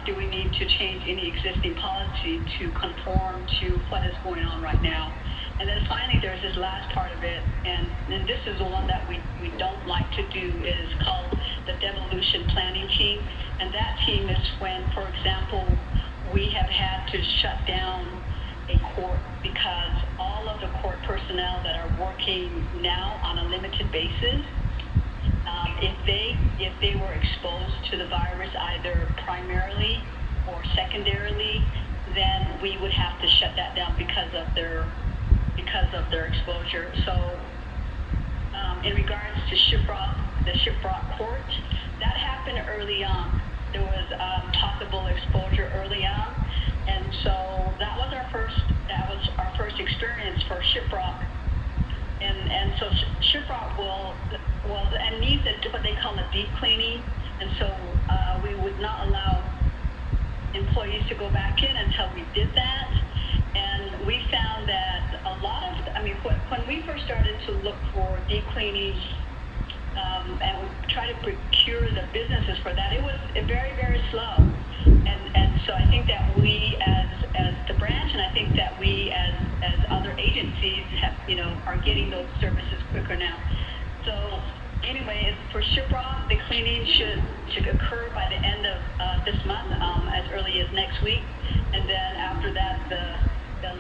Do we need to change any existing policy to conform to what is going on right now? And then finally, there's this last part of it, and this is the one that we don't like to do. It is called the devolution planning team. And that team is when, for example, we have had to shut down a court because all of the court personnel that are working now on a limited basis, if they were exposed to the virus either primarily or secondarily, then we would have to shut that down because of their exposure. So in regards to the Shiprock court, that happened early on. There was possible exposure early on, and so that was our first experience for Shiprock. And so Shiprock and needs what they call a deep cleaning, and so we would not allow employees to go back in until we did that. And we found that when we first started to look for deep cleaning and we try to procure the businesses for that, it was very, very slow. And so I think that we as the branch, and I think that we as other agencies have, are getting those services quicker now. So anyway, for Shiprock, the cleaning should occur by the end of this month, as early as next week. And then after that, the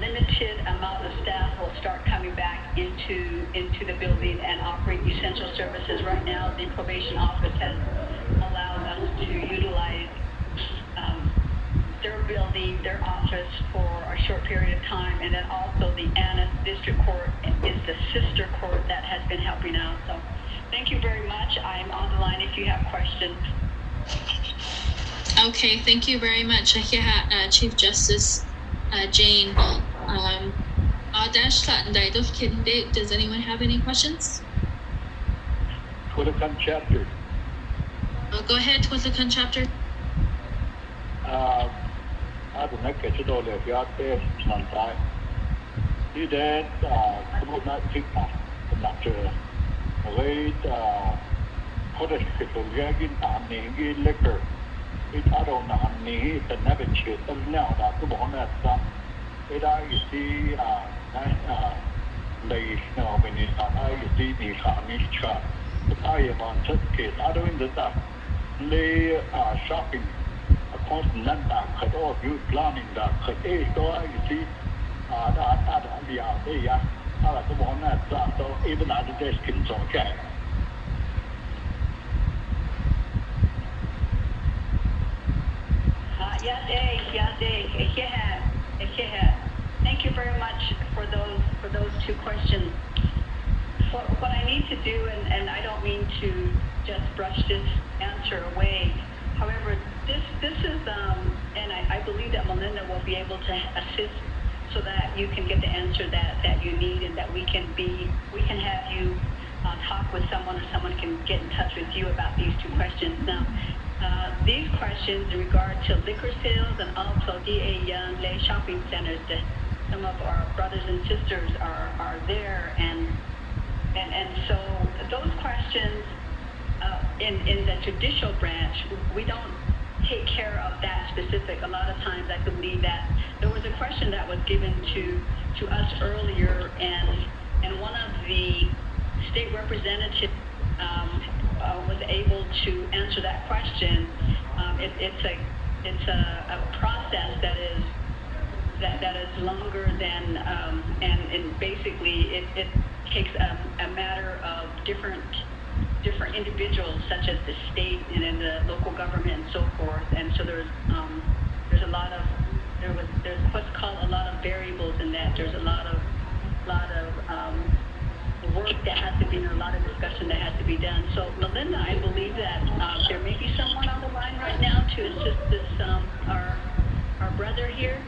limited amount of staff will start coming back into the building and offering essential services. Right now, the probation office has allowed us to utilize their building, their office for a short period of time. And then also the Anna District Court is the sister court that has been helping out. So thank you very much. I'm on the line if you have questions. Okay, thank you very much, Chief Justice Jane. Does anyone have any questions? Teleconference chapter. Go ahead, Teleconference chapter. I don't know if you know the other side. You did come not pick up the matter. Wait, put a little yagging on the liquor. It I don't know, me, the never chit, and now that the one that it I see, they know when it's I see the Chinese shop. I am on such case, I don't understand. They are shopping. Upon Nanda, cut off you planning that cut a door, you see, the one that so even at the desk in so okay. Yes, thank you very much for those two questions. What I need to do, and I don't mean to just brush this answer away. However, this is, and I believe that Melinda will be able to assist so that you can get the answer that you need, and that we can have you talk with someone, or someone can get in touch with you about these two questions. Now, these questions in regard to liquor sales and also DA Young Lay shopping centers, that some of our brothers and sisters are there, and so those questions in the judicial branch, we don't take care of that specific. A lot of times I believe that there was a question that was given to us earlier, and one of the state representatives was able to answer that question. It's a process that is longer than, and basically it takes a matter of different individuals, such as the state and in the local government and so forth. And so there's what's called a lot of variables in that. There's a lot of work that has to be done, a lot of discussion that has to be done. So Melinda, I believe that there may be someone on the line right now to assist this our brother here,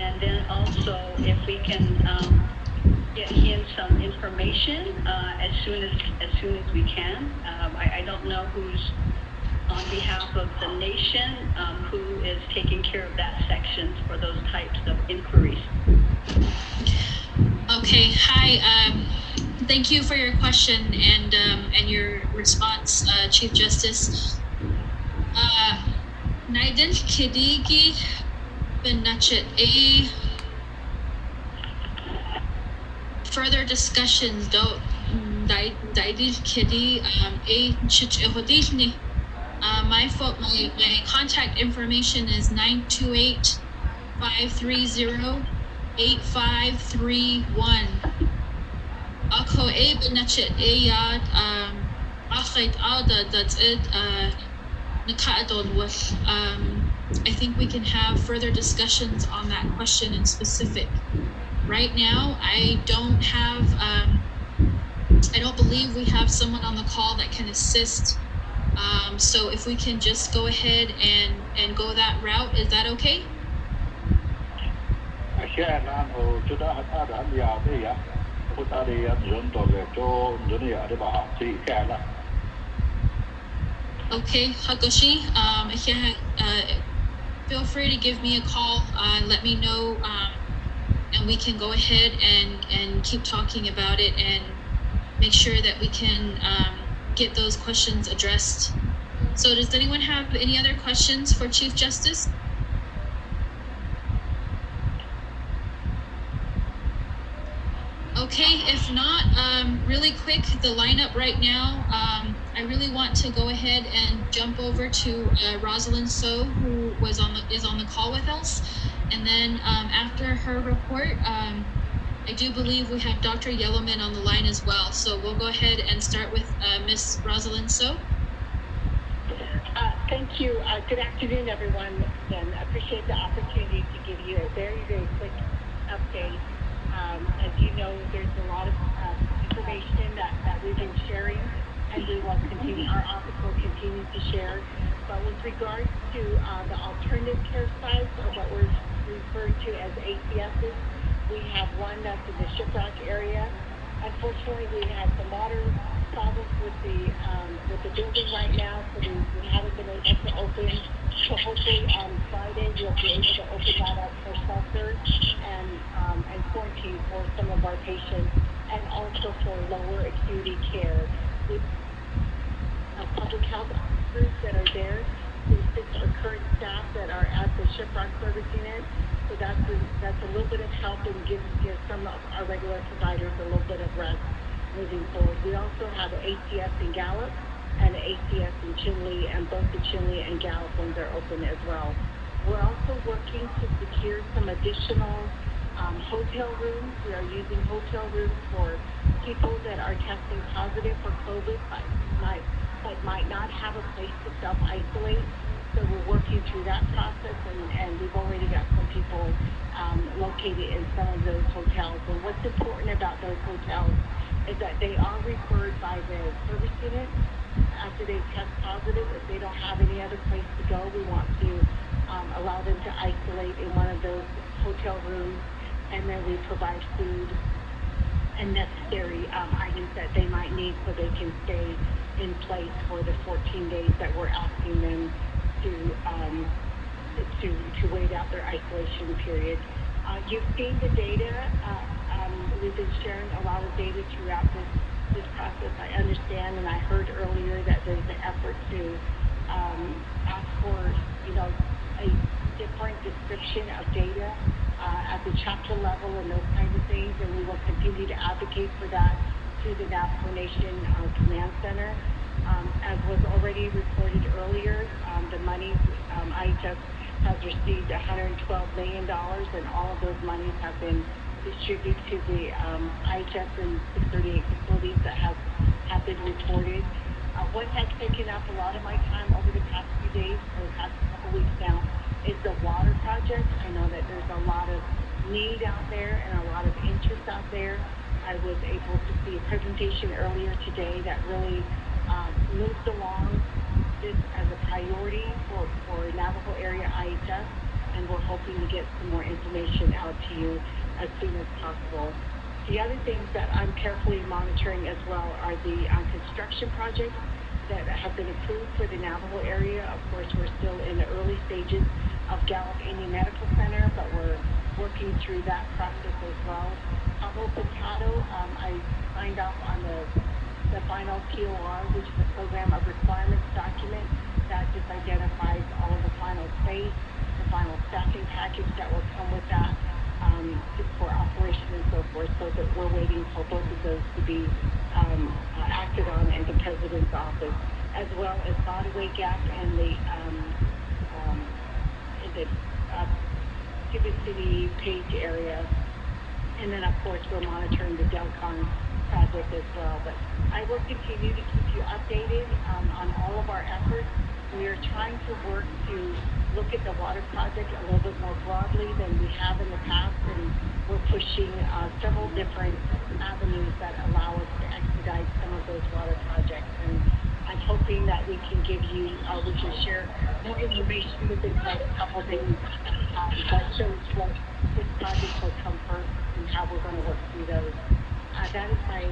and then also if we can get him some information as soon as we can. I don't know who's on behalf of the nation who is taking care of that section for those types of inquiries. Okay, hi. Thank you for your question and your response, Chief Justice. Naidin Kidigi Benachet A. Further discussions don't Daidil Kidi A Chich Ehodilni. My contact information is 928-530-8531. Ako A Benachet A Yad Achait Alda, that's it. Nakaadon with I think we can have further discussions on that question in specific. Right now, I don't believe we have someone on the call that can assist. So if we can just go ahead and go that route, is that okay? Okay, Hakoshi, feel free to give me a call, let me know, and we can go ahead and keep talking about it and make sure that we can get those questions addressed. So does anyone have any other questions for Chief Justice? Okay, if not, really quick, the lineup right now, I really want to go ahead and jump over to Rosalind So, who is on the call with us. And then after her report, I do believe we have Dr. Yellowman on the line as well. So we'll go ahead and start with Miss Rosalind So. Thank you. Good afternoon, everyone, and I appreciate the opportunity to give you a very, very quick update. As you know, there's a lot of information that we've been sharing, and we will continue, our office will continue to share. But with regards to the alternative care sites, or what we're referring to as ACSs, we have one that's in the Shiprock area. Unfortunately, we had some water problems with the building right now, so we haven't been able to open. So hopefully on Friday we'll be able to open that up for shelter and quarantine for some of our patients, and also for lower acuity care. We have public health officers that are there to assist our current staff that are at the Shiprock service unit. So that's a little bit of help and give some of our regular providers a little bit of rest moving forward. We also have an ACS in Gallup and an ACS in Chinle, and both the Chinle and Gallup ones are open as well. We're also working to secure some additional hotel rooms. We are using hotel rooms for people that are testing positive for COVID but might not have a place to self-isolate. So we're working through that process, and we've already got some people located in some of those hotels. And what's important about those hotels is that they are referred by the service unit after they test positive. If they don't have any other place to go, we want to allow them to isolate in one of those hotel rooms, and then we provide food and necessary items that they might need so they can stay in place for the 14 days that we're asking them to wait out their isolation period. You've seen the data. We've been sharing a lot of data throughout this process. I understand, and I heard earlier that there's an effort to ask for, a different description of data at the chapter level and those kinds of things, and we will continue to advocate for that through the Navajo Nation Command Center. As was already reported earlier, the money, IHS has received $112 million, and all of those monies have been distributed to the IHS and 638 facilities that have been reported. What has taken up a lot of my time over the past few days, or the past couple weeks now, is the water project. I know that there's a lot of need out there and a lot of interest out there. I was able to see a presentation earlier today that really moved along this as a priority for Navajo area IHS, and we're hoping to get some more information out to you as soon as possible. The other things that I'm carefully monitoring as well are the construction projects that have been approved for the Navajo area. Of course, we're still in the early stages of Gallup Indian Medical Center, but we're working through that process as well. Cabo Picado, I signed off on the final POR, which is a program of requirements document that just identifies all of the final space, the final staffing package that will come with that for operation and so forth, so that we're waiting for both of those to be acted on in the President's office, as well as Bodaway Gap and the Cuba City Page area. And then, of course, we're monitoring the Delcon project as well. But I will continue to keep you updated on all of our efforts. We are trying to work to look at the water project a little bit more broadly than we have in the past, and we're pushing several different avenues that allow us to expedite some of those water projects. And I'm hoping that we can give you, we can share more information within the next couple of days that shows which projects will come first and how we're going to work through those. That is my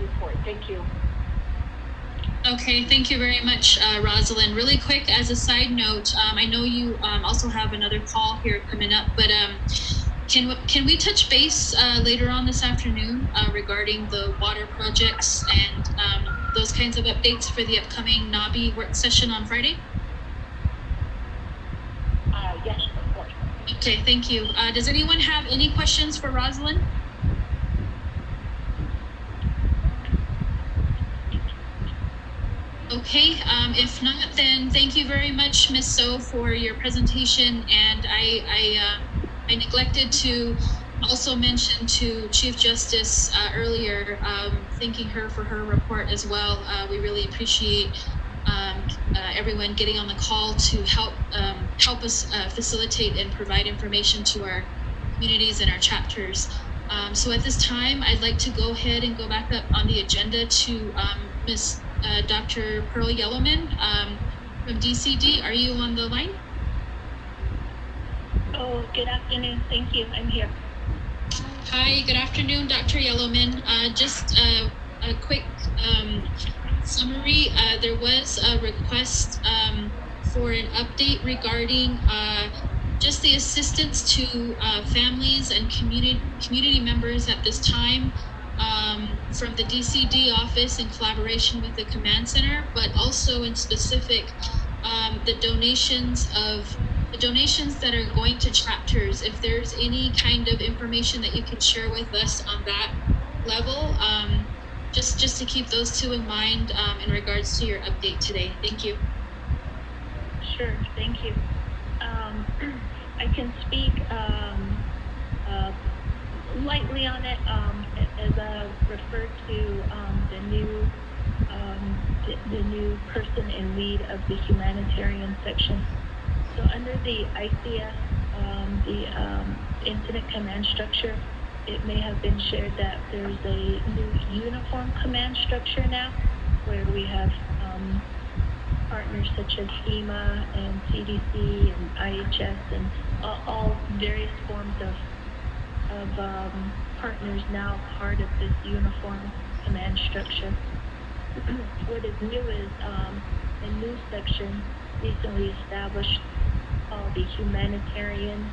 report. Thank you. Okay, thank you very much, Rosalind. Really quick, as a side note, I know you also have another call here coming up, but can we touch base later on this afternoon regarding the water projects and those kinds of updates for the upcoming NABI work session on Friday? Yes, of course. Okay, thank you. Does anyone have any questions for Rosalind? Okay, if not, then thank you very much, Ms. So, for your presentation. And I neglected to also mention to Chief Justice earlier, thanking her for her report as well. We really appreciate everyone getting on the call to help us facilitate and provide information to our communities and our chapters. So at this time, I'd like to go ahead and go back up on the agenda to Ms. Dr. Pearl Yellowman from DCD. Are you on the line? Oh, good afternoon. Thank you. I'm here. Hi, good afternoon, Dr. Yellowman. Just a quick summary. There was a request for an update regarding just the assistance to families and community members at this time from the DCD office in collaboration with the command center, but also in specific the donations that are going to chapters. If there's any kind of information that you can share with us on that level, just to keep those two in mind in regards to your update today. Thank you. Sure, thank you. I can speak lightly on it as I referred to the new the new person in lead of the humanitarian section. So under the ICS, the incident command structure, it may have been shared that there's a new uniform command structure now, where we have partners such as FEMA and CDC and IHS and all various forms of partners now part of this uniform command structure. What is new is a new section recently established called the humanitarian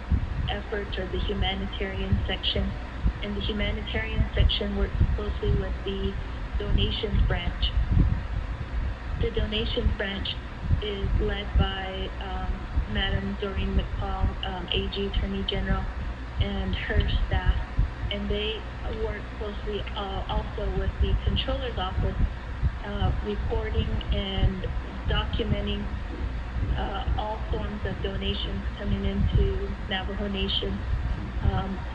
effort, or the humanitarian section. And the humanitarian section works closely with the donations branch. The donations branch is led by Madam Doreen McCall, AG Attorney General, and her staff. And they work closely also with the Controller's Office, recording and documenting all forms of donations coming into Navajo Nation,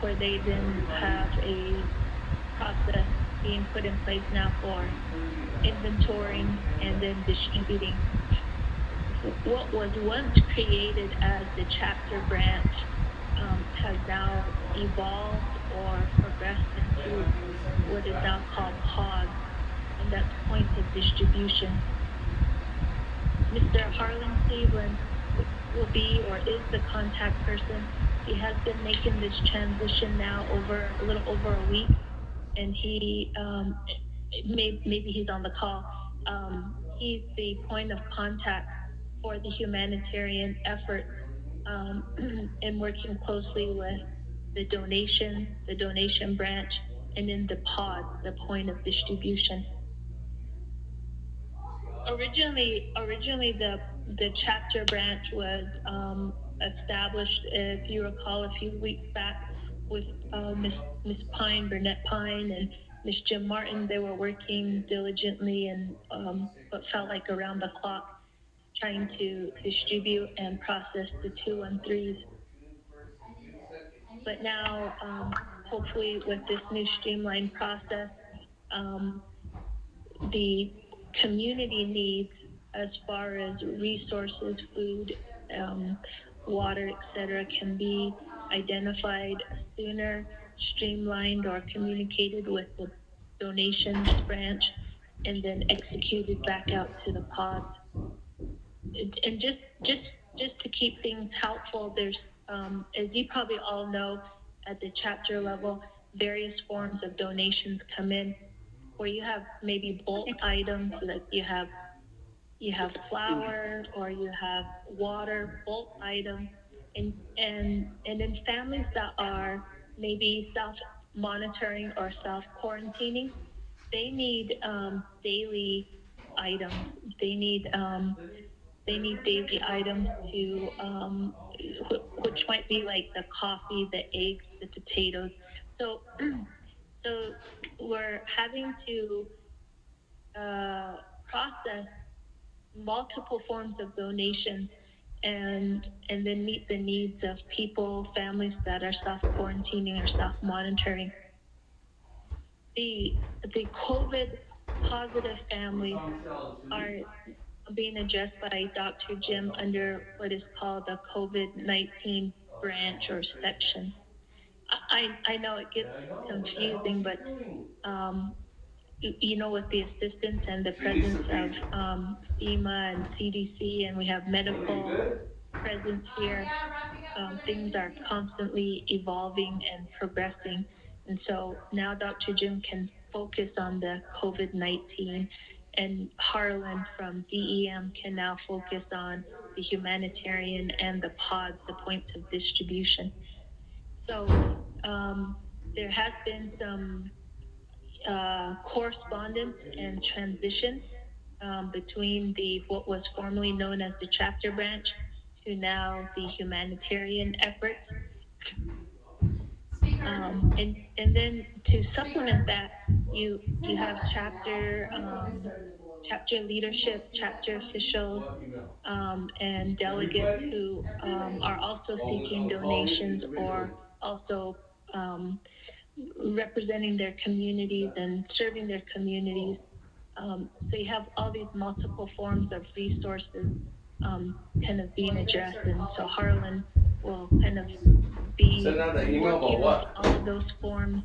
where they then have a process being put in place now for inventorying and then distributing. What was once created as the chapter branch has now evolved or progressed into what is now called pods, and that's points of distribution. Mr. Harlan Cleveland will be or is the contact person. He has been making this transition now over a little over a week, and he maybe he's on the call. He's the point of contact for the humanitarian effort, and working closely with the donation branch, and then the pod, the point of distribution. Originally, the chapter branch was established, if you recall, a few weeks back with Miss Pine, Burnett Pine, and Miss Jim Martin. They were working diligently and what felt like around the clock, trying to distribute and process the 213s. But now, hopefully, with this new streamlined process, the community needs as far as resources, food, water, etc., can be identified sooner, streamlined, or communicated with the donations branch, and then executed back out to the pods. And just to keep things helpful, there's, as you probably all know, at the chapter level, various forms of donations come in, where you have maybe bulk items, like you have flour or you have water, bulk items, and then families that are maybe self-monitoring or self-quarantining, they need daily items. They need daily items to, which might be like the coffee, the eggs, the potatoes. So we're having to process multiple forms of donations and then meet the needs of people, families that are self-quarantining or self-monitoring. The COVID positive families are being addressed by Dr. Jim under what is called the COVID-19 branch or section. I know it gets confusing, but you know, with the assistance and the presence of FEMA and CDC, and we have medical presence here, things are constantly evolving and progressing. And so now Dr. Jim can focus on the COVID-19, and Harlan from DEM can now focus on the humanitarian and the pods, the points of distribution. So there has been some correspondence and transition between what was formerly known as the chapter branch to now the humanitarian efforts. And then to supplement that, you have chapter leadership, chapter officials, and delegates who are also seeking donations or also representing their communities and serving their communities So you have all these multiple forms of resources kind of being addressed, and so Harlan will kind of be working with all of those forms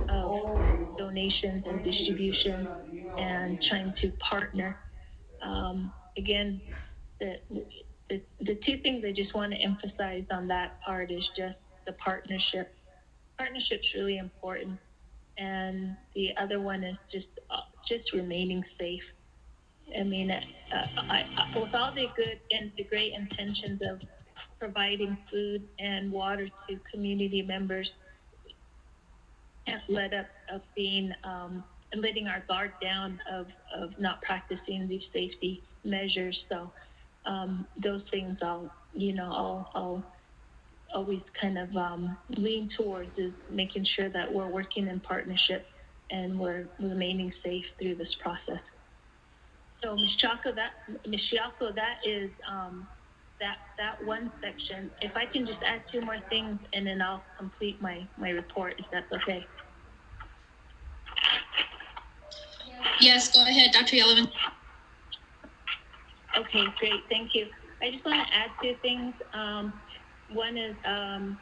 of donations and distribution and trying to partner. Again, the two things I just want to emphasize on that part is just the partnership. Partnership's really important, and the other one is just remaining safe. I mean, with all the good and the great intentions of providing food and water to community members, can't let up of being letting our guard down of not practicing these safety measures. So those things I'll always kind of lean towards is making sure that we're working in partnership and we're remaining safe through this process. So Ms. Chaco, that is that one section. If I can just add two more things and then I'll complete my report, if that's okay. Yes, go ahead, Dr. Yellowman. Okay, great, thank you. I just want to add two things. One is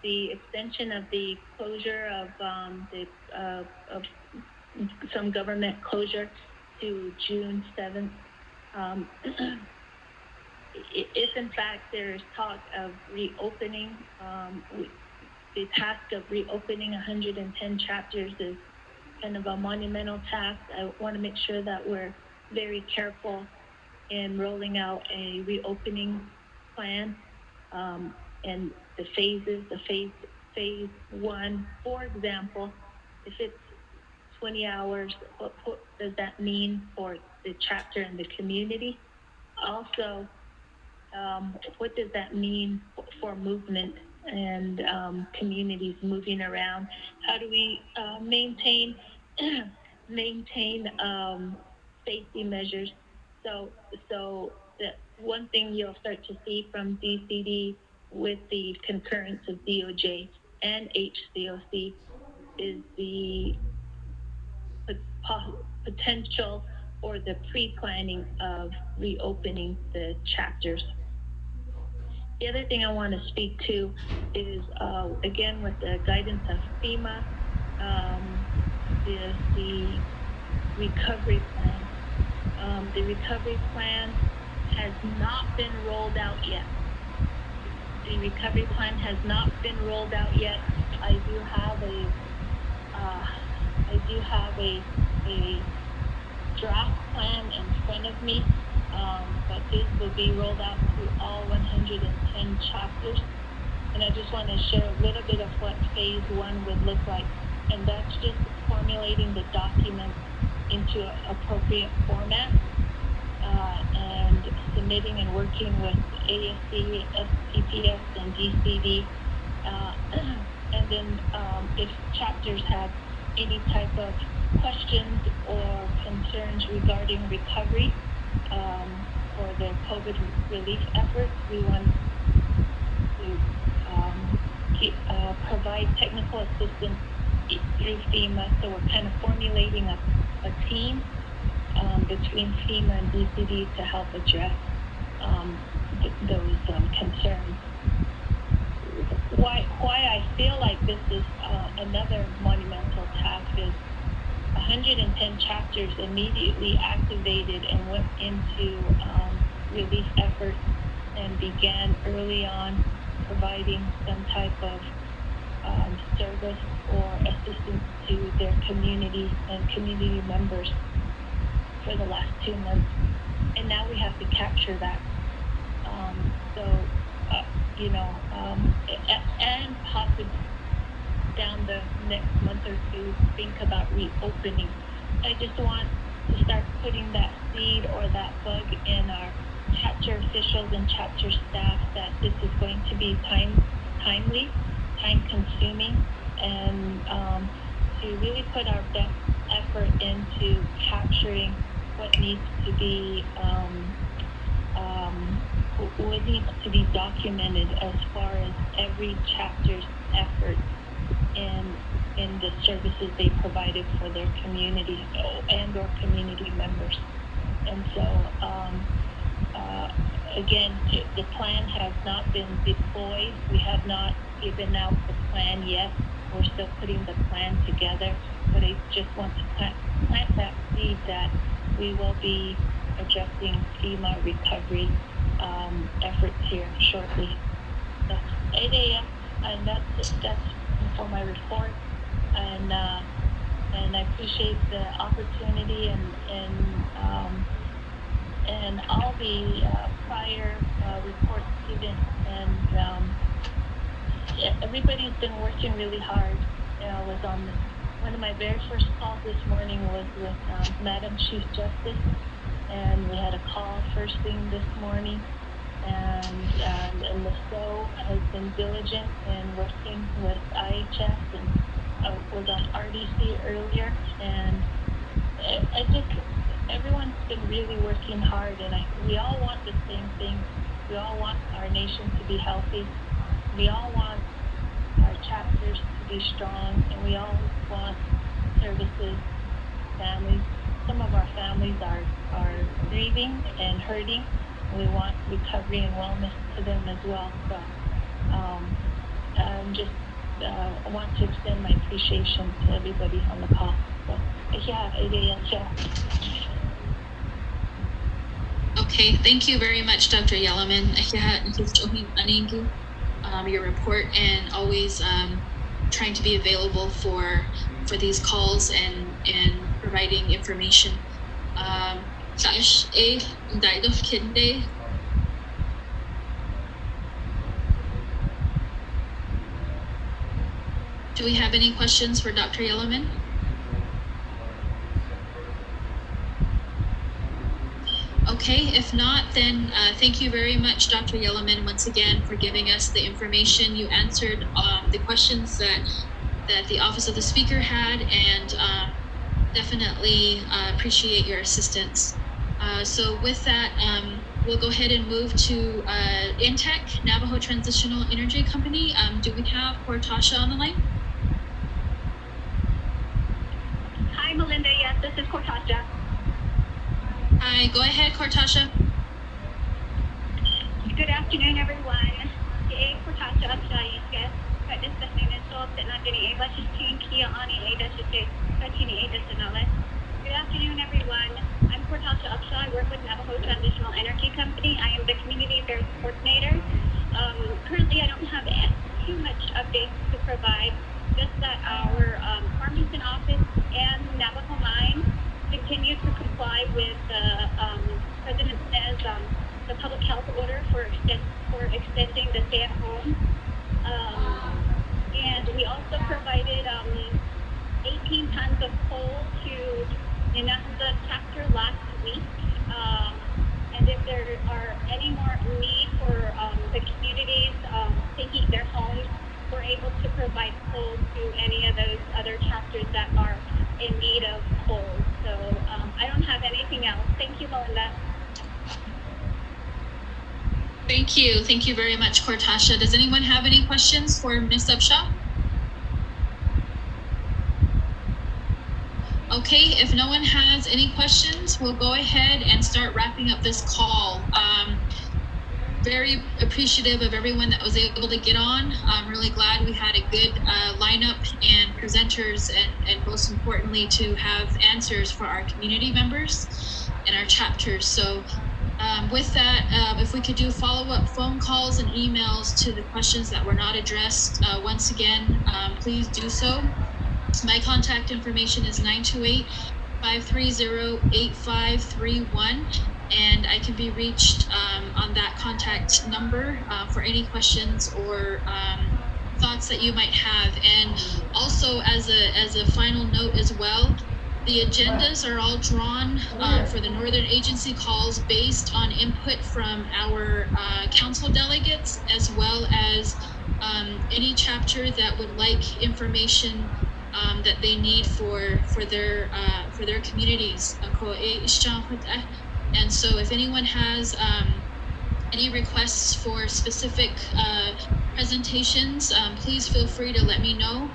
the extension of the closure of some government closure to June 7th. If in fact there is talk of reopening, the task of reopening 110 chapters is kind of a monumental task. I want to make sure that we're very careful in rolling out a reopening plan and the phases. Phase one, for example, if it's 20 hours, what does that mean for the chapter and the community? Also, what does that mean for movement and communities moving around? How do we maintain safety measures? So the one thing you'll start to see from DCD with the concurrence of DOJ and HCOC is the potential or the pre-planning of reopening the chapters. The other thing I want to speak to is, again, with the guidance of FEMA, is the recovery plan. The recovery plan has not been rolled out yet. The recovery plan has not been rolled out yet. I do have a draft plan in front of me, but this will be rolled out to all 110 chapters. And I just want to share a little bit of what phase one would look like. And that's just formulating the documents into an appropriate format and submitting and working with ASC, SPPS, and DCD. And then if chapters have any type of questions or concerns regarding recovery for the COVID relief efforts, we want to provide technical assistance through FEMA. So we're kind of formulating a team between FEMA and DCD to help address those concerns. Why I feel like this is another monumental task is 110 chapters immediately activated and went into relief efforts and began early on providing some type of service or assistance to their community and community members for the last 2 months. And now we have to capture that. And possibly down the next month or two, think about reopening. I just want to start putting that seed or that bug in our chapter officials and chapter staff that this is going to be timely, time-consuming, and to really put our best effort into capturing what needs to be documented as far as every chapter's effort in the services they provided for their community and or community members. And so, again, the plan has not been deployed. We have not given out the plan yet. We're still putting the plan together, but I just want to plant that seed that we will be addressing FEMA recovery efforts here shortly. So 8 a.m. and that's for my report, and I appreciate the opportunity and all the prior reports given, and everybody's been working really hard. I was on one of my very first calls this morning was with Madam Chief Justice, and we had a call first thing this morning, and the SO has been diligent in working with IHS, and was on RDC earlier, and I just, everyone's been really working hard, and we all want the same thing. We all want our nation to be healthy. We all want our chapters to be strong, and we all want services, families. Some of our families are grieving and hurting. We want recovery and wellness to them as well. So I want to extend my appreciation to everybody on the call. So, Okay, thank you very much, Dr. Yellowman. Your report, and always trying to be available for these calls and providing information. Do we have any questions for Dr. Yellowman? Okay, if not, then thank you very much, Dr. Yellowman, once again for giving us the information. You answered the questions that the Office of the Speaker had, and definitely appreciate your assistance. So with that, we'll go ahead and move to Intech, Navajo Transitional Energy Company. Do we have Cortasha on the line? Hi, Melinda. Yes, this is Cortasha. Hi, go ahead, Cortasha. Good afternoon, everyone. Cortasha Upside, yes. Good afternoon, everyone. I'm Cortasha Upshaw. I work with Navajo Transitional Energy Company. I am the Community Affairs Coordinator. Currently, I don't have too much updates to provide, just that our Farmington office and Navajo Mine continue to comply with President Snell's the public health order for extending the stay-at-home. And we also provided 18 tons of coal to Inasa chapter last week. And if there are any more need for the communities to heat their homes, we're able to provide coal to any of those other chapters that are in need of coal. So I don't have anything else. Thank you, Melinda. Thank you. Thank you very much, Cortasha. Does anyone have any questions for Ms. Upshaw? Okay, if no one has any questions, we'll go ahead and start wrapping up this call. Very appreciative of everyone that was able to get on. I'm really glad we had a good lineup and presenters, and most importantly, to have answers for our community members and our chapters. So with that, if we could do follow-up phone calls and emails to the questions that were not addressed, once again, please do so. My contact information is 928-530-8531, and I can be reached on that contact number for any questions or thoughts that you might have. And also, as a final note as well, the agendas are all drawn for the Northern Agency calls based on input from our council delegates, as well as any chapter that would like information that they need for their communities. And so if anyone has any requests for specific presentations, please feel free to let me know.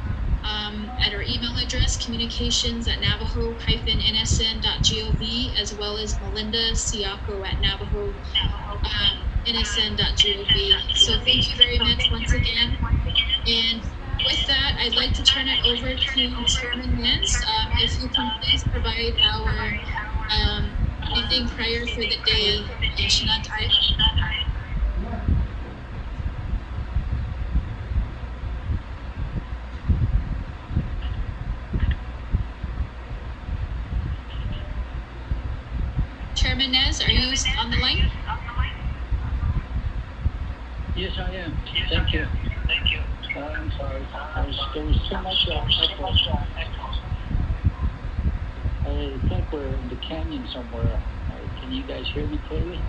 at our email address, communications@navajo-nsn.gov, as well as Melinda Siako at Navajo-nsn.gov. So thank you very much once again. And with that, I'd like to turn it over to Chairman Nance. If you can please provide our ending prayer for the day in Shinantai. Chairman Nez, are you on the line? Yes, I am. Thank you. I'm sorry. There was too much echo. I think we're in the canyon somewhere. Can you guys hear me clearly?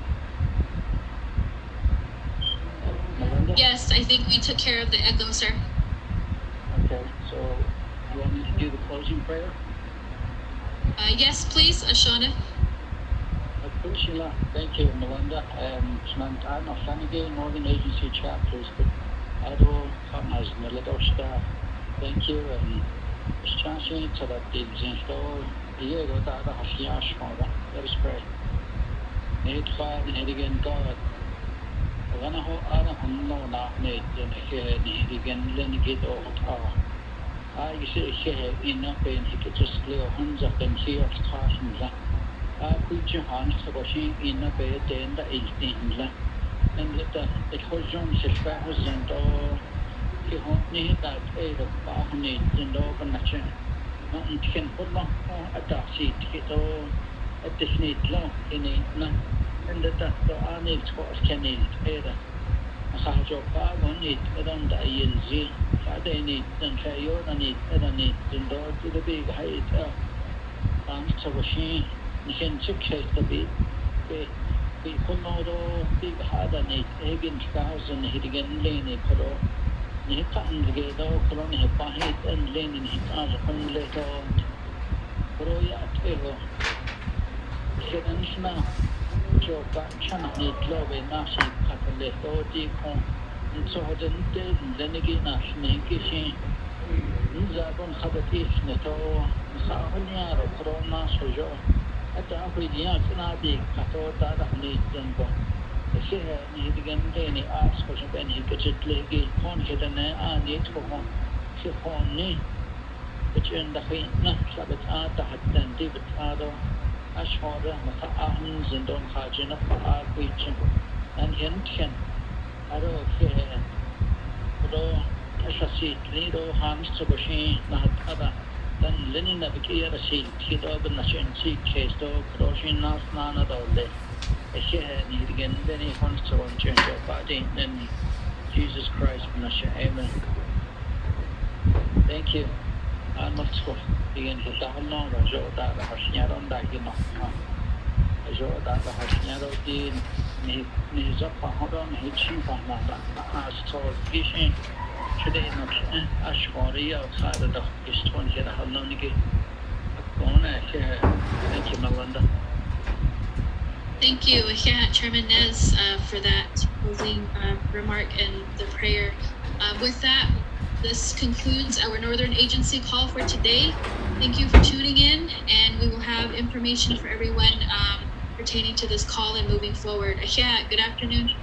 Melinda? Yes, I think we took care of the echo, sir. Okay, so you want me to do the closing prayer? Yes, please, Ashana. Thank you, Melinda. I'm a Flanagan Northern Agency chapters, but I don't come as Melinda staff. Thank you, and it's changing to that the install. Let us pray. Need God, need again God. Gonna ho ara hanno na need and here need again lenigid or hot. I say here in a pain he could just clear hands up and here cautions. Could you hands to washing in a bed and the 18th? And let the Hojon Silvers and all he won't need that 8 of Bahonate and over Nature. Nothing can put long at that seat, get all at this need long in it. And the doctor I need to watch can need either. A Hajo Bar one need around the INZ. Friday need and Chayo need and all to the big height. Hands to washing. You can check the big Konodo, big Hadanate, Egin Thousand, Hidigan Lane, Koro, Nitan Gado, Colony, Bahit, and Lane in his other later on. Koroya, Ego, Kedanshna, Joe Chana, Love, Nasi, Cataleto, Deacon, and so then again, Nashne, Kishin, Zabon Habatis, Neto, Sahania, Corona, Sojo. At the African Canadi, Cato, Dada, Jumbo. The Share need again, Danny asked for some penny, gets it leggy, confident, and need for home. She phone me. Which in the feet, not Sabbath Arthur had then David Ado, Ashwater, Ahans, and Don Hajin of our preaching. And Hinkin, I don't care. Although I shall see Lido, Hans to Bashin, not other. Then Lenin of the Kia seat, Kid Open Nation seat, case dog, Roshin, Nas Nana Dole. A share need again, then he wants to on change your body, then Jesus Christ, Nasha, Amen. Thank you. I must go begin to download or show that the Hashnaron Dagino. I show that the Hashnaro did needs up a hold on, he chief on that. As told fishing. Today, not Ashwari outside of the Eastern here, how long again? Thank you, Melinda. Thank you, Chairman Nez, for that closing remark and the prayer. With that, this concludes our Northern Agency call for today. Thank you for tuning in, and we will have information for everyone pertaining to this call and moving forward. Good afternoon.